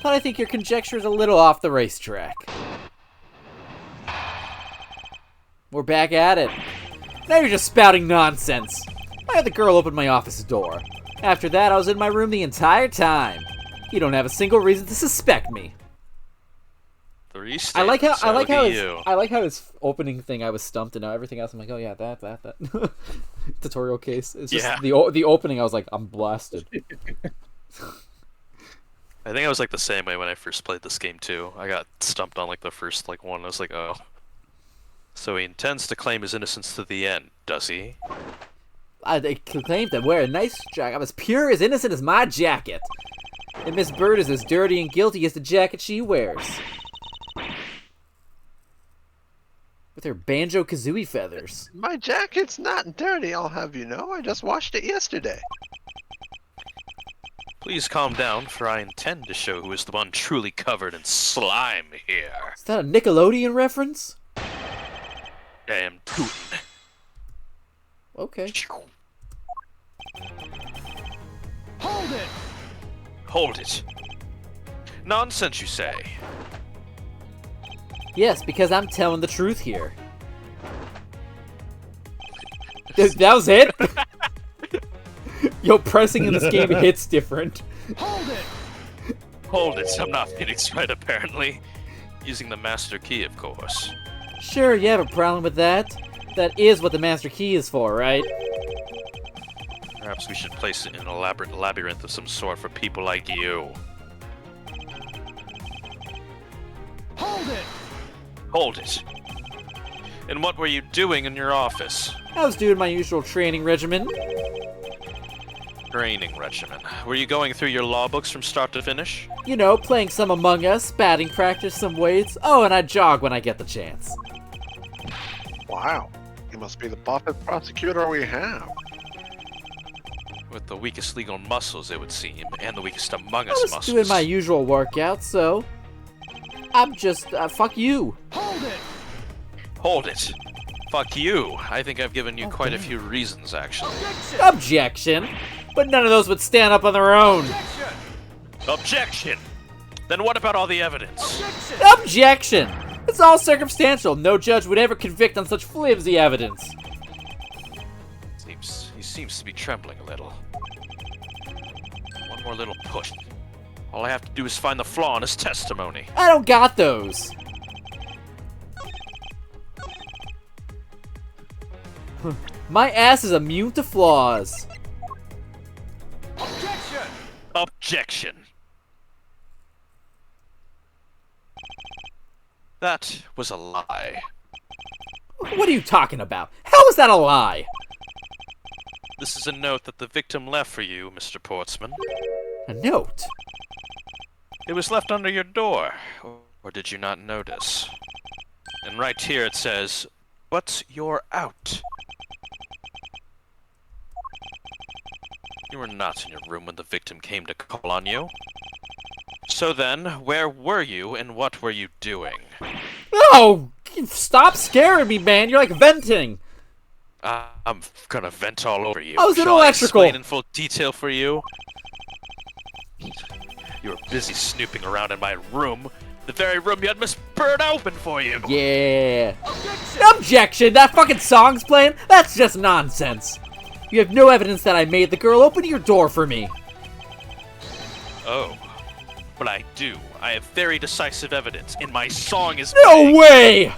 But I think your conjecture is a little off the racetrack. We're back at it. Now you're just spouting nonsense. I had the girl open my office door. After that, I was in my room the entire time. You don't have a single reason to suspect me. Three I like how statements. I like how his opening thing I was stumped, and now everything else I'm like, oh yeah, that tutorial case. It's just Yeah. the opening. I was like, I'm blasted. I think I was like the same way when I first played this game too. I got stumped on like the first like one. I was like, oh. So he intends to claim his innocence to the end, does he? They claim to wear a nice jacket. I'm as pure as innocent as my jacket. And Miss Bird is as dirty and guilty as the jacket she wears. With her banjo-kazooie feathers. My jacket's not dirty, I'll have you know. I just washed it yesterday. Please calm down, for I intend to show who is the one truly covered in slime here. Is that a Nickelodeon reference? I am Tootin. Okay. Hold it! Hold it. Nonsense, you say? Yes, because I'm telling the truth here. That was it? Yo, pressing in this game hits different. Hold it! Hold it, I'm not Phoenix Wright apparently. Using the master key, of course. Sure, you have a problem with that. That is what the master key is for, right? Perhaps we should place it in an elaborate labyrinth of some sort for people like you. Hold it! Hold it. And what were you doing in your office? I was doing my usual training regimen. Training regimen. Were you going through your law books from start to finish? You know, playing some Among Us, batting practice, some weights. Oh, and I jog when I get the chance. Wow. He must be the buffest prosecutor we have. With the weakest legal muscles, it would seem, and the weakest Among I Us was muscles. doing my usual workout, so... I'm just, fuck you. Hold it! Hold it. Fuck you. I think I've given you quite a few reasons, actually. Objection. But none of those would stand up on their own. Objection! Objection! Then what about all the evidence? Objection! Objection. It's all circumstantial. No judge would ever convict on such flimsy evidence. He seems to be trembling a little. One more little push. All I have to do is find the flaw in his testimony. I don't got those. My ass is immune to flaws. Objection! Objection. That was a lie. What are you talking about? How is that a lie? This is a note that the victim left for you, Mr. Portsman. A note? It was left under your door, or did you not notice? And right here it says, "But you're out." You were not in your room when the victim came to call on you. So then, where were you and what were you doing? Oh, stop scaring me, man. You're like venting. I'm gonna vent all over you. I was in Shall electrical. I explain in full detail for you? You were busy snooping around in my room, The very room you had Miss Bird open for you. Yeah. Objection! That fucking song's playing? That's just nonsense. You have no evidence that I made the girl open your door for me. Oh. But I do. I have very decisive evidence, and my song is No playing. way!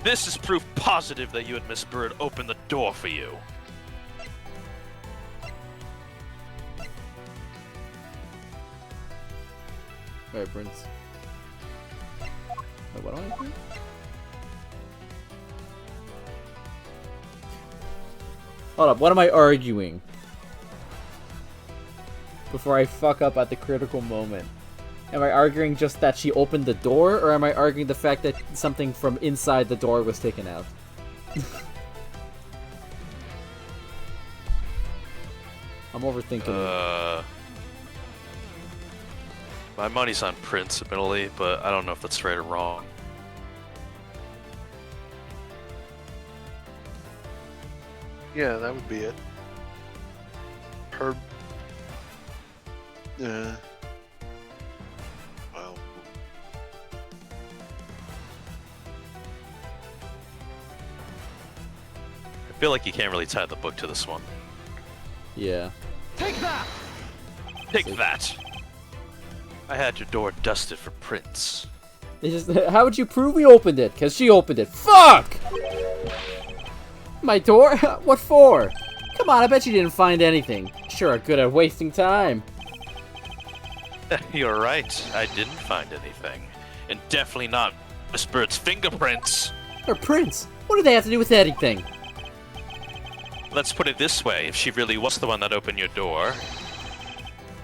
This is proof positive that you and Miss Bird opened the door for you. Alright, Prince. Wait, what am I doing? Hold up, what am I arguing? Before I fuck up at the critical moment. Am I arguing just that she opened the door, or am I arguing the fact that something from inside the door was taken out? I'm overthinking it. My money's on Prince, admittedly, but I don't know if that's right or wrong. Yeah, that would be it. Her. Well. I feel like you can't really tie the book to this one. Yeah. Take that! Take that! I had your door dusted for Prince. It's just, how would you prove we opened it? Because she opened it. Fuck! My door? What for? Come on, I bet you didn't find anything. Sure, good at wasting time. You're right, I didn't find anything. And definitely not Miss Bird's fingerprints. Her prints? What do they have to do with anything? Let's put it this way, if she really was the one that opened your door,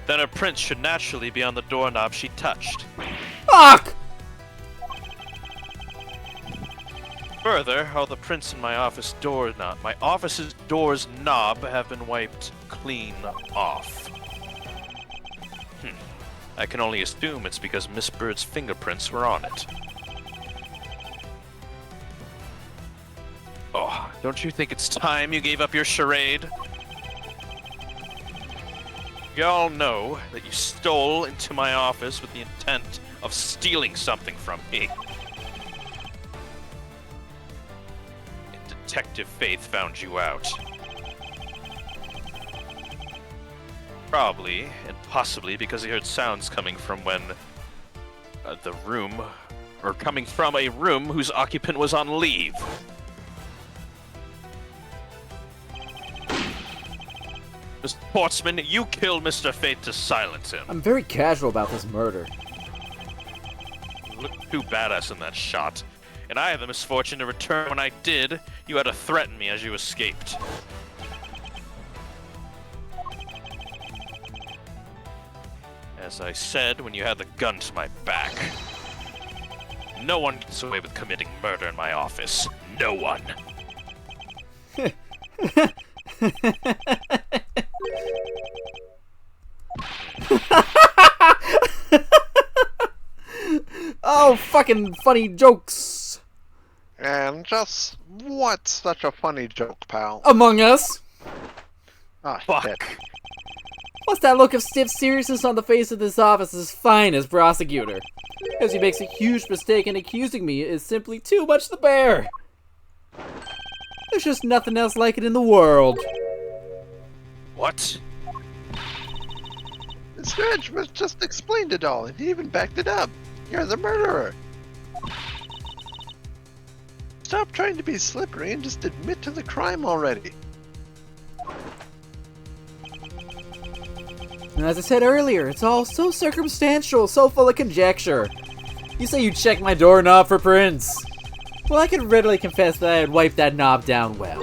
then her prints should naturally be on the doorknob she touched. Fuck! Further, all the prints in my office's door's knob have been wiped clean off. I can only assume it's because Miss Bird's fingerprints were on it. Oh, don't you think it's time you gave up your charade? You all know that you stole into my office with the intent of stealing something from me. And Detective Faith found you out. Probably, and possibly because he heard sounds coming from coming from a room whose occupant was on leave. Mr. Portsman, you killed Mr. Fate to silence him. I'm very casual about this murder. You looked too badass in that shot. And I had the misfortune to return when I did. You had to threaten me as you escaped. As I said when you had the gun to my back. No one gets away with committing murder in my office. No one. Oh, fucking funny jokes. And just what's such a funny joke, pal? Among Us. Ah, Fuck. shit. What's that look of stiff seriousness on the face of this office's finest prosecutor? Because he makes a huge mistake and accusing me is simply too much to bear. There's just nothing else like it in the world. What? Mr. Edgeworth just explained it all, and he even backed it up. You're the murderer. Stop trying to be slippery and just admit to the crime already. And as I said earlier, it's all so circumstantial, so full of conjecture. You say you checked my doorknob for prints. Well, I can readily confess that I had wiped that knob down well.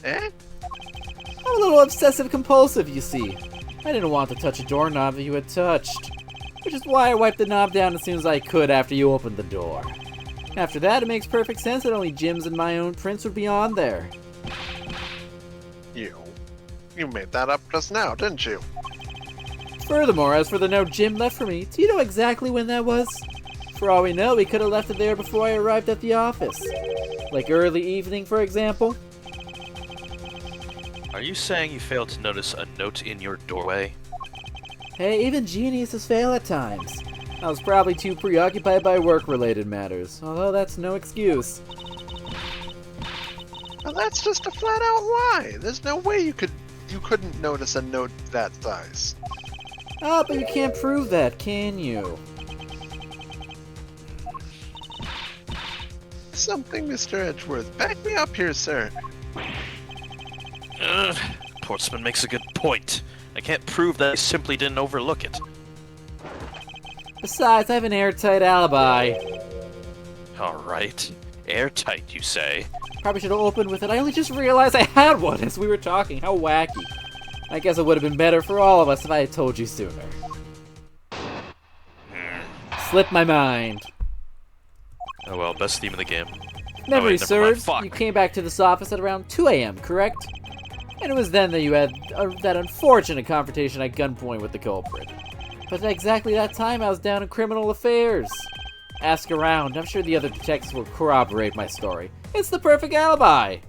Eh? I'm a little obsessive-compulsive, you see. I didn't want to touch a doorknob that you had touched. Which is why I wiped the knob down as soon as I could after you opened the door. After that, it makes perfect sense that only Jim's and my own prints would be on there. You made that up just now, didn't you? Furthermore, as for the note Jim left for me, do you know exactly when that was? For all we know, he could have left it there before I arrived at the office. Like early evening, for example. Are you saying you failed to notice a note in your doorway? Hey, even geniuses fail at times. I was probably too preoccupied by work-related matters, although that's no excuse. Well, that's just a flat-out lie. There's no way you couldn't notice a note that size. Ah, but you can't prove that, can you? Something, Mr. Edgeworth. Back me up here, sir. Portsman makes a good point. I can't prove that I simply didn't overlook it. Besides, I have an airtight alibi. Alright. Airtight, you say? Probably should have opened with it. I only just realized I had one as we were talking. How wacky. I guess it would have been better for all of us if I had told you sooner. Slipped my mind. Oh well, best theme in the game. Memory wait, never mind. serves, Fuck. you came back to this office at around 2 a.m., correct? And it was then that you had that unfortunate confrontation at gunpoint with the culprit. But at exactly that time, I was down in criminal affairs. Ask around. I'm sure the other detectives will corroborate my story. It's the perfect alibi.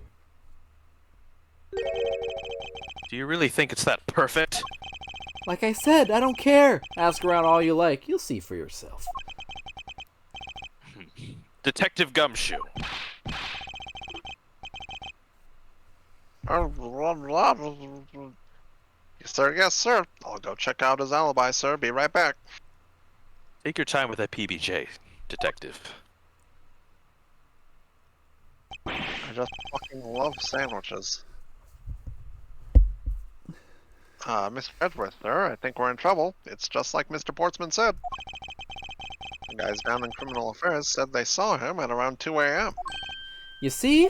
Do you really think it's that perfect? Like I said, I don't care. Ask around all you like. You'll see for yourself. Detective Gumshoe. Yes, sir. I'll go check out his alibi, sir. Be right back. Take your time with that PBJ, detective. I just fucking love sandwiches. Mr. Edgeworth, sir, I think we're in trouble. It's just like Mr. Portsman said. The guys down in criminal affairs said they saw him at around 2 a.m. You see?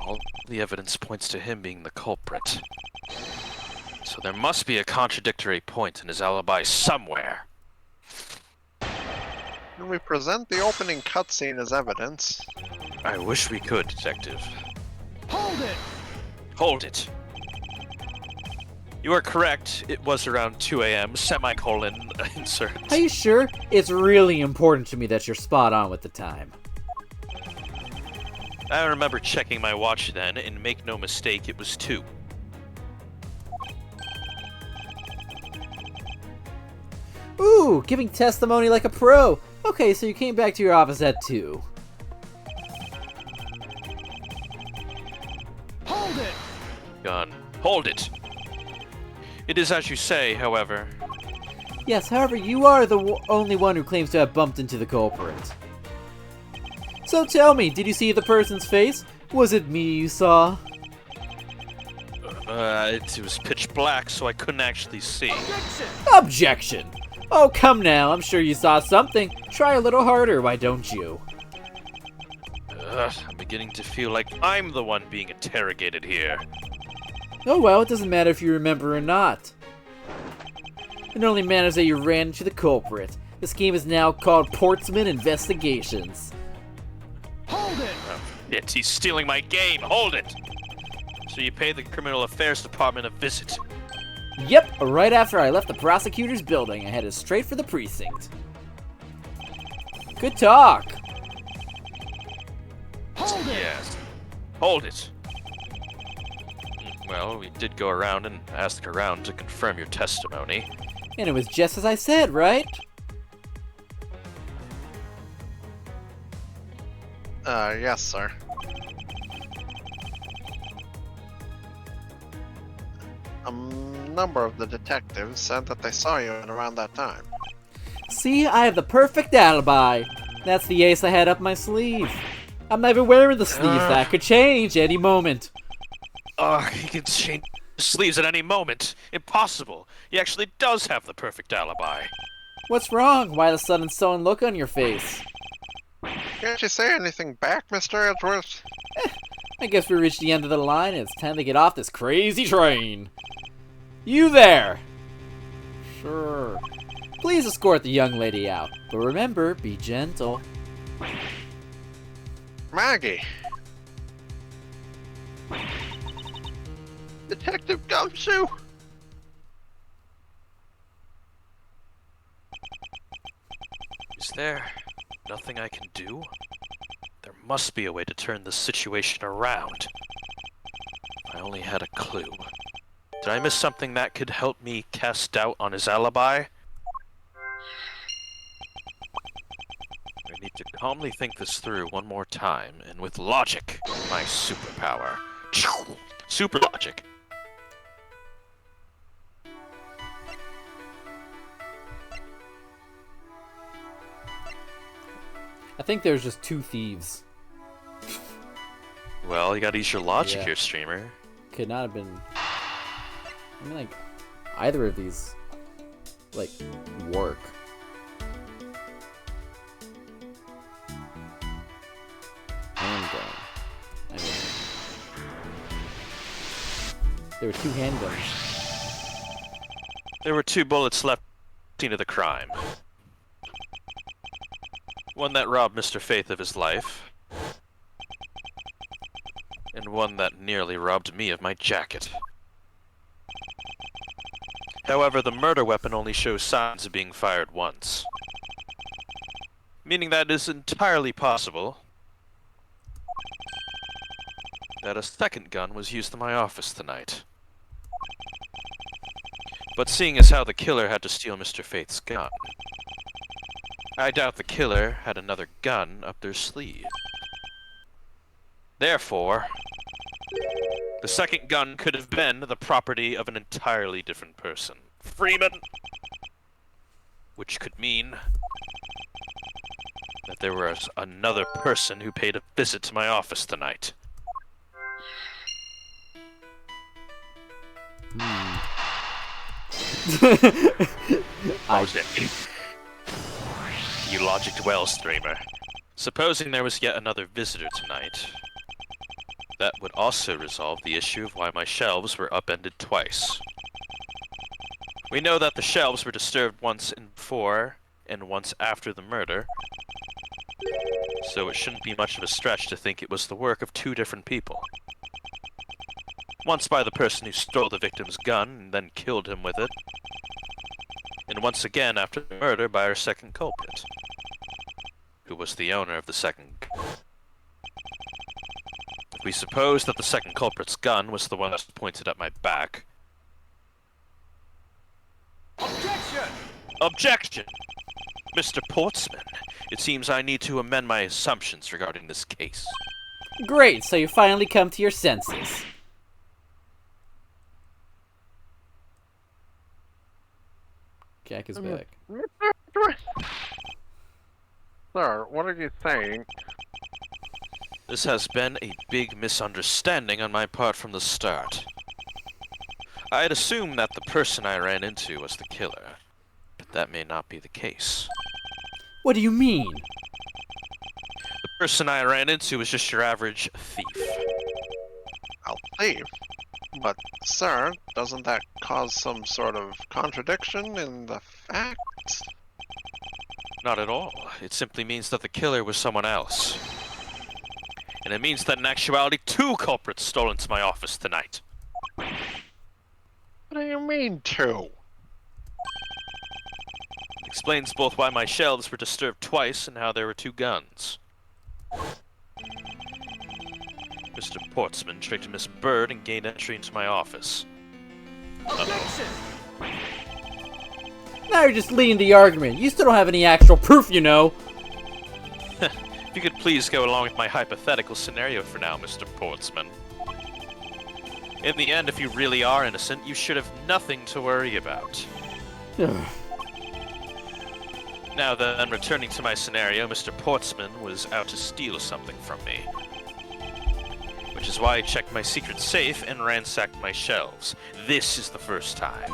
All the evidence points to him being the culprit. So there must be a contradictory point in his alibi somewhere. Can we present the opening cutscene as evidence? I wish we could, detective. Hold it! Hold it. You are correct. It was around 2 a.m. Semicolon insert. Are you sure? It's really important to me that you're spot on with the time. I remember checking my watch then, and make no mistake, it was 2. Ooh, giving testimony like a pro. Okay, so you came back to your office at 2. Hold it! Gun. Hold it. It is as you say, however. Yes, however, you are the only one who claims to have bumped into the culprit. So tell me, did you see the person's face? Was it me you saw? It was pitch black, so I couldn't actually see. Objection! Objection! Oh, come now, I'm sure you saw something. Try a little harder, why don't you? I'm beginning to feel like I'm the one being interrogated here. Oh well, it doesn't matter if you remember or not. It only matters that you ran into the culprit. This game is now called Portsman Investigations. Hold it! Yet he's stealing my game. Hold it. So you paid the Criminal Affairs Department a visit. Yep, right after I left the prosecutor's building, I headed straight for the precinct. Good talk. Hold it! Yes. Hold it. Well, we did go around and ask around to confirm your testimony. And it was just as I said, right? Yes, sir. A number of the detectives said that they saw you at around that time. See, I have the perfect alibi. That's the ace I had up my sleeve. I'm not even wearing the sleeves. That could change any moment. He can change his sleeves at any moment. Impossible. He actually does have the perfect alibi. What's wrong? Why the sudden sullen look on your face? Can't you say anything back, Mr. Edgeworth? I guess we reached the end of the line and it's time to get off this crazy train. You there! Sure. Please escort the young lady out. But remember, be gentle. Maggie! Detective Gumshoe! Is there nothing I can do? There must be a way to turn this situation around. If I only had a clue. Did I miss something that could help me cast doubt on his alibi? I need to calmly think this through one more time, and with logic, my superpower. Super logic. I think there's just two thieves. Well, you gotta use your logic Yeah. here, streamer. Could not have been. I mean, like, either of these, like, work. Handgun. I mean, there were two handguns. There were 2 bullets left scene of the crime. One that robbed Mr. Faith of his life, and one that nearly robbed me of my jacket. However, the murder weapon only shows signs of being fired once, meaning that it is entirely possible that a second gun was used in my office tonight. But seeing as how the killer had to steal Mr. Faith's gun, I doubt the killer had another gun up their sleeve. Therefore, the second gun could have been the property of an entirely different person. Freeman! Which could mean that there was another person who paid a visit to my office tonight. You logicked well, streamer. Supposing there was yet another visitor tonight, that would also resolve the issue of why my shelves were upended twice. We know that the shelves were disturbed once before and once after the murder, so it shouldn't be much of a stretch to think it was the work of 2 different people. Once by the person who stole the victim's gun and then killed him with it, and once again after the murder by our second culprit, who was the owner of the second gun. If we suppose that the second culprit's gun was the one that was pointed at my back... Objection! Objection! Mr. Portsman, it seems I need to amend my assumptions regarding this case. Great, so you finally come to your senses. Jack is back. Sir, what are you saying? This has been a big misunderstanding on my part from the start. I had assumed that the person I ran into was the killer, but that may not be the case. What do you mean? The person I ran into was just your average thief. I'll leave. But, sir, doesn't that cause some sort of contradiction in the facts? Not at all. It simply means that the killer was someone else. And it means that in actuality 2 culprits stole into my office tonight. What do you mean, 2? Explains both why my shelves were disturbed twice and how there were 2 guns. Mr. Portsman tricked Miss Bird and gained entry into my office. Objection! Now you're just leading the argument. You still don't have any actual proof, you know. If you could please go along with my hypothetical scenario for now, Mr. Portsman. In the end, if you really are innocent, you should have nothing to worry about. Now then, returning to my scenario, Mr. Portsman was out to steal something from me. Which is why I checked my secret safe and ransacked my shelves. This is the first time.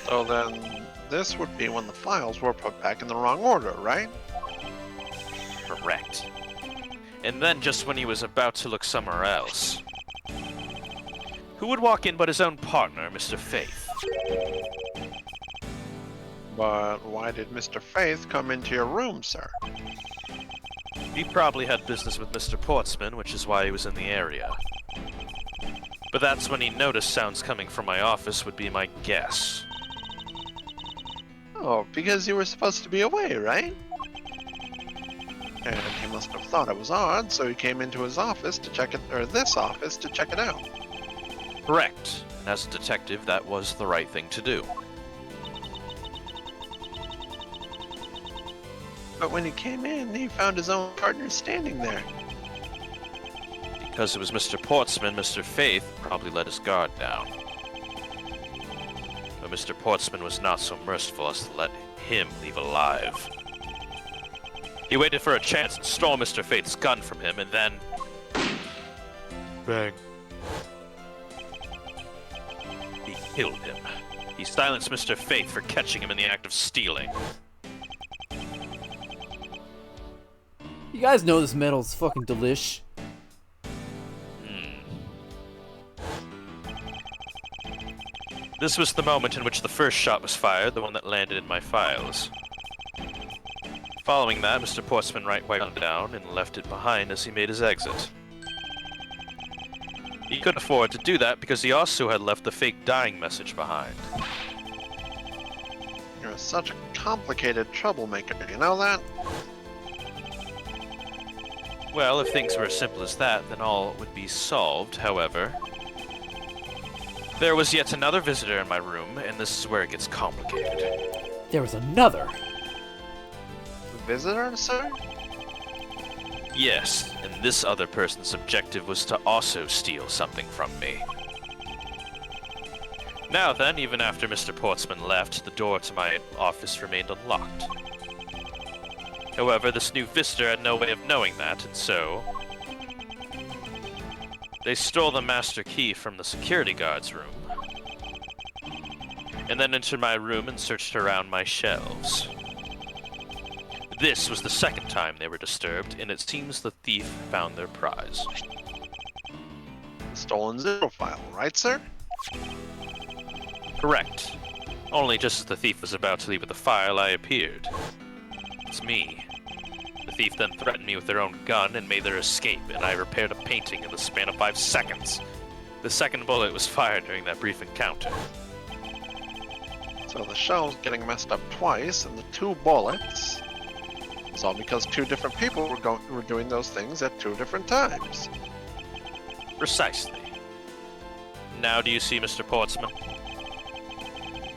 So then, this would be when the files were put back in the wrong order, right? Correct. And then just when he was about to look somewhere else, who would walk in but his own partner, Mr. Faith? But why did Mr. Faith come into your room, sir? He probably had business with Mr. Portsman, which is why he was in the area. But that's when he noticed sounds coming from my office would be my guess. Oh, because you were supposed to be away, right? And he must have thought it was odd, so he came into his office to check it, or this office to check it out. Correct. And as a detective, that was the right thing to do. But when he came in, he found his own partner standing there. Because it was Mr. Portsman, Mr. Faith probably let his guard down. But Mr. Portsman was not so merciful as to let him leave alive. He waited for a chance and stole Mr. Faith's gun from him, and then... bang. He killed him. He silenced Mr. Faith for catching him in the act of stealing. You guys know this metal's fucking delish. This was the moment in which the first shot was fired, the one that landed in my files. Following that, Mr. Portsman wiped it down and left it behind as he made his exit. He could afford to do that because he also had left the fake dying message behind. You're such a complicated troublemaker, you know that? Well, if things were as simple as that, then all would be solved, however. There was yet another visitor in my room, and this is where it gets complicated. There was another. Visitor, sir? Yes, and this other person's objective was to also steal something from me. Now then, even after Mr. Portsman left, the door to my office remained unlocked. However, this new visitor had no way of knowing that, and so... they stole the master key from the security guard's room, and then entered my room and searched around my shelves. This was the second time they were disturbed, and it seems the thief found their prize. Stolen zero file, right, sir? Correct. Only just as the thief was about to leave with the file, I appeared. It's me. The thief then threatened me with their own gun and made their escape, and I repaired a painting in the span of 5 seconds. The second bullet was fired during that brief encounter. So the shell's getting messed up twice, and the 2 bullets... it's all because 2 different people were doing those things at 2 different times. Precisely. Now do you see, Mr. Portsman?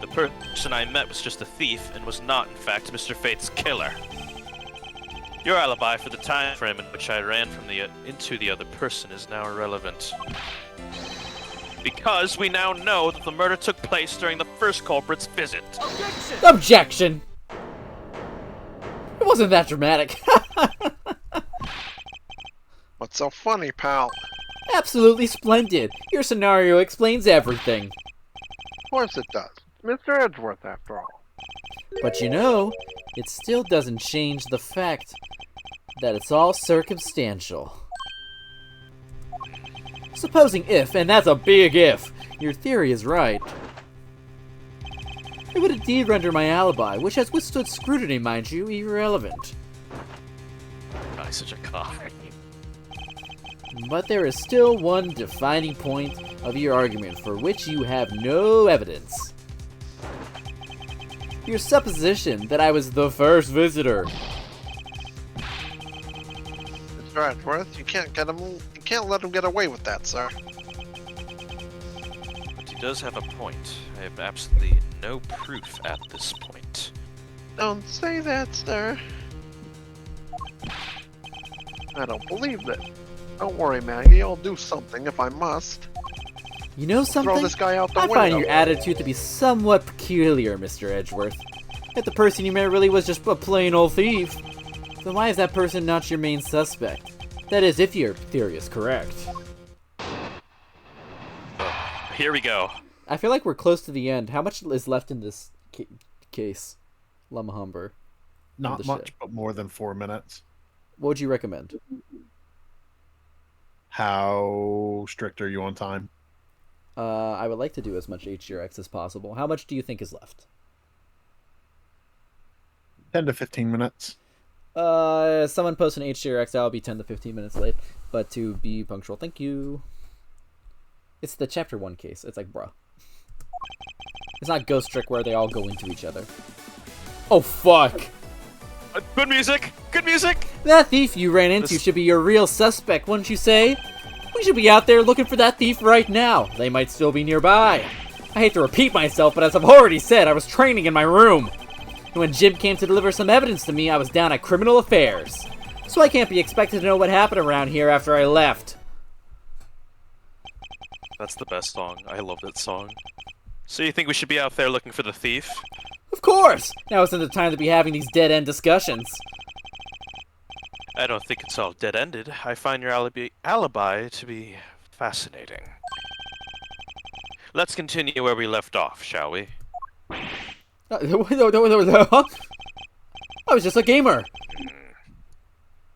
The person I met was just a thief and was not, in fact, Mr. Fate's killer. Your alibi for the time frame in which I ran from into the other person is now irrelevant. Because we now know that the murder took place during the first culprit's visit. Objection! It wasn't that dramatic. What's so funny, pal? Absolutely splendid. Your scenario explains everything. Of course it does. Mr. Edgeworth, after all. But you know, it still doesn't change the fact that it's all circumstantial. Supposing if, and that's a big if, your theory is right, it would indeed render my alibi, which has withstood scrutiny, mind you, irrelevant. God, he's such a cock. But there is still one defining point of your argument for which you have no evidence. Your supposition that I was the first visitor. Mr. Edgeworth, you can't let him get away with that, sir. But he does have a point. I have absolutely no proof at this point. Don't say that, sir. I don't believe that. Don't worry, Maggie. I'll do something if I must. You know something? Throw this guy out the I window. find your attitude to be somewhat peculiar, Mr. Edgeworth. If the person you met really was just a plain old thief, then why is that person not your main suspect? That is, if your theory is correct. Here we go. I feel like we're close to the end. How much is left in this case, Lumahumber? Not much, but more than 4 minutes. What would you recommend? How strict are you on time? I would like to do as much HRX as possible. How much do you think is left? 10 to 15 minutes. Someone post an HRX, I'll be 10 to 15 minutes late. But to be punctual, thank you. It's the chapter 1 case. It's like, bruh. It's not Ghost Trick where they all go into each other. Oh, fuck! Good music! Good music! That thief you ran into should be your real suspect, wouldn't you say? We should be out there looking for that thief right now. They might still be nearby. I hate to repeat myself, but as I've already said, I was training in my room. And when Jim came to deliver some evidence to me, I was down at criminal affairs. So I can't be expected to know what happened around here after I left. That's the best song. I love that song. So you think we should be out there looking for the thief? Of course! Now isn't the time to be having these dead-end discussions. I don't think it's all dead-ended. I find your alibi to be fascinating. Let's continue where we left off, shall we? I was just a gamer.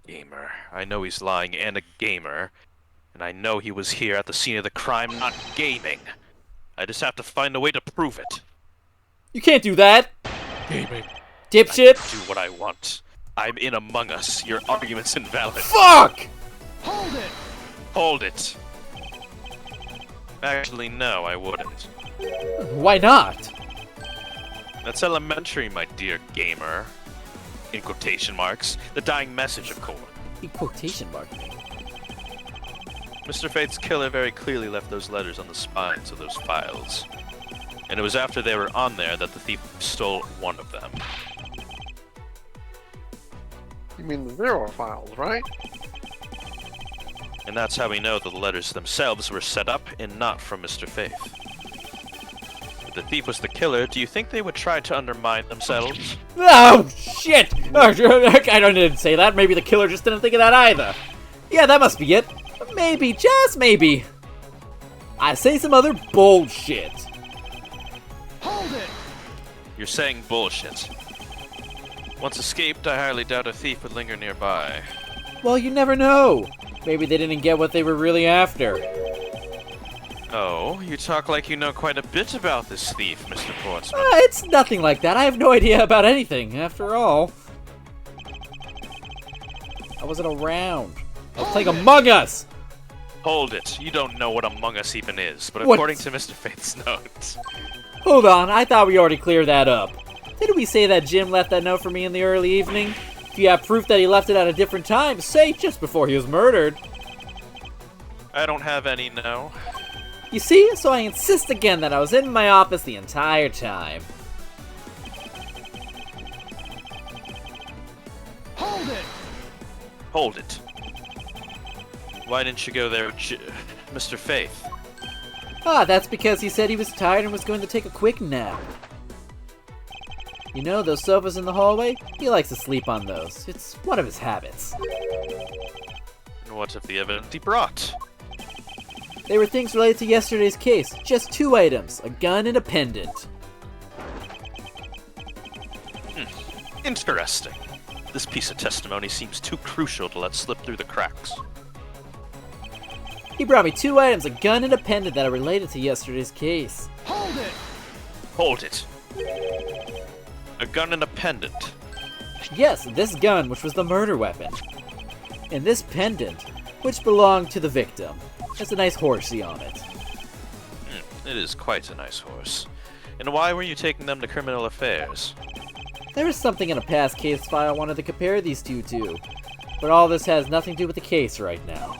Gamer. I know he's lying and a gamer. And I know he was here at the scene of the crime not gaming. I just have to find a way to prove it. You can't do that. Gaming. Dipshit. I do what I want. I'm in Among Us. Your argument's invalid. Fuck! Hold it! Hold it. Actually, no, I wouldn't. Why not? That's elementary, my dear gamer. In quotation marks. The dying message, of course. In quotation mark. Mr. Faith's killer very clearly left those letters on the spines of those files. And it was after they were on there that the thief stole one of them. You mean the 0 files, right? And that's how we know that the letters themselves were set up and not from Mr. Faith. If the thief was the killer, do you think they would try to undermine themselves? Oh, shit! I didn't say that. Maybe the killer just didn't think of that either. Yeah, that must be it. Maybe, just maybe. I say some other bullshit. Hold it! You're saying bullshit. Once escaped, I highly doubt a thief would linger nearby. Well, you never know. Maybe they didn't get what they were really after. Oh, you talk like you know quite a bit about this thief, Mr. Portsmouth. It's nothing like that. I have no idea about anything, after all. I wasn't around. I was playing Among Us! Hold it. You don't know what Among Us even is, but What? according to Mr. Faith's notes... Hold on, I thought we already cleared that up. Didn't we say that Jim left that note for me in the early evening? If you have proof that he left it at a different time, say just before he was murdered. I don't have any, no. You see? So I insist again that I was in my office the entire time. Hold it! Hold it. Why didn't you go there with Mr. Faith? Ah, that's because he said he was tired and was going to take a quick nap. You know, those sofas in the hallway? He likes to sleep on those. It's one of his habits. And what of the evidence he brought? They were things related to yesterday's case. Just 2 items, a gun and a pendant. Interesting. This piece of testimony seems too crucial to let slip through the cracks. He brought me 2 items, a gun and a pendant that are related to yesterday's case. Hold it! Hold it. A gun and a pendant. Yes, this gun, which was the murder weapon. And this pendant, which belonged to the victim. Has a nice horsey on it. It is quite a nice horse. And why were you taking them to criminal affairs? There was something in a past case file I wanted to compare these two to. But all this has nothing to do with the case right now.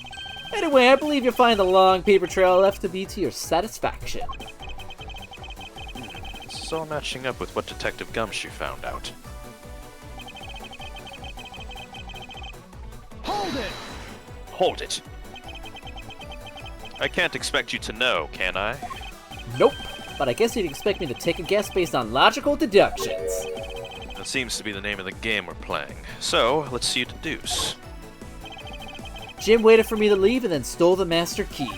Anyway, I believe you'll find the long paper trail left to be to your satisfaction. This is all matching up with what Detective Gumshoe found out. Hold it! Hold it! I can't expect you to know, can I? Nope, but I guess you'd expect me to take a guess based on logical deductions. That seems to be the name of the game we're playing. So, let's see you deduce. Jim waited for me to leave and then stole the master key.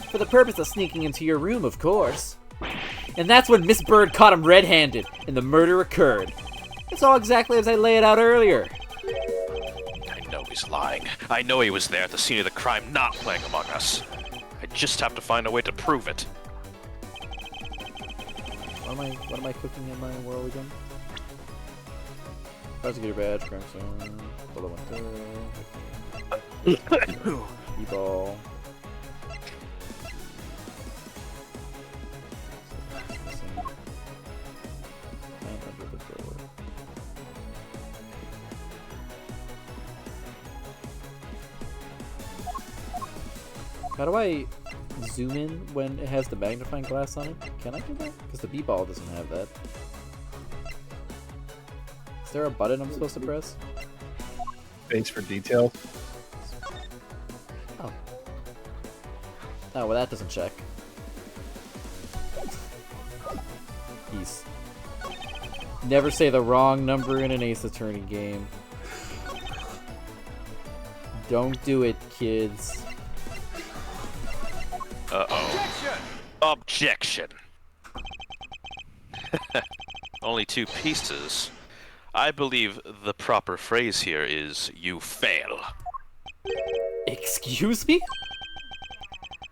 For the purpose of sneaking into your room, of course. And that's when Miss Bird caught him red-handed, and the murder occurred. It's all exactly as I laid it out earlier. I know he's lying. I know he was there at the scene of the crime, not playing Among Us. I just have to find a way to prove it. What am I cooking in my world again? Prosecutor badge, crime scene, bullet 1 through. E-ball. And under the door. How do I zoom in when it has the magnifying glass on it? Can I do that? Because the B-ball doesn't have that. Is there a button I'm supposed to press? Thanks for details. Oh. Oh, well that doesn't check. Peace. Never say the wrong number in an Ace Attorney game. Don't do it, kids. Uh-oh. Objection! Only 2 pieces. I believe the proper phrase here is, you fail. Excuse me?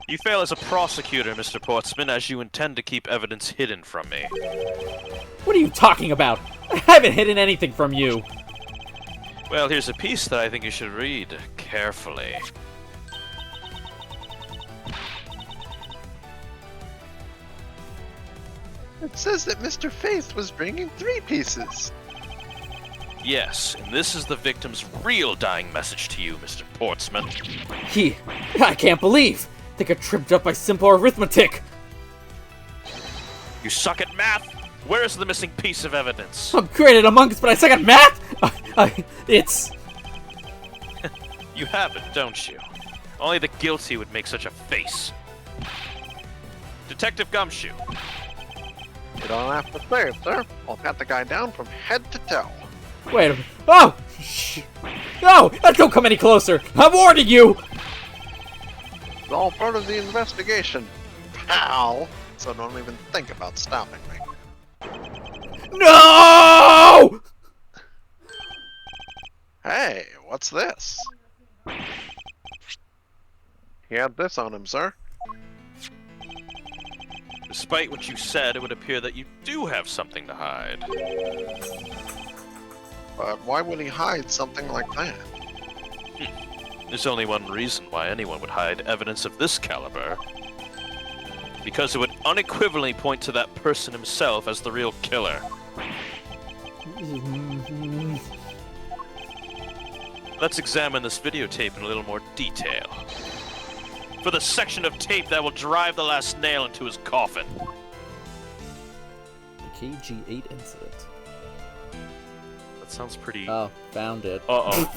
You fail as a prosecutor, Mr. Portsman, as you intend to keep evidence hidden from me. What are you talking about? I haven't hidden anything from you. Well, here's a piece that I think you should read carefully. It says that Mr. Faith was bringing 3 pieces. Yes, and this is the victim's real dying message to you, Mr. Portsman. I can't believe! They got tripped up by simple arithmetic! You suck at math? Where is the missing piece of evidence? I'm great at Among Us, but I suck at math? It's... You have it, don't you? Only the guilty would make such a face. Detective Gumshoe. You don't have to say it, sir. I'll pat the guy down from head to toe. Wait a minute. Oh! Shh! No! Don't come any closer! I'm warning you! It's all part of the investigation, pal. So don't even think about stopping me. No! Hey, what's this? He had this on him, sir. Despite what you said, it would appear that you do have something to hide. But why would he hide something like that? There's only one reason why anyone would hide evidence of this caliber. Because it would unequivocally point to that person himself as the real killer. Let's examine this videotape in a little more detail. For the section of tape that will drive the last nail into his coffin. The KG8 incident. That sounds pretty... Oh, found it. Uh-oh.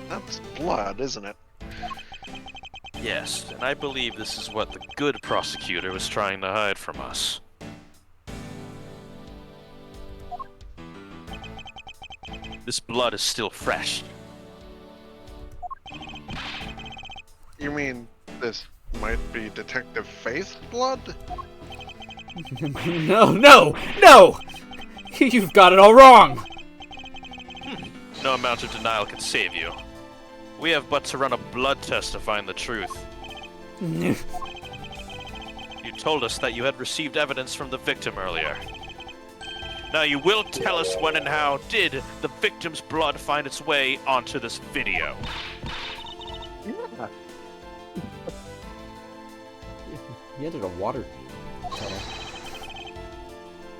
That's blood, isn't it? Yes, and I believe this is what the good prosecutor was trying to hide from us. This blood is still fresh. You mean this might be Detective Faith's blood? No! You've got it all wrong! No amount of denial can save you. We have but to run a blood test to find the truth. You told us that you had received evidence from the victim earlier. Now you will tell us when and how did the victim's blood find its way onto this video? Yeah. He entered a water tunnel.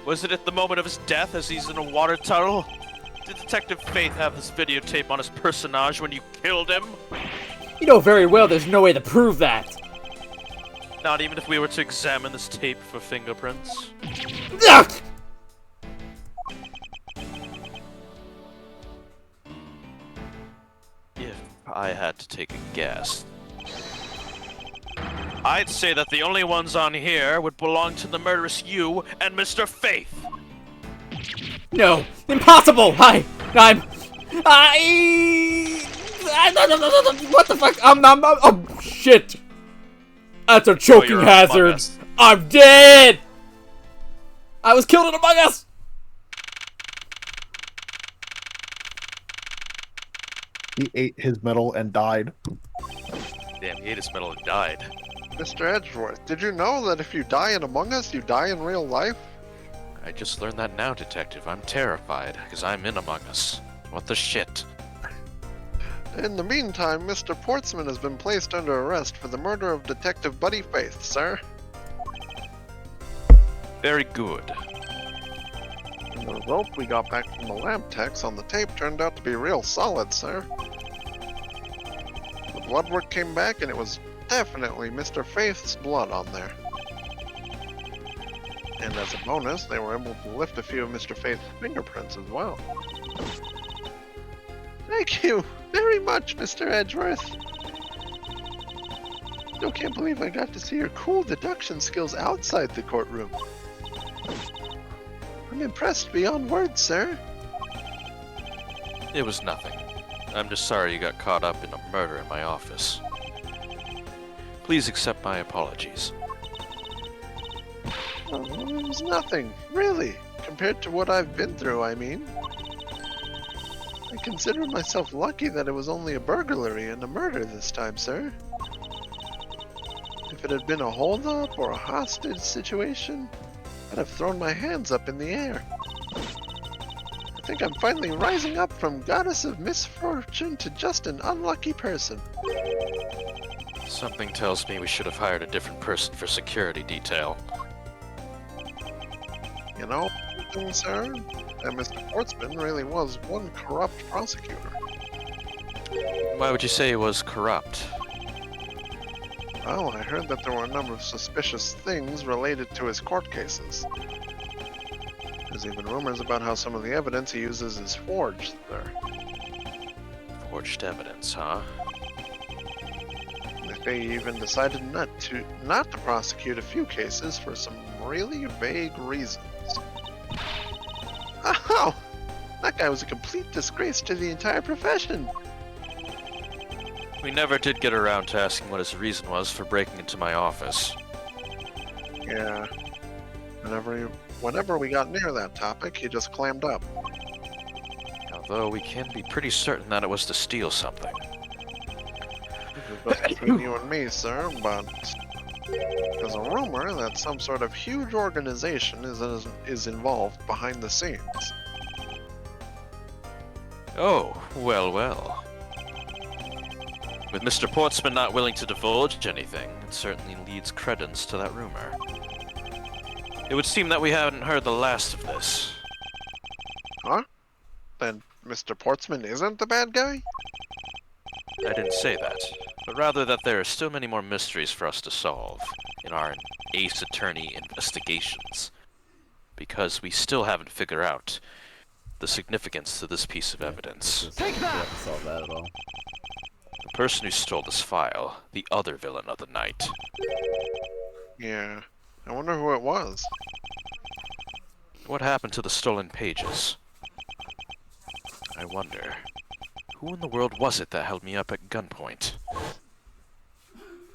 Was it at the moment of his death as he's in a water tunnel? Did Detective Faith have this videotape on his personage when you killed him? You know very well there's no way to prove that! Not even if we were to examine this tape for fingerprints? Ugh! If I had to take a guess, I'd say that the only ones on here would belong to the murderous you and Mr. Faith. No! Impossible! What the fuck? Oh, shit! That's a choking you're hazard! Among Us. I'm dead! I was killed in Among Us! He ate his medal and died. Damn, he ate his medal and died. Mr. Edgeworth, did you know that if you die in Among Us, you die in real life? I just learned that now, Detective. I'm terrified, because I'm in Among Us. What the shit? In the meantime, Mr. Portsman has been placed under arrest for the murder of Detective Buddy Faith, sir. Very good. And the rope we got back from the lab techs on the tape turned out to be real solid, sir. The blood work came back and it was definitely Mr. Faith's blood on there. And as a bonus, they were able to lift a few of Mr. Faith's fingerprints as well. Thank you very much, Mr. Edgeworth. Still can't believe I got to see your cool deduction skills outside the courtroom. I'm impressed beyond words, sir. It was nothing. I'm just sorry you got caught up in a murder in my office. Please accept my apologies. Oh, it was nothing, really, compared to what I've been through, I mean. I consider myself lucky that it was only a burglary and a murder this time, sir. If it had been a holdup or a hostage situation, I'd have thrown my hands up in the air. I think I'm finally rising up from goddess of misfortune to just an unlucky person. Something tells me we should have hired a different person for security detail. You know, sir, that Mr. Portsman really was one corrupt prosecutor. Why would you say he was corrupt? Well, I heard that there were a number of suspicious things related to his court cases. There's even rumors about how some of the evidence he uses is forged there. Forged evidence, huh? They even decided not to prosecute a few cases for some really vague reasons. Oh! That guy was a complete disgrace to the entire profession! We never did get around to asking what his reason was for breaking into my office. Yeah. Whenever we got near that topic, he just clammed up. Although we can be pretty certain that it was to steal something. This is just between you and me, sir, but there's a rumor that some sort of huge organization is involved behind the scenes. Oh, well, well. With Mr. Portsman not willing to divulge anything, it certainly leads credence to that rumor. It would seem that we haven't heard the last of this. Huh? Then Mr. Portsman isn't the bad guy? I didn't say that, but rather that there are still many more mysteries for us to solve in our Ace Attorney investigations, because we still haven't figured out the significance to this piece of evidence. Take that! We haven't solved that at all. The person who stole this file, the other villain of the night. Yeah. I wonder who it was. What happened to the stolen pages? I wonder, who in the world was it that held me up at gunpoint?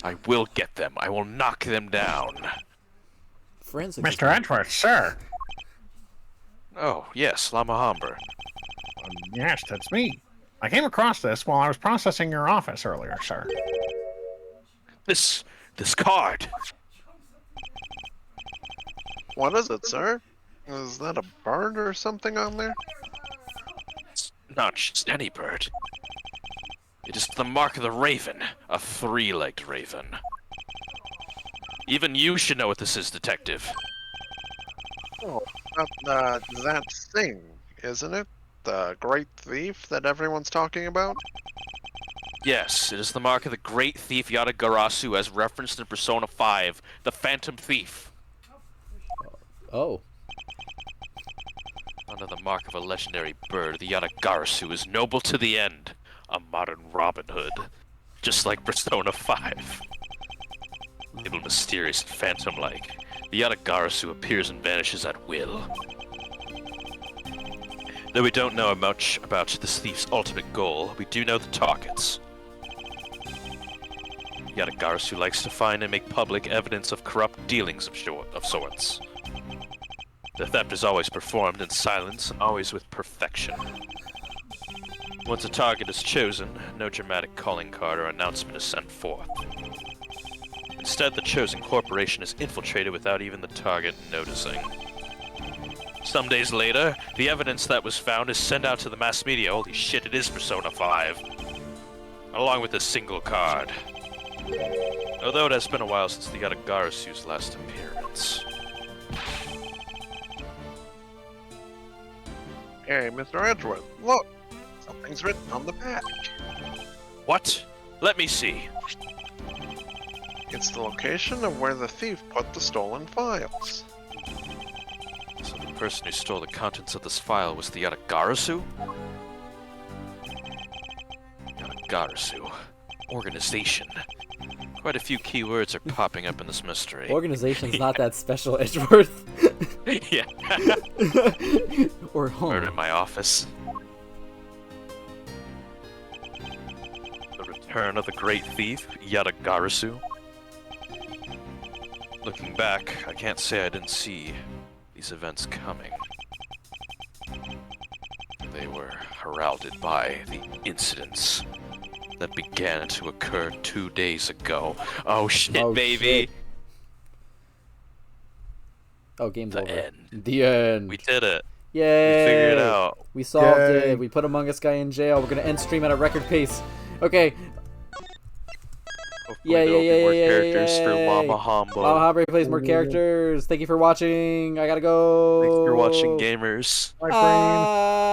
I will get them. I will knock them down. Forensic. Mr. Edgeworth, sir. Oh, yes, Lama Humber. Yes, that's me. I came across this while I was processing your office earlier, sir. This card! What is it, sir? Is that a bird or something on there? It's not just any bird. It is the mark of the raven, a three-legged raven. Even you should know what this is, Detective. Oh, that thing, isn't it? The great thief that everyone's talking about? Yes, it is the mark of the great thief Yatagarasu as referenced in Persona 5, the Phantom Thief. Oh. Under the mark of a legendary bird, the Yatagarasu is noble to the end, a modern Robin Hood, just like Persona 5. Evil, mysterious, and phantom-like, the Yatagarasu appears and vanishes at will. Though we don't know much about this thief's ultimate goal, we do know the targets. Yatagarasu likes to find and make public evidence of corrupt dealings of sorts. The theft is always performed in silence and always with perfection. Once a target is chosen, no dramatic calling card or announcement is sent forth. Instead, the chosen corporation is infiltrated without even the target noticing. Some days later, the evidence that was found is sent out to the mass media. Holy shit, it is Persona 5. Along with a single card. Although it has been a while since the Yatagarasu's last appearance. Hey, Mr. Edgeworth, look! Something's written on the back. What? Let me see. It's the location of where the thief put the stolen files. So the person who stole the contents of this file was the Yatagarasu? Yatagarasu. Organization. Quite a few keywords are popping up in this mystery. Organization's not that special, Edgeworth. Yeah. Or home. Murder in my office. The return of the great thief, Yatagarasu. Looking back, I can't say I didn't see these events coming. They were heralded by the incidents that began to occur 2 days ago. Oh shit, Oh, baby! shit. Oh, game's The over. end. The end. We did it. Yay! We figured it out. We solved Yay. it. We put Among Us guy in jail. We're gonna end stream at a record pace. Okay. Hopefully Yeah, there'll yeah, be more yeah, characters for yay. Mama Hambo. Mama Hambre plays more characters. Thank you for watching. I gotta go. Thanks for watching, gamers. My brain.